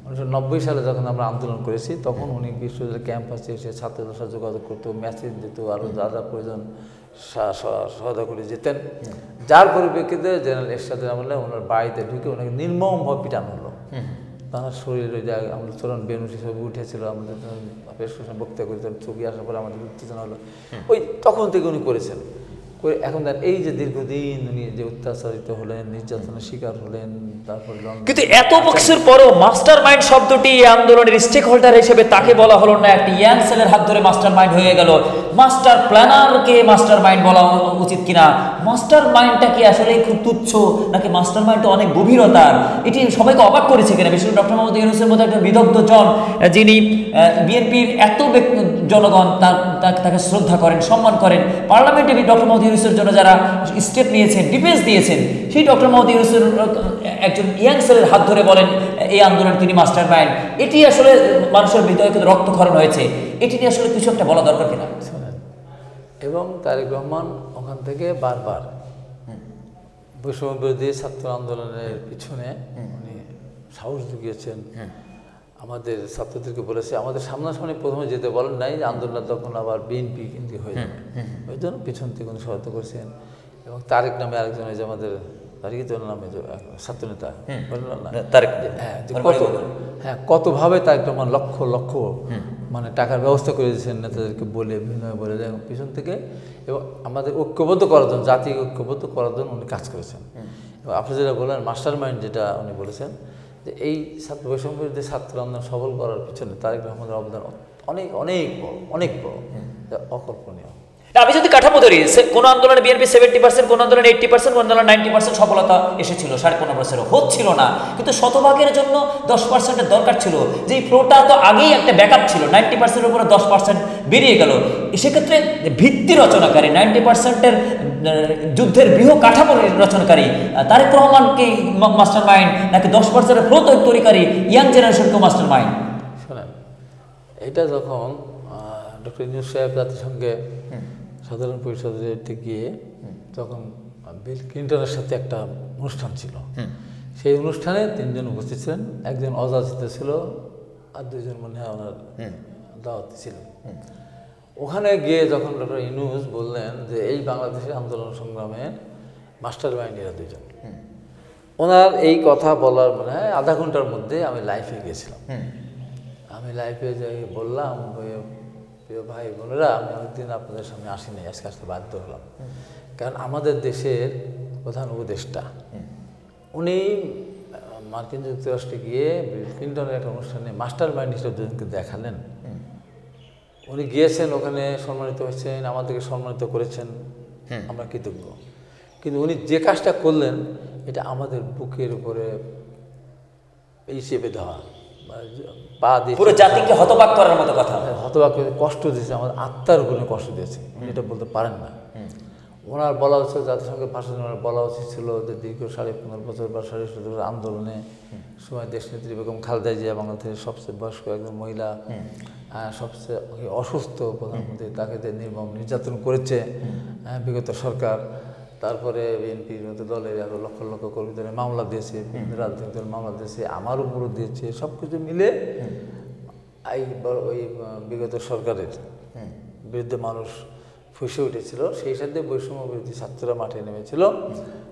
1990 সালে যখন আমরা আন্দোলন করেছি, তখন উনি বিশ্ববিদ্যালয় ক্যাম্পাসে এসে ছাত্রদের সাথে যোগাযোগ করতো, মেসেজ দিত, আরও যা যা প্রয়োজন সহায়তা করে যেতেন। যার পরিপ্রেক্ষিতে জেনারেল এরশাদের আমলে ওনার বাড়িতে ঢুকে ওনাকে নির্মমভাবে পিটানো হলো। তার শরীরে যে আমাদের চরণ বেনুসি ছবি উঠেছিল, আমাদের বেশ বক্তৃতা করেছেন, ছবি আসার পরে আমাদের উত্তেজনা হলো। ওই তখন থেকে উনি করেছেন। এখন এই যে দীর্ঘদিন উনি যে অত্যাচারিত হলেন, নির্যাতনের শিকার হলেন, তারপরে কিন্তু এত বছর পরও মাস্টার মাইন্ড শব্দটি আন্দোলনের স্টেক হোল্ডার হিসেবে তাকে বলা হলো না। একটি ইয়াং সেলের হাত ধরে মাস্টার মাইন্ড হয়ে গেল। মাস্টার প্ল্যানারকে মাস্টার মাইন্ড বলা উচিত কিনা? মাস্টার মাইন্ডটা কি আসলে খুব তুচ্ছ, নাকি মাস্টার মাইন্ডটা অনেক গভীরতার? এটি সবাইকে অবাক করেছে কিনা? বিশেষ ডক্টর মোহাম্মদ ইউনূসের মতো একটা বিদগ্ধ জন, যিনি বিএনপির এত জনগণ তাকে শ্রদ্ধা করেন, সম্মান করেন, পার্লামেন্টে ডক্টর মোহাম্মদ ইউনূসের জন্য যারা স্টেপ নিয়েছেন, ডিফেন্স দিয়েছেন, সেই ডক্টর মোহাম্মদ ইউনূসের একজন ইয়াং সেলের হাত ধরে বলেন এই আন্দোলন তিনি মাস্টার মাইন্ড। এটি আসলে মানুষের হৃদয়ে কিন্তু রক্তক্ষরণ হয়েছে। এটি নিয়ে আসলে কিছু একটা বলা দরকার কিনা? এবং তারেক রহমান ওখান থেকে বারবার বৈষম্য বিরোধী ছাত্র আন্দোলনের পিছনে উনি সাহস জুগিয়েছেন। আমাদের ছাত্রদেরকে বলেছে, আমাদের সামনাসামনি প্রথমে যেতে বলেন নাই, আন্দোলন তখন আবার বিএনপি কিন্তু হয়ে যাবে, ওই জন্য পিছন থেকে উনি সহায়তা করেছেন। এবং তারেক নামে আরেকজন, এই যে আমাদের তারিখের নামে যে ছাত্রনেতা, কতভাবে তারেক রহমান লক্ষ লক্ষ মানে টাকার ব্যবস্থা করে দিয়েছেন নেতাদেরকে বলে, বিনয় বলে, এবং পিছন থেকে এবং আমাদের ঐক্যবদ্ধ করার জন্য, জাতি ঐক্যবদ্ধ করার জন্য উনি কাজ করেছেন। এবং আপনি যেটা বললেন মাস্টার মাইন্ড, যেটা উনি বলেছেন যে এই ছাত্র বৈষম্য বিরোধী ছাত্র আন্দোলন সফল করার পিছনে তারেক রহমানের অবদান অনেক অনেক বড়, অনেক বড়, অকল্পনীয়। আমি যদি কাঠামো ধরি, কোন আন্দোলনে বিএনপি 70%, কোন আন্দোলনে 80%, কোন আন্দোলনে 90% সফলতা এসেছিল 15.5 বছরে, হচ্ছিল না, কিন্তু শতভাগের জন্য 10%-এর দরকার ছিল। যে ফ্লোটা তো আগেই একটা ব্যাকআপ ছিল, 90%-এর উপরে 10% বেরিয়ে গেল। সেক্ষেত্রে ভিত্তি রচনাকারী, 90%-এর যুদ্ধের বৃহ কাঠামো রচনাকারী তারেক রহমানকে মাস্টার মাইন্ড, নাকি 10%-এর ফ্লো তৈরিকারী ইয়াং জেনারেশনকে মাস্টার মাইন্ড? শোনেন, এটা যখন ডক্টর ইউনূস সাহেব জাতিসংঘে সাধারণ পরিষদে গিয়ে তখন বিল ক্লিন্টনের সাথে একটা অনুষ্ঠান ছিল, সেই অনুষ্ঠানে 3 জন উপস্থিত ছিলেন, একজন অযাচিত ছিল আর 2 জন মনে হয় ওনার দাওয়াতে ছিলেন। ওখানে গিয়ে যখন ডক্টর ইউনূস বললেন যে এই বাংলাদেশের আন্দোলন সংগ্রামে মাস্টার মাইন্ড এরা 2 জন, ওনার এই কথা বলার মানে আধা ঘন্টার মধ্যে আমি লাইফে গিয়েছিলাম। আমি লাইফে যাই বললাম, প্রিয় ভাই বোনেরা, আমি অনেকদিন আপনাদের সামনে আসিনি, আজকে আসতে বাধ্য হলাম। কারণ আমাদের দেশের প্রধান উপদেষ্টা উনি মার্কিন যুক্তরাষ্ট্রে গিয়ে বিল ক্লিন্টনের একটা অনুষ্ঠানে মাস্টার মাইন্ড হিসেবে 2 জনকে দেখালেন। উনি গিয়েছেন, ওখানে সম্মানিত হয়েছেন, আমাদেরকে সম্মানিত করেছেন, আমরা কৃতজ্ঞ। কিন্তু উনি যে কাজটা করলেন এটা আমাদের বুকের উপরে এই চেপে দেওয়া, পা দিয়ে পুরো জাতিকে হতবাক করার মতো কথা, হতবাক করে কষ্ট দিয়েছে, আমাদের আত্মার উপরে কষ্ট দিয়েছে। উনি এটা বলতে পারেন না। ওনার বলা উচিত, জাতিসংঘের ভাষণ ওনার বলা উচিত ছিল যে দীর্ঘ 15.5 বছর বা 17.5 বছর আন্দোলনে সময় দেশনেত্রী বেগম খালেদা জিয়া বাংলাদেশের সবচেয়ে বয়স্ক একজন মহিলা, সবচেয়ে অসুস্থ প্রধানমন্ত্রী, তাকে যে নির্মম নির্যাতন করেছে বিগত সরকার। তারপরে বিএনপির মতো দলের আরও লক্ষ লক্ষ কর্মীদের মামলা দিয়েছে, বিভিন্ন রাজনৈতিক দল মামলা দিয়েছে, আমার উপরও দিয়েছে। সব কিছু মিলে ওই বিগত সরকারের বিরুদ্ধে মানুষ ফুসে উঠেছিল, সেই সাথে বৈষম্য বিরোধী ছাত্ররা মাঠে নেমেছিল।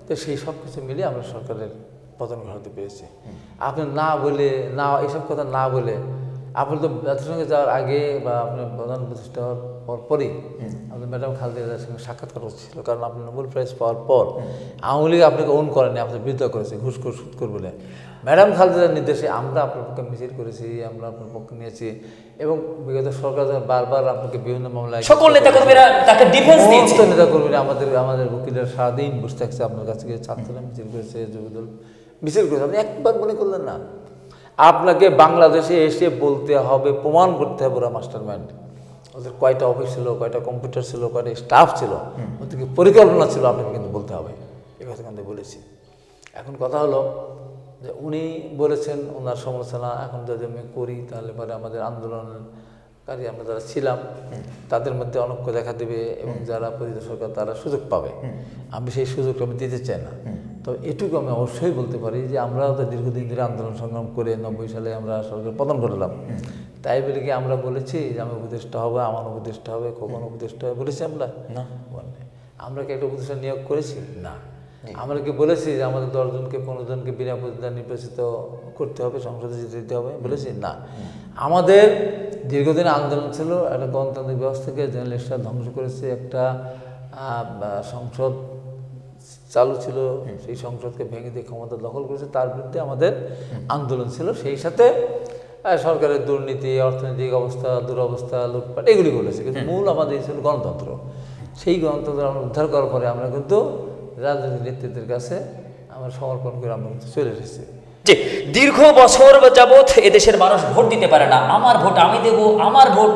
তো সেই সব কিছু মিলে আমরা সরকারের পতন ঘটাতে পেরেছি। আপনি না বলে, না এইসব কথা না বলে, আপনি তো জাতিসংঘে যাওয়ার আগে বা আপনার প্রধান প্রতিষ্ঠা হওয়ার পরই আপনার ম্যাডাম খালেদা জিয়ার সঙ্গে সাক্ষাৎ করা ছিল। কারণ আপনি নোবেল প্রাইজ পাওয়ার পর আওয়ামী লীগ আপনাকে ওন করেনি, আপনার বিরোধিতা করেছে ঘুষখোর সুদখোর বলে। ম্যাডাম খালেদার নির্দেশে আমরা আপনার পক্ষে মিছিল করেছি, আমরা আপনার পক্ষে নিয়েছি, এবং বিগত সরকার বারবার আপনাকে বিভিন্ন মামলায় সকল নেতাকর্মীরা তাকে ডিফেন্স দিয়েছে। নেতাকর্মীরা আমাদের উকিলের সারাদিন বসে থাকছে, আপনার কাছে গিয়ে ছাত্ররা মিছিল করেছে, যুবদল মিছিল করেছে। আপনি একবার মনে করলেন না? আপনাকে বাংলাদেশে এসে বলতে হবে, প্রমাণ করতে হবে ওরা মাস্টার মাইন্ড। ওদের কয়টা অফিস ছিল, কয়টা কম্পিউটার ছিল, কয়টা স্টাফ ছিল, ওদেরকে পরিকল্পনা ছিল, আপনাকে কিন্তু বলতে হবে। এই কথা কিন্তু বলেছি। এখন কথা হলো যে উনি বলেছেন ওনার সমালোচনা এখন যদি আমি করি তাহলে পরে আমাদের আন্দোলনকারী আমরা যারা ছিলাম তাদের মধ্যে অনৈক্য দেখা দেবে, এবং যারা পরিচিত সরকার তারা সুযোগ পাবে। আমি সেই সুযোগটা আমি দিতে চাই না। তো এটুকু আমি অবশ্যই বলতে পারি যে আমরাও তো দীর্ঘদিন ধরে আন্দোলন সংগ্রাম করে 90 সালে আমরা সরকার পতন ঘটালাম। তাই বলে কি আমরা বলেছি যে আমি উপদেষ্টা হবে, আমার উপদেষ্টা হবে, কখন উপদেষ্টা হবে বলেছি আমরা? না। আমরা কি একটা উপদেষ্টা নিয়োগ করেছি? না। আমরা কি বলেছি যে আমাদের 10 জনকে 15 জনকে বিনা প্রতিদ্বন্দ্বিতায় নির্বাচিত করতে হবে, সংসদে যেতে দিতে হবে? বলেছি না। আমাদের দীর্ঘদিন আন্দোলন ছিল, একটা গণতান্ত্রিক ব্যবস্থাকে জার্নালিস্টরা ধ্বংস করেছে, একটা সংসদ চালু ছিল, সেই সংসদকে ভেঙে দিয়ে ক্ষমতা দখল করেছে, তার বিরুদ্ধে আমাদের আন্দোলন ছিল। সেই সাথে সরকারের দুর্নীতি, অর্থনৈতিক অবস্থা, দুরবস্থা, লুটপাট এগুলি বলেছে, কিন্তু মূল আমাদের ছিল গণতন্ত্র। সেই গণতন্ত্র আমরা উদ্ধার করার পরে আমরা কিন্তু রাজনৈতিক নেতৃত্বের কাছে আমরা সমর্পণ করে আমরা কিন্তু চলে এসেছি। যে দীর্ঘ বছর যাবৎ এদেশের মানুষ ভোট দিতে পারে না, আমার ভোট আমি দেব, আমার ভোট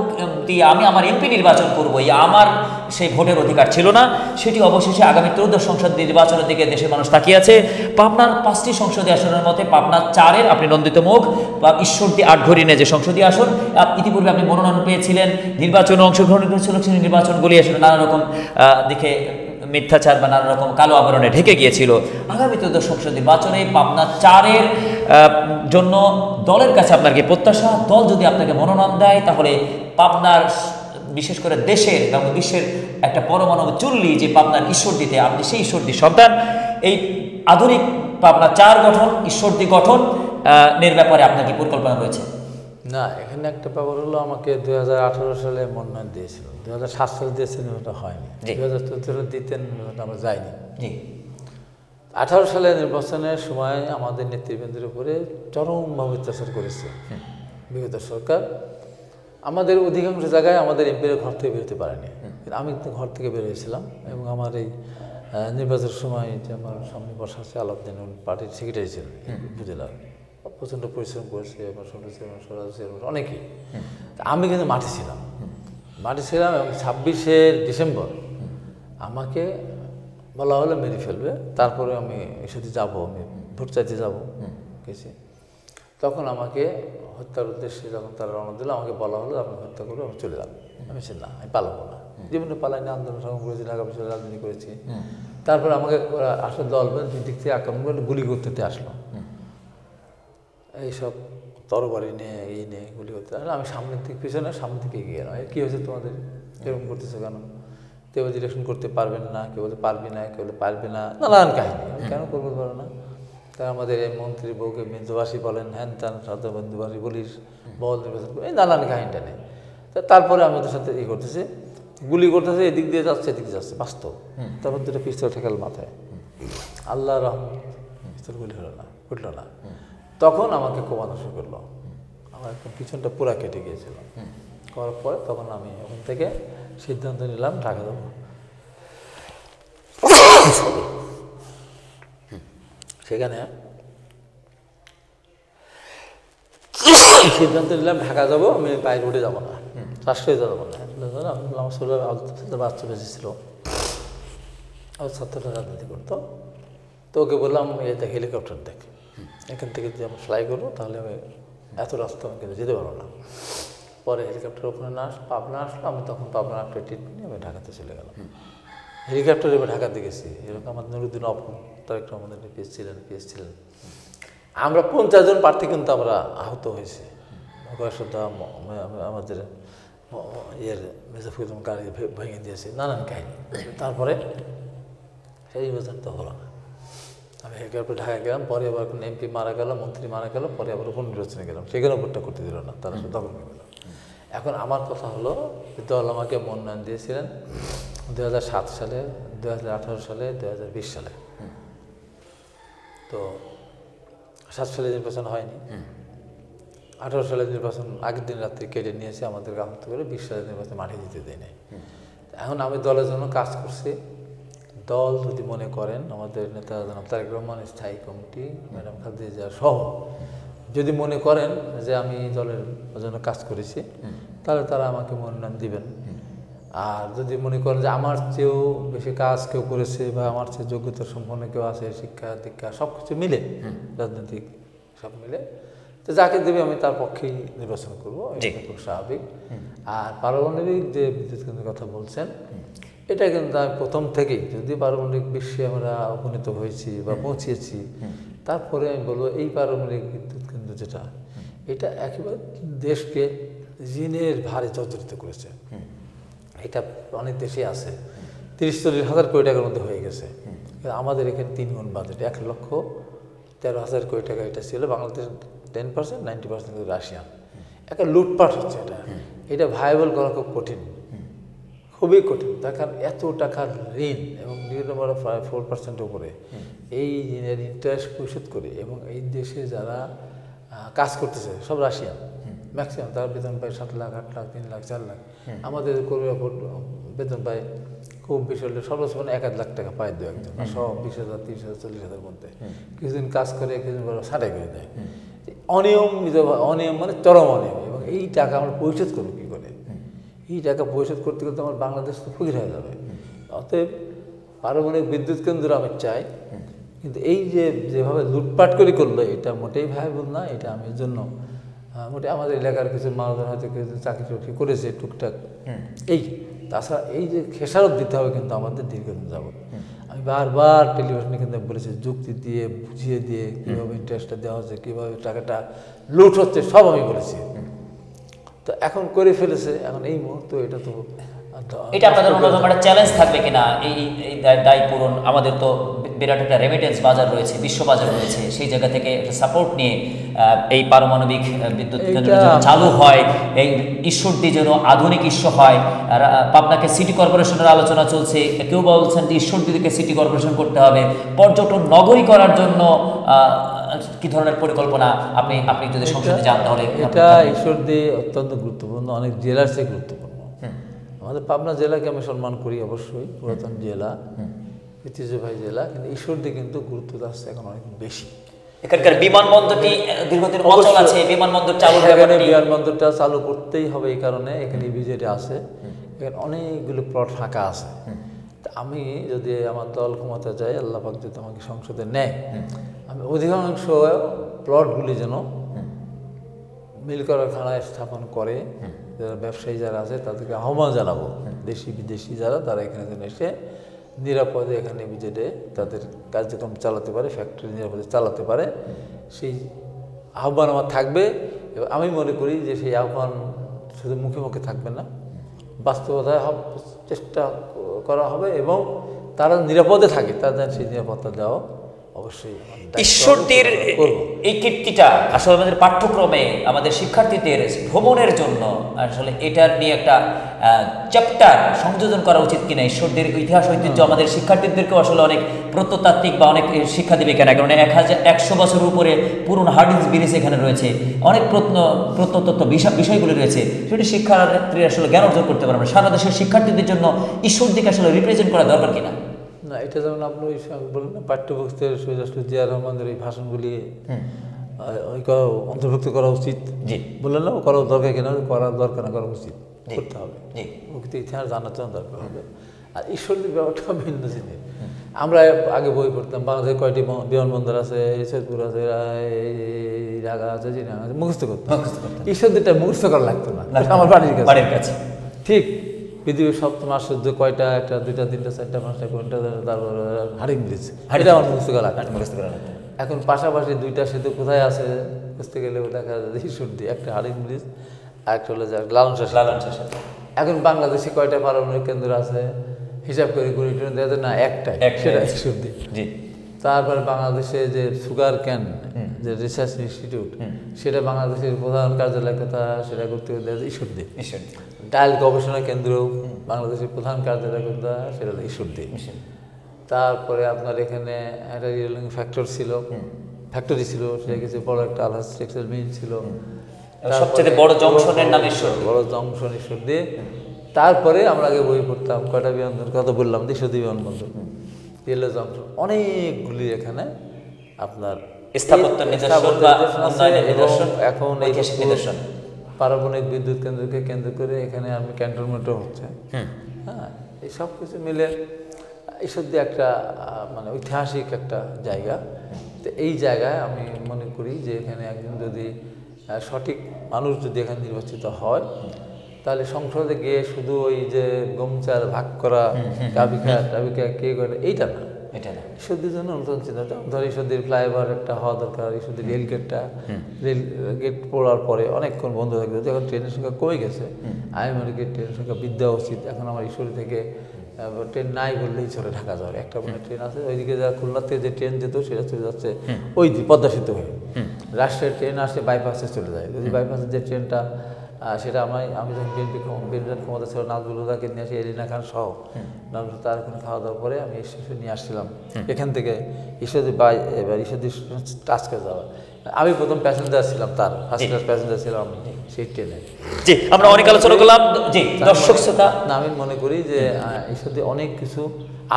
দিয়ে আমি আমার এমপি নির্বাচন করবো, আমার সেই ভোটের অধিকার ছিল না। সেটি অবশেষে আগামী 13 সংসদ নির্বাচনের দিকে দেশের মানুষ তাকিয়ে আছে। পাবনার 5টি সংসদীয় আসনের মধ্যে পাবনা 4-এর আপনি নন্দিত মুখ বা ঈশ্বরদী আটঘরিনে যে সংসদীয় আসন, ইতিপূর্বে আপনি মনোনয়ন পেয়েছিলেন, নির্বাচনে অংশগ্রহণ করেছিলেন, সেই নির্বাচনগুলি আসলে নানা রকম দিকে মিথ্যাচার বা নানা রকম কালো আবরণে ঢেকে গিয়েছিল। আগামী 13 সংসদ নির্বাচনে পাবনা 4-এর জন্য দলের কাছে আপনার কি প্রত্যাশা? দল যদি আপনাকে মনোনয়ন দেয় তাহলে পাবনার, বিশেষ করে দেশের এবং বিশ্বের একটা পরমাণু চুল্লি যে পাবনার ঈশ্বরদীতে, আপনি সেই ঈশ্বরদী সন্তান, এই আধুনিক পাবনা 4 গঠন, ঈশ্বরদী গঠন এর ব্যাপারে আপনার কি পরিকল্পনা রয়েছে? না, এখানে একটা ব্যাপার হলো, আমাকে 2018 সালে মনোনয়ন দিয়েছিল, 2007 সালে দিয়েছেন, ওটা হয়নি। 2014 দিতেন, ওটা আমরা যাইনি। 18 সালে নির্বাচনের সময় আমাদের নেতৃবৃন্দের উপরে চরমভাবে অত্যাচার করেছে বিগত সরকার। আমাদের অধিকাংশ জায়গায় আমাদের এমপিরা ঘর থেকে বেরোতে পারেনি, কিন্তু আমি তো ঘর থেকে বেরিয়েছিলাম। এবং আমার এই নির্বাচনের সময় যে আমার সামনে বসা আছে আলাউদ্দিন পার্টির সেক্রেটারি ছিলেন উপজেলার, প্রচণ্ড পরিশ্রম করেছে, আমার চেয়ারম্যান অনেকেই। আমি কিন্তু মাঠে ছিলাম এবং 26শে ডিসেম্বর আমাকে বলা হলো মেরে ফেলবে, তারপরে আমি সাথে যাবো, আমি ভোট চাইতে যাবো গেছি। তখন আমাকে হত্যার উদ্দেশ্যে যখন তারা রওনা দিল, আমাকে বলা হলো আপনি হত্যা করবে, আমি চলে যাবো। আমি বলছি না, আমি পালাবো না, জীবনে পালাইনি, আন্দোলন সংগ্রাম করেছি, ঢাকা বিশ্ববিদ্যালয়ে রাজনীতি করেছি। তারপরে আমাকে ওরা আসলে দল দুই দিক থেকে আক্রমণ করে গুলি করতে আসলো, এইসব তরবারি নিয়ে এই নিয়ে গুলি করতে আসলো। আমি সামনের দিক পিছনে সামনের দিকে এগিয়ে গেলাম, কী হয়েছে তোমাদের, এরকম করতেছে কেন? কেউ বলছে ইলেকশন করতে পারবেন না, কেউ বলতে পারবি না, কেউ বলে পারবে না, নানান কাহিনী। আমি কেন করবো পারো না? তা আমাদের এই মন্ত্রী বউকে বিন্দুবাসী বলেন, হ্যান ত্যান সাথে বিন্দুবাসী বলিস, বল নির্বাচন করে, এই নানান কাহিনীটা নেই। তারপরে আমি ওদের সাথে করতেছি, গুলি করতেছে, এদিক দিয়ে যাচ্ছে এদিক দিয়ে যাচ্ছে, বাস্তব। তারপর দুটো পিস্তল ঠেকাল মাথায়, আল্লাহ রহমত, পিস্তল গুলি হলো না, উঠলো না। তখন আমাকে কোবানো শুরু করলো, আমার একদম পিছনটা পুরা কেটে গিয়েছিল। করার পরে তখন আমি ওখান থেকে সিদ্ধান্ত নিলাম ঢাকা যাবো। সেখানে সিদ্ধান্ত নিলাম ঢাকা যাবো, আমি বাই রোডে যাবো না, রাষ্ট্রীয় যাবো না। আমার শরীরে বাচ্চা বেঁচেছিল, আমার ছাত্রটা রাজনীতি করতো, তো ওকে বললাম এটা হেলিকপ্টার দেখ, এখান থেকে যদি আমি ফ্লাই করবো তাহলে আমি এত রাস্তা আমি কিন্তু যেতে পারবো না। পরে হেলিকপ্টার ওখানে পাবনা আসলো, আমি তখন পাবনা একটা ট্রিটমেন্ট নিয়ে আমি ঢাকাতে চলে গেলাম। হেলিকপ্টারে এবার ঢাকাতে গেছি, এরকম আমার নুরুদ্দিন অপন তার একটা আমাদের পিএস ছিলেন। আমরা 50 জন প্রার্থী কিন্তু আমরা আহত হয়েছি, কয়েকশোটা আমাদের মেজাফুল গাড়ি ভেঙে দিয়েছে, নানান কাহিনী। তারপরে সেই নির্বাচন তো হলো না। আমি হেলিকপ্টারে ঢাকা গেলাম, পরে আবার কোনো এমপি মারা গেল, মন্ত্রী মারা গেল, পরে আবার পুনর্নির্বাচনে গেলাম, সেখানেও ভোটটা করতে দিল না, তারা সব দখল করে গেল। এখন আমার কথা হলো, দল আমাকে মনোনয়ন দিয়েছিলেন 2007 সালে, 2018 সালে, 2020 সালে। তো 7 সালে নির্বাচন হয়নি, 18 সালের নির্বাচন আগের দিন রাত্রে কেটে নিয়েছে আমাদের আহত করে, 20 সালের নির্বাচন মাঠে দিতে দেয় নাই। এখন আমি দলের জন্য কাজ করছি। দল যদি মনে করেন, আমাদের নেতা জনাব তারেক রহমান, স্থায়ী কমিটি, ম্যাডাম খালেদা সহ যদি মনে করেন যে আমি দলের জন্য কাজ করেছি, তাহলে তারা আমাকে মনোনয়ন দিবেন। আর যদি মনে করেন যে আমার চেয়েও বেশি কাজ কেউ করেছে বা আমার চেয়ে যোগ্যতা সম্পন্ন কেউ আছে, শিক্ষা দীক্ষা সব কিছু মিলে, রাজনৈতিক সব মিলে, তো যাকে দেবে আমি তার পক্ষেই নির্বাচন করবো, এটা খুব স্বাভাবিক। আর পারমাণবিক যে বিদ্যুৎ কেন্দ্রের কথা বলছেন, এটা কিন্তু আমি প্রথম থেকেই, যদি পারমাণবিক বিশ্বে আমরা উপনীত হয়েছি বা পৌঁছিয়েছি, তারপরে আমি বলবো এই পারমাণবিক বিদ্যুৎ কেন্দ্র যেটা, এটা একেবারে দেশকে ঋণের ভারে জর্জরিত করেছে। এটা অনেক দেশে আছে, 30-40 হাজার কোটি টাকার মধ্যে হয়ে গেছে। আমাদের এখানে 3 গুণ বাজেট, 1,13,000 কোটি টাকা এটা ছিল। বাংলাদেশ 10%, 90% রাশিয়ান। একটা লুটপাট হচ্ছে এটা ভায়াবল করা খুব কঠিন, খুবই কঠিন। তার কারণ এত টাকার ঋণ এবং বিভিন্ন বড় 4% উপরে এই ঋণের ইন্টারেস্ট পরিশোধ করে, এবং এই দেশে যারা কাজ করতেছে সব রাশিয়ান, ম্যাক্সিমাম তারা বেতন পায় 7 লাখ, 8 লাখ, 3 লাখ, 4 লাখ। আমাদের কর্মীরা বেতন পায় খুব বেশি হলে সর্বোচ্চ 1-1 লাখ টাকা পায় দু একজন, সব 20,000, 30,000, 40,000 মধ্যে। কিছুদিন কাজ করে, কিছুদিন পর সাটাই করে দেয়। অনিয়ম মানে চরম অনিয়ম। এবং এই টাকা আমরা পরিশোধ করবো কী করে? এই টাকা পরিশোধ করতে করতে আমার বাংলাদেশ তো ফকির হয়ে যাবে। অতএব পারমাণবিক বিদ্যুৎ কেন্দ্র আমি চাই, কিন্তু এই যেভাবে লুটপাট করে করলো, এটা মোটেই ভায়াবল না। এটা আমি এর জন্য মোটে আমাদের এলাকার কিছু মানুষজন হয়তো কিছু চাকরি টাকরি করেছে টুকটাক, এই তাছাড়া এই যে খেসারত দিতে হবে কিন্তু আমাদের দীর্ঘদিন যাবত। আমি বারবার টেলিভিশনে কিন্তু বলেছি, যুক্তি দিয়ে বুঝিয়ে দিয়ে কীভাবে ইন্টারেস্টটা দেওয়া হচ্ছে, কীভাবে টাকাটা লুট হচ্ছে, সব আমি বলেছি। তো এখন করে ফেলেছে, এখন এই মুহূর্তে এটা তো এটা আপনাদের অন্যতম একটা চ্যালেঞ্জ থাকবে কিনা এই দায় পূরণ? আমাদের তো বিরাট একটা রেমিটেন্স বাজার রয়েছে, বিশ্ব বাজার রয়েছে, সেই জায়গা থেকে একটা সাপোর্ট নিয়ে এই পারমাণবিক বিদ্যুৎ কেন্দ্র চালু হয়, এই ঈশ্বরদী যেন আধুনিক ঈশ্বর হয়। আর পাবনাকে সিটি কর্পোরেশনের আলোচনা চলছে, কেউ বলছেন যে ঈশ্বরদীকে সিটি কর্পোরেশন করতে হবে, পর্যটন নগরী করার জন্য কি ধরনের পরিকল্পনা আপনি আপনি যদি সংসদে যান তাহলে এটা ঈশ্বরদী অত্যন্ত গুরুত্বপূর্ণ, অনেক জেলার চেয়ে গুরুত্বপূর্ণ। আমাদের পাবনা জেলাকে আমি সম্মান করি অবশ্যই, পুরাতন জেলা, ঐতিহ্যবাহী জেলা, কিন্তু ঈশ্বরদী কিন্তু গুরুত্ব আসছে এখন অনেক বেশি। এখানকার বিমানবন্দরটি দীর্ঘদিন অচল আছে, বিমানবন্দর চালু এখানে বিমানবন্দরটা চালু করতেই হবে, এই কারণে এখানে বিজেডি আছে, এখানে অনেকগুলো প্লট ফাঁকা আছে। তা আমি যদি আমার দল ক্ষমতা যায়, আল্লাহ পাক যদি আমাকে সংসদে নেয়, আমি অধিকাংশ প্লটগুলি যেন মিল কারখানায় স্থাপন করে, যারা ব্যবসায়ী যারা আছে তাদেরকে আহ্বান জানাবো, দেশি বিদেশি যারা, তারা এখানে যেন এসে নিরাপদে এখানে বিজেডে তাদের কার্যক্রম চালাতে পারে, ফ্যাক্টরি নিরাপদে চালাতে পারে, সেই আহ্বান আমার থাকবে। এবং আমি মনে করি যে সেই আহ্বান শুধু মুখে মুখে থাকবে না, বাস্তবতায় চেষ্টা করা হবে এবং তারা নিরাপদে থাকে, তাদের সেই নিরাপত্তা দেওয়া অবশ্যই। ঈশ্বরদীর এই কীর্তিটা আসলে আমাদের পাঠ্যক্রমে আমাদের শিক্ষার্থীদের ভ্রমণের জন্য আসলে এটার নিয়ে একটা চ্যাপ্টার সংযোজন করা উচিত কিনা। ঈশ্বরদীর ইতিহাস ঐতিহ্য আমাদের শিক্ষার্থীদেরকেও আসলে অনেক প্রত্নতাত্ত্বিক বা অনেক শিক্ষা দেবে কেন, কারণ 1100 বছরের উপরে পুরনো হার্ডিংস ব্রিজ এখানে রয়েছে, অনেক প্রত্নতত্ত্ব বিষয়গুলো রয়েছে, সেটি শিক্ষার্থীরা আসলে জ্ঞান অর্জন করতে পারবে। সারা দেশের শিক্ষার্থীদের জন্য ঈশ্বরদীকে আসলে রিপ্রেজেন্ট করা দরকার কিনা। না, এটা যেমন আপনি ওই বললেন না, পাঠ্যপুস্তকের শহীদ রাষ্ট্রপতি জিয়া রহমানের এই ভাষণগুলি অন্তর্ভুক্ত করা উচিত, বললেন না, করা দরকার কিনা, করার দরকার না, করা উচিত, করতে হবে, প্রকৃত ইতিহাস জানার জন্য দরকার হবে। আর ঈশ্বরদীর ব্যাপারটা ভিন্ন জিনিস। আমরা আগে বই পড়তাম, বাংলাদেশের কয়টি বিমানবন্দর আছে, সৈয়দপুর আছে, ঢাকা আছে, চিটাগাং আছে, মুখস্থ করতাম। ঈশ্বরদীটা মুখস্থ করা লাগতো না, আমার বাড়ির কাছে। ঠিক পৃথিবীর সপ্তম আশ্চর্য কয়টা, একটা, দুইটা, তিনটা, চারটা, পাঁচটা, কোনটা, তারপর হারিং ব্রিজ, এটা আমার মুখস্থ করা লাগতো। এখন পাশাপাশি দুইটা সেতু কোথায় আছে বুঝতে গেলে দেখা যায় ঈশ্বরদী, একটা হারিং ব্রিজ, আর একটা হলো লালন শাহ। এখন বাংলাদেশে কয়টা পারমাণবিক কেন্দ্র আছে হিসাব করে করে দেখা যায় না, একটাই, সেটা ঈশ্বরদী। তারপরে বাংলাদেশে যে সুগার ক্যান যে রিসার্চ ইনস্টিটিউট, সেটা বাংলাদেশের প্রধান কার্যালয় কথা, সেটা করতে ঈশ্বরদী। ডায়াল গবেষণা কেন্দ্র বাংলাদেশের প্রধান কার্যালয় কথা, সেটা ঈশ্বরদী। তারপরে আপনার এখানে একটা রিয়েলিং ফ্যাক্টরি ছিল, সেটা কিছু বড় একটা আলহাজ টেক্সটাইল মিল ছিল, সবচেয়ে বড় জংশনের নাম ঈশ্বরদী, বড় জংশন ঈশ্বরদী। তারপরে আমরা আগে বই পড়তাম, কয়টা বিমানবন্দর কথা বললাম, ঈশ্বরদী বিমানবন্দর, রেলওয়ে জংশন, অনেকগুলি এখানে আপনার স্থাপত্য নিদর্শন এবং এখন এই পারমাণবিক বিদ্যুৎ কেন্দ্রকে কেন্দ্র করে এখানে আমি ক্যান্টনমেন্টও হচ্ছে। হ্যাঁ, এই সব কিছু মিলে ঈশ্বরদী একটা মানে ঐতিহাসিক একটা জায়গা। তো এই জায়গায় আমি মনে করি যে এখানে একজন যদি সঠিক মানুষ যদি এখানে নির্বাচিত হয়, তাহলে সংসদে গিয়ে শুধু ওই যে গমচার ভাগ করা, টাবিকা কে করে, এইটা না, ঈশ্বরদীর জন্য নতুন চিন্তা। ধর ঈশ্বরদীর ফ্লাইওভার একটা হওয়া দরকার, ঈশ্বরদীর রেল গেট পড়ার পরে অনেকক্ষণ বন্ধ থাকবে, যখন ট্রেনের সংখ্যা কমে গেছে, আমি মনে করি ট্রেনের সংখ্যা বৃদ্ধি দেওয়া উচিত। এখন আমার ঈশ্বরদী থেকে ট্রেন নাই বললেই চলে ঢাকা যাওয়ার একটা মানে ট্রেন আছে, ওইদিকে যা খুলনা থেকে যে ট্রেন যেত সেটা চলে যাচ্ছে ওই পদ্মা সেতু হয়ে, রাষ্ট্রের ট্রেন আসে বাইপাসে চলে যায়। যদি বাইপাসের যে ট্রেনটা সেটা আমি যখন বিএনপি ক্ষমতা ছিল, নাজবুল হুদাকে নিয়ে আসি, এলিনা খান সহ তার ওখানে খাওয়া দাওয়ার পরে আমি ঈশ্বরদী নিয়ে আসছিলাম, এখান থেকে ঈশ্বরদী এবার ঈশ্বরদী টাচকে যাওয়া। আমি প্রথম প্যাসেঞ্জার ছিলাম, তার ফার্স্ট ক্লাস প্যাসেঞ্জার ছিলাম আমি সেই ট্রেনে। জি, আমরা অনেক আলোচনা করলাম। জি, দর্শক শ্রোতা, আমি মনে করি যে ঈশ্বরদী অনেক কিছু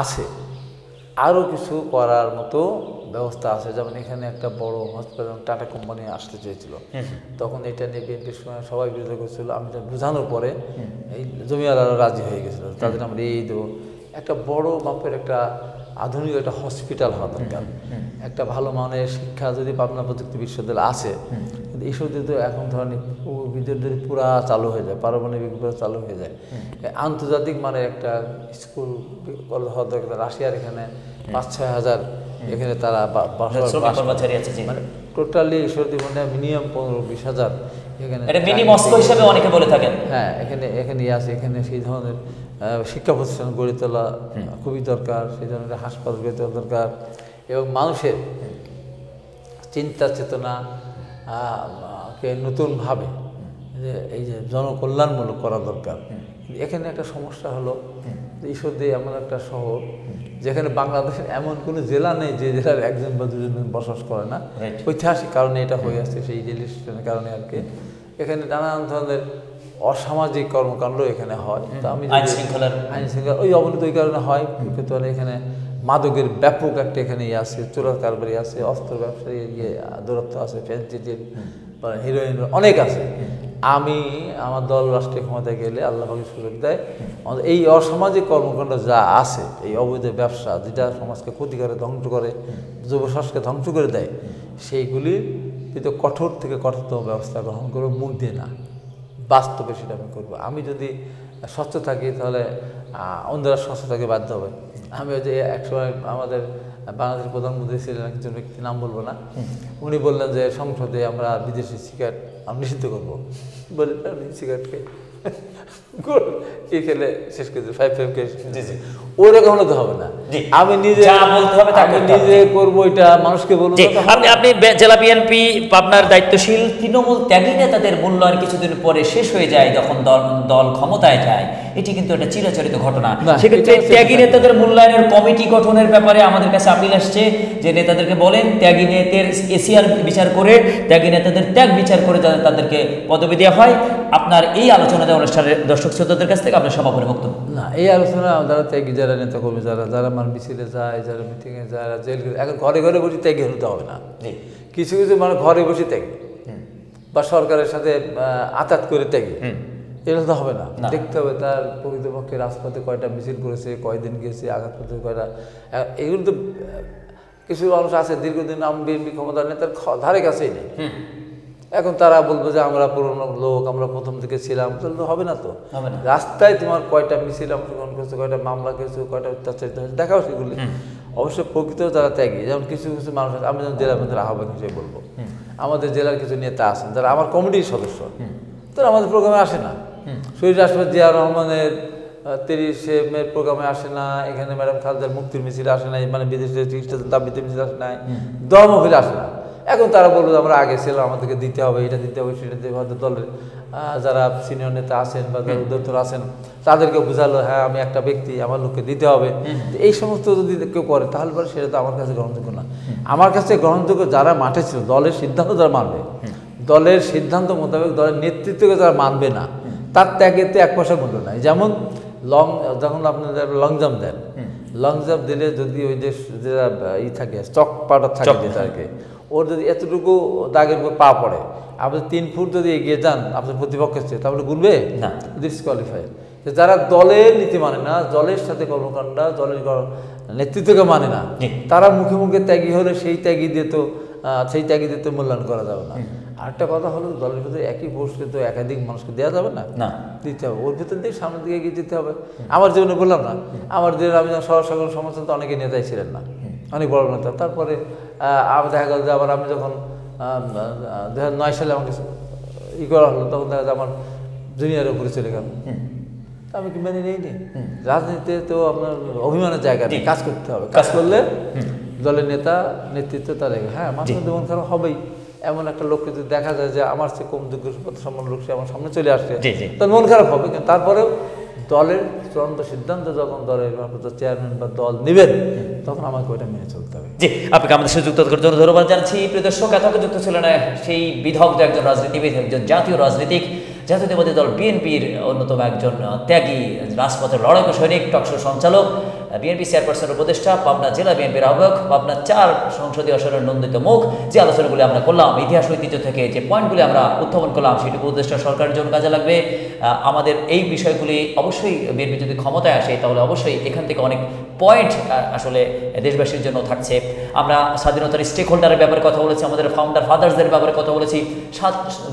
আছে, আরও কিছু করার মতো ব্যবস্থা আছে। যেমন এখানে একটা বড় হসপিটাল টাটা কোম্পানি আসতে চেয়েছিল, তখন এটা নিয়ে বিএনপির সময় সবাই বিরোধ করছিল। আমি বোঝানোর পরে এই জমিওয়ালারা রাজি হয়ে গেছিলো, তাদের আমরা এই দেবো। একটা বড় মাপের একটা আধুনিক একটা হসপিটাল হওয়া দরকার, একটা ভালো মানের শিক্ষা যদি পাবনা প্রযুক্তি বিশ্ববিদ্যালয় আছে, কিন্তু ঈশ্বরদী তো এখন ধরনের বিদ্যুৎ পুরা চালু হয়ে যায়, পারমাণবিক পুরা চালু হয়ে যায়, আন্তর্জাতিক মানের একটা স্কুল কলেজ হওয়া দরকার। রাশিয়ার এখানে 5-6 হাজার এখানে তারা মানে টোটালি ঈশ্বরদী মানে মিনিমাম 15-20 হাজার এখানে, মিনি মস্কো হিসেবে অনেকে বলে থাকেন। হ্যাঁ, এখানে আছে, এখানে সেই ধরনের শিক্ষা প্রতিষ্ঠান গড়ে তোলা খুবই দরকার, সেই ধরনের হাসপাতাল গড়ে তোলা দরকার, এবং মানুষের চিন্তা চেতনা কে নতুনভাবে যে এই যে জনকল্যাণমূলক করা দরকার। এখানে একটা সমস্যা হলো ঈশ্বরদী এমন একটা শহর যেখানে বাংলাদেশের এমন কোনো জেলা নেই যে জেলার একজন বা দুজন বসবাস করে না। ঐতিহাসিক কারণে এটা হয়ে আসছে, সেই রেল স্টেশনের কারণে আর কি। এখানে নানান ধরনের অসামাজিক কর্মকাণ্ড এখানে হয়। তো আমি আইন শৃঙ্খলা ওই অবনতি ওই কারণে হয়, কিন্তু এখানে মাদকের ব্যাপক একটা এখানে ইয়ে আছে, চোরা কারবারি আছে, অস্ত্র ব্যবসায়ী ইয়ে দূরত্ব আছে, ফেন্সিডিল, হিরোইন অনেক আছে। আমি আমার দল রাষ্ট্রীয় ক্ষমতায় গেলে আল্লাহ পাকের সুযোগ দেয়, এই অসামাজিক কর্মকাণ্ড যা আছে, এই অবৈধ ব্যবসা যেটা সমাজকে ক্ষতি করে, ধ্বংস করে, যুব সমাজকে ধ্বংস করে দেয়, সেইগুলির কিন্তু কঠোর থেকে কঠোরতম ব্যবস্থা গ্রহণ করবো, মুখ দিয়ে না, বাস্তবে সেটা আমি করবো। আমি যদি স্বচ্ছ থাকি তাহলে অন্যরা স্বচ্ছ থাকতে বাধ্য হবে। আমি ওই যে একসময় আমাদের বাংলাদেশের প্রধানমন্ত্রী ছিলেন একজন ব্যক্তি, নাম বলবো না, উনি বললেন যে সংসদে আমরা বিদেশি সিগারেট আমি নিষিদ্ধ করবো। বলি সিগারেট খেলে শেষ করে 5 ওই রকম হলে তো হবে না। আমি নিজে নিজে করবো, এটা মানুষকে বলবো। আপনি জেলা বিএনপি পাবনার দায়িত্বশীল তৃণমূল ত্যাগী নেতাদের মূল্যায়ন কিছুদিন পরে শেষ হয়ে যায় যখন দল ক্ষমতায় যায়, এটি কিন্তু একটা চিরাচরিত ঘটনা। সেক্ষেত্রে ত্যাগী নেতাদের মূল্যায়নের কমিটি গঠনের ব্যাপারে আমাদের কাছে আপিল আসছে যে নেতাদেরকে বলেন ত্যাগী নেতাদের এসিআর বিচার করে, ত্যাগী নেতাদের ত্যাগ বিচার করে তাদেরকে পদবি দেওয়া হয়। আপনার এই আলোচনা দেওয়া অনুষ্ঠানের দর্শক শ্রোতাদের কাছ থেকে আপনার সমাপনী বক্তব্য। না, এই আলোচনা যারা ত্যাগী, যারা নেতা কর্মী, যারা আমার মিছিলে যায়, যারা মিটিংয়ে যায়, জেল, এখন ঘরে ঘরে বসে ত্যাগী হতে হবে না। কিছু কিছু মানে ঘরে বসে ত্যাগী বা সরকারের সাথে আঘাত করে ত্যাগী, এটা তো হবে না। দেখতে হবে তার প্রকৃতপক্ষে রাজপথে কয়টা মিছিল করেছে, কয়দিন গেছে, আঘাত করতে কয়টা, এগুলো তো কিছু মানুষ আছে দীর্ঘদিন বিএনপি ক্ষমতার নেতার ধারে কাছেই নেই। এখন তারা বলবো যে আমরা পুরনো লোক, আমরা প্রথম থেকে ছিলাম, তাহলে তো হবে না। তো রাস্তায় তোমার কয়টা মিছিল অংশগ্রহণ করছো, কয়টা মামলা করেছো, কয়টা অত্যাচারিত হয়েছে, দেখাও সেগুলি। অবশ্য প্রকৃত যারা ত্যাগী, যেমন কিছু কিছু মানুষ আছে, আমি যেমন জেলা পঞ্চায়েতের আহ্বায়ক হিসেবে বলবো, আমাদের জেলার কিছু নেতা আছেন যারা আমার কমিটির সদস্য, তারা আমাদের প্রোগ্রামে আসে না। শহীদ রাষ্ট্রপতি জিয়া রহমানের 30শে মে প্রোগ্রামে আসে না, এখানে ম্যাডাম খালেদার মুক্তির মিছিল আসে নাই, মানে বিদেশে চিকিৎসা দাবিতে মিছিল আসে নাই, দমফিল আসে না। এখন তারা বললো আমরা আগে ছিলাম, আমাদেরকে দিতে হবে, এটা দিতে হবে, সেটা দিতে হবে। দলের যারা সিনিয়র নেতা আছেন বা যারা উদ্যোক্তা আছেন তাদেরকে বোঝালো, হ্যাঁ আমি একটা ব্যক্তি, আমার লোককে দিতে হবে। এই সমস্ত যদি কেউ করে তাহলে পরে সেটা তো আমার কাছে গ্রহণযোগ্য না। আমার কাছে গ্রহণযোগ্য যারা মাঠে ছিল, দলের সিদ্ধান্ত যারা মানবে, দলের সিদ্ধান্ত মোতাবেক দলের নেতৃত্বকে যারা মানবে না, তার ত্যাগেতে 1 পয়সা মূল্য নাই। যেমন যখন আপনাদের লং জাম্প দেন, লং জাম্প দিলে যদি ওই যে থাকে স্টক পাউডার থাকে যেটাকে, ওর যদি এতটুকু দাগের উপর পা পড়ে, আপনি 3 ফুট যদি এগিয়ে যান আপনার প্রতিপক্ষের চেয়ে, তাহলে গুনবে না, ডিসকোয়ালিফাই। যারা দলের নীতি মানে না, দলের সাথে কর্মকাণ্ড, দলের নেতৃত্বকে মানে না, তারা মুখে মুখে ত্যাগী হলে সেই ত্যাগী দিয়ে তো মূল্যায়ন করা যাবে না। আরেকটা কথা হলো, দলের ভিতরে একই পোস্টে তো একাধিক মানুষকে দেওয়া যাবে না, দিতে হবে ওর ভিতর দিয়ে সামনের দিকে এগিয়ে যেতে হবে। আমার জীবনে বললাম না, আমার জীবনে আমি যখন সরকার সমর্থন তো অনেকে নেতাই ছিলেন না, অনেক বড় নেতা। তারপরে দেখা গেল যে আবার আমি যখন 2009 সালে আমাকে করা হলো, তখন দেখা যায় আমার জুনিয়রের উপরে চলে গেল। আমি কি মেনে নিইনি? রাজনীতিতে তো আপনার অভিমানের জায়গা নেই, কাজ করতে হবে। কাজ করলে দলের নেতা নেতৃত্ব তার, হ্যাঁ মাঝে মধ্যে মন খারাপ হবেই। এমন একটা লোককে যদি দেখা যায় যে আমার চেয়ে কম যোগ্য সম্মান লোক সে আমার সামনে চলে আসছে, তার মন খারাপ হবে। কিন্তু তারপরেও দলের চূড়ান্ত সিদ্ধান্ত যখন দলের চেয়ারম্যান বা দল নেবেন, তখন আমাকে ওইটা মেনে চলতে হবে। জি, আপনাকে আমাদের সাথে যুক্ত করার জন্য ধন্যবাদ জানাচ্ছি। প্রিয় দর্শক, এতকে যুক্ত ছিলেন সেই বিধগ্ধ একজন রাজনীতিবিদ, একজন জাতীয় রাজনীতিক, জাতীয়তাবাদী দল বিএনপির অন্যতম একজন ত্যাগী, রাজপথের লড়াকু সৈনিক, টকশো সঞ্চালক, বিএনপি চেয়ারপারসনের উপদেষ্টা, পাবনা জেলা বিএনপির আহ্বায়ক, পাবনা 4 সংসদীয় আসনের নন্দিত মুখ। যে আলোচনাগুলি আমরা করলাম, ইতিহাস ঐতিহ্য থেকে যে পয়েন্টগুলি আমরা উত্থাপন করলাম, সেটি উপদেষ্টা সরকারের জন্য কাজে লাগবে। আমাদের এই বিষয়গুলি অবশ্যই বিএনপি যদি ক্ষমতায় আসে, তাহলে অবশ্যই এখান থেকে অনেক পয়েন্ট আসলে দেশবাসীর জন্য থাকছে। আমরা স্বাধীনতার স্টেক হোল্ডারের ব্যাপারে কথা বলেছি, আমাদের ফাউন্ডার ফাদার্সদের ব্যাপারে কথা বলেছি,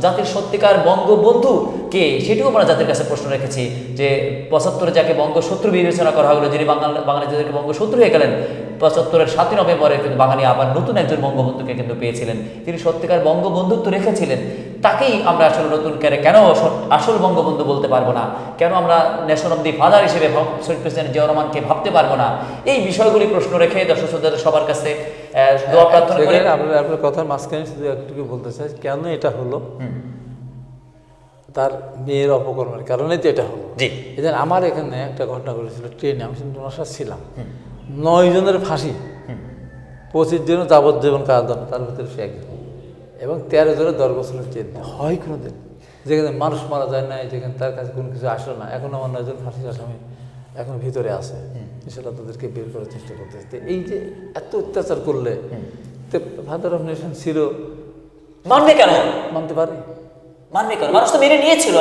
জাতির সত্যিকার বঙ্গবন্ধু কে সেটিও আমরা জাতির কাছে প্রশ্ন রেখেছি। যে 75-এ যাকে বঙ্গশত্রু বিবেচনা করা হলো, যিনি বাঙালিদেরকে বঙ্গশত্রু হয়ে গেলেন, 75-এর 7 নভেম্বরে কিন্তু বাঙালি আবার নতুন একজন বঙ্গবন্ধুকে কিন্তু পেয়েছিলেন। তিনি সত্যিকার বঙ্গবন্ধুত্ব রেখেছিলেন, তাকেই আমরা আসলে নতুন কেন আসল বঙ্গবন্ধু বলতে পারবো না? কেন আমরা ন্যাশনাল অব দি ফাদার হিসেবে শহীদ প্রেসিডেন্ট জিয়াউর রহমানকে ভাবতে পারবো না? এই বিষয়গুলি প্রশ্ন রেখে দর্শক শ্রোতাদের সবার কাছে দোয়া প্রার্থনা করে আপনার কথার মাঝখানে শুধু একটু বলতে চাই, কেন এটা হলো, তার মেয়ের অপকর্মের কারণেই তো এটা হলো। জি। এই যে আমার এখানে একটা ঘটনা ঘটেছিল ট্রেনে, আমি কিন্তু ওনার সাথে ছিলাম, 9 জনের ফাঁসি, 25 জনের যাবজ্জীবন কারাদণ্ড, তার ভিতরে সে একজন, এবং 13 জনের 10 বছরের জেল। হয় কোনো দিন যেখানে মানুষ মারা যায় না, যেখানে তার কাছে কোনো কিছু আসলো না, এখন আমার 9 জন ফাঁসির আসামি এখন ভিতরে আছে, সেটা তাদেরকে বের করার চেষ্টা করতেছে। এই যে এত অত্যাচার করলে ফাদার অফ নেশন ছিল, মানবে কেন? মানতে পারে? মানবে কেন? মানুষ তো মেনে নিয়েছিল,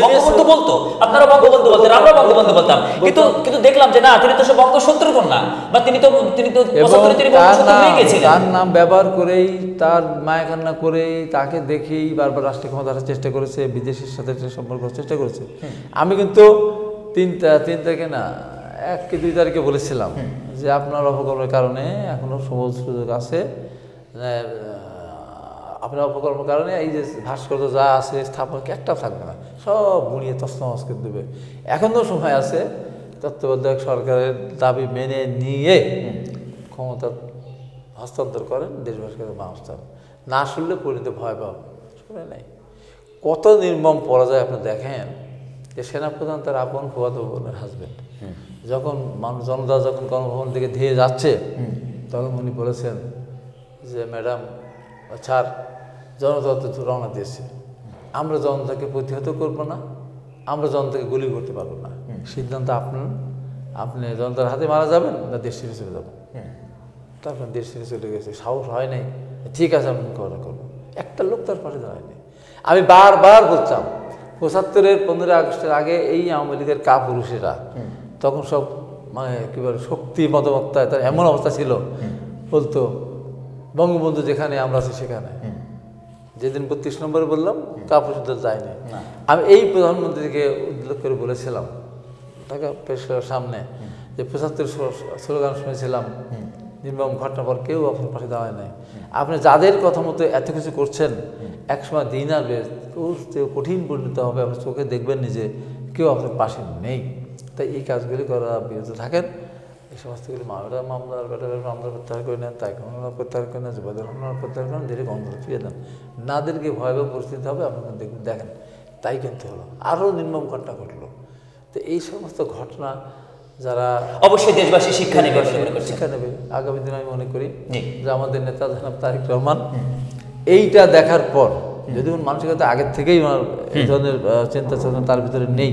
বঙ্গবন্ধু বলতো, আপনারা বঙ্গবন্ধু বলতেন, আমরা বঙ্গবন্ধু বলতাম, কিন্তু দেখলাম যে না, তিনি তো সব বঙ্গশত্রুর কন্যা, বা তিনি তো 75 তিনি বঙ্গশত্রু হয়ে গেছিলেন। তার নাম ব্যবহার করেই, তার মায়া কান্না করেই, তাকে দেখেই বারবার রাষ্ট্রীয় ক্ষমতা আসার চেষ্টা করেছে, বিদেশের সাথে সম্পর্ক করার চেষ্টা করেছে। আমি কিন্তু 3 তারিখে না, 1 কি 2 তারিখে বলেছিলাম যে আপনার অপকর্মের কারণে এখনো সবুজ সুযোগ আছে, আপনার অপকর্মের কারণে এই যে ভাস্কর্য যা আছে স্থাপন একটাও থাকবে না, সব গুঁড়িয়ে তছনছ করে দেবে। এখনও সময় আছে, তত্ত্বাবধায়ক সরকারের দাবি মেনে নিয়ে ক্ষমতা হস্তান্তর করেন, দেশবাসীকে বাস্তব না শুনলে পরিণতি ভয় পাবে। শুনে নাই কত নির্মম পরাজয় আপনি দেখেন যে সেনাপ্রধান তার আপন ফুফাতো বোনের হাজবেন্ড যখন জনতা যখন গণভবন থেকে ধেয়ে যাচ্ছে, তখন উনি বলেছেন যে ম্যাডাম ছাড়, জনতা তো রওনা দিয়েছে, আমরা জনতাকে প্রতিহত করবো না, আমরা জনতাকে গুলি করতে পারবো না, সিদ্ধান্ত আপনার, আপনি জনতার হাতে মারা যাবেন না দেশ ছেড়ে চলে যাবেন। তারপর দেশ ছেড়ে চলে গেছে, সাহস হয় নাই, ঠিক আছে আমি করা করবো, একটা লোক তার পাশে দাঁড়ায়নি। আমি বারবার বলতাম 75-এর 15 আগস্টের আগে এই আওয়ামী লীগের কাপুরুষেরা তখন সব মানে কী বলে শক্তি মতমত্তায় তার এমন অবস্থা ছিল, বলতো বঙ্গবন্ধু যেখানে আমরা আছি সেখানে। যেদিন 32 নম্বরে বললাম কাপুরুষদের যায়নি, আমি এই প্রধানমন্ত্রীকে উল্লেখ করে বলেছিলাম ঢাকা প্রেস ক্লাবের সামনে যে 75 স্লোগান শুনেছিলাম, নির্মম ঘটনার পর কেউ আপনার পাশে দাঁড়ায় নাই। আপনি যাদের কথা মতো এত কিছু করছেন, একসময় দিন আসবে কঠিন পরিণত হবে, আপনি চোখে দেখবেন নিজে কেউ আপনার পাশে নেই। তাই এই কাজগুলি করা বিরত থাকেন। এই সমস্তগুলি মামলার মামলা প্রত্যাহার করে নেন, তাই মামলা প্রত্যাহার করে নেন, যুবদের মামলা প্রত্যাহার করেন, ধীরে গণতন্ত্র ফিরে দেন। নাদেরকে ভয়াবহ পরিস্থিতি হবে, আপনারা দেখেন তাই কিন্তু হলো, আরও নির্মম ঘটনা ঘটলো। তো এই সমস্ত ঘটনা যারা অবশ্যই দেশবাসী শিক্ষা নেবে, শিক্ষা নেবে আগামী দিনে আমি মনে করি যে আমাদের নেতা জনাব তারেক রহমান এইটা দেখার পর, যদি মানসিকতা আগের থেকেই ওনার এই ধরনের চিন্তা চেতনা তার ভিতরে নেই,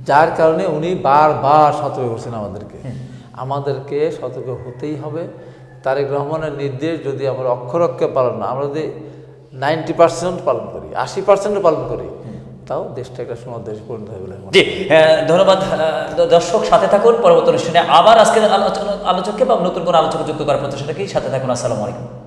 যার কারণে উনি বারবার সতর্ক করছেন আমাদেরকে সতর্ক হতেই হবে। তারেক রহমানের নির্দেশ যদি আমরা অক্ষরে পালন না, আমরা যদি 90% পালন করি, 80% পালন করি, তাও দেশটা একটা সুন্দর দেশ পরিণত হবে বলে। জি, ধন্যবাদ দর্শক, সাথে থাকুন পরবর্তী অনুষ্ঠানে আবার আজকে আলোচককে বা নতুন কোনো আলোচনা যুক্ত করার প্রত্যাশা রাখি। সাথে থাকুন। আসসালামু আলাইকুম।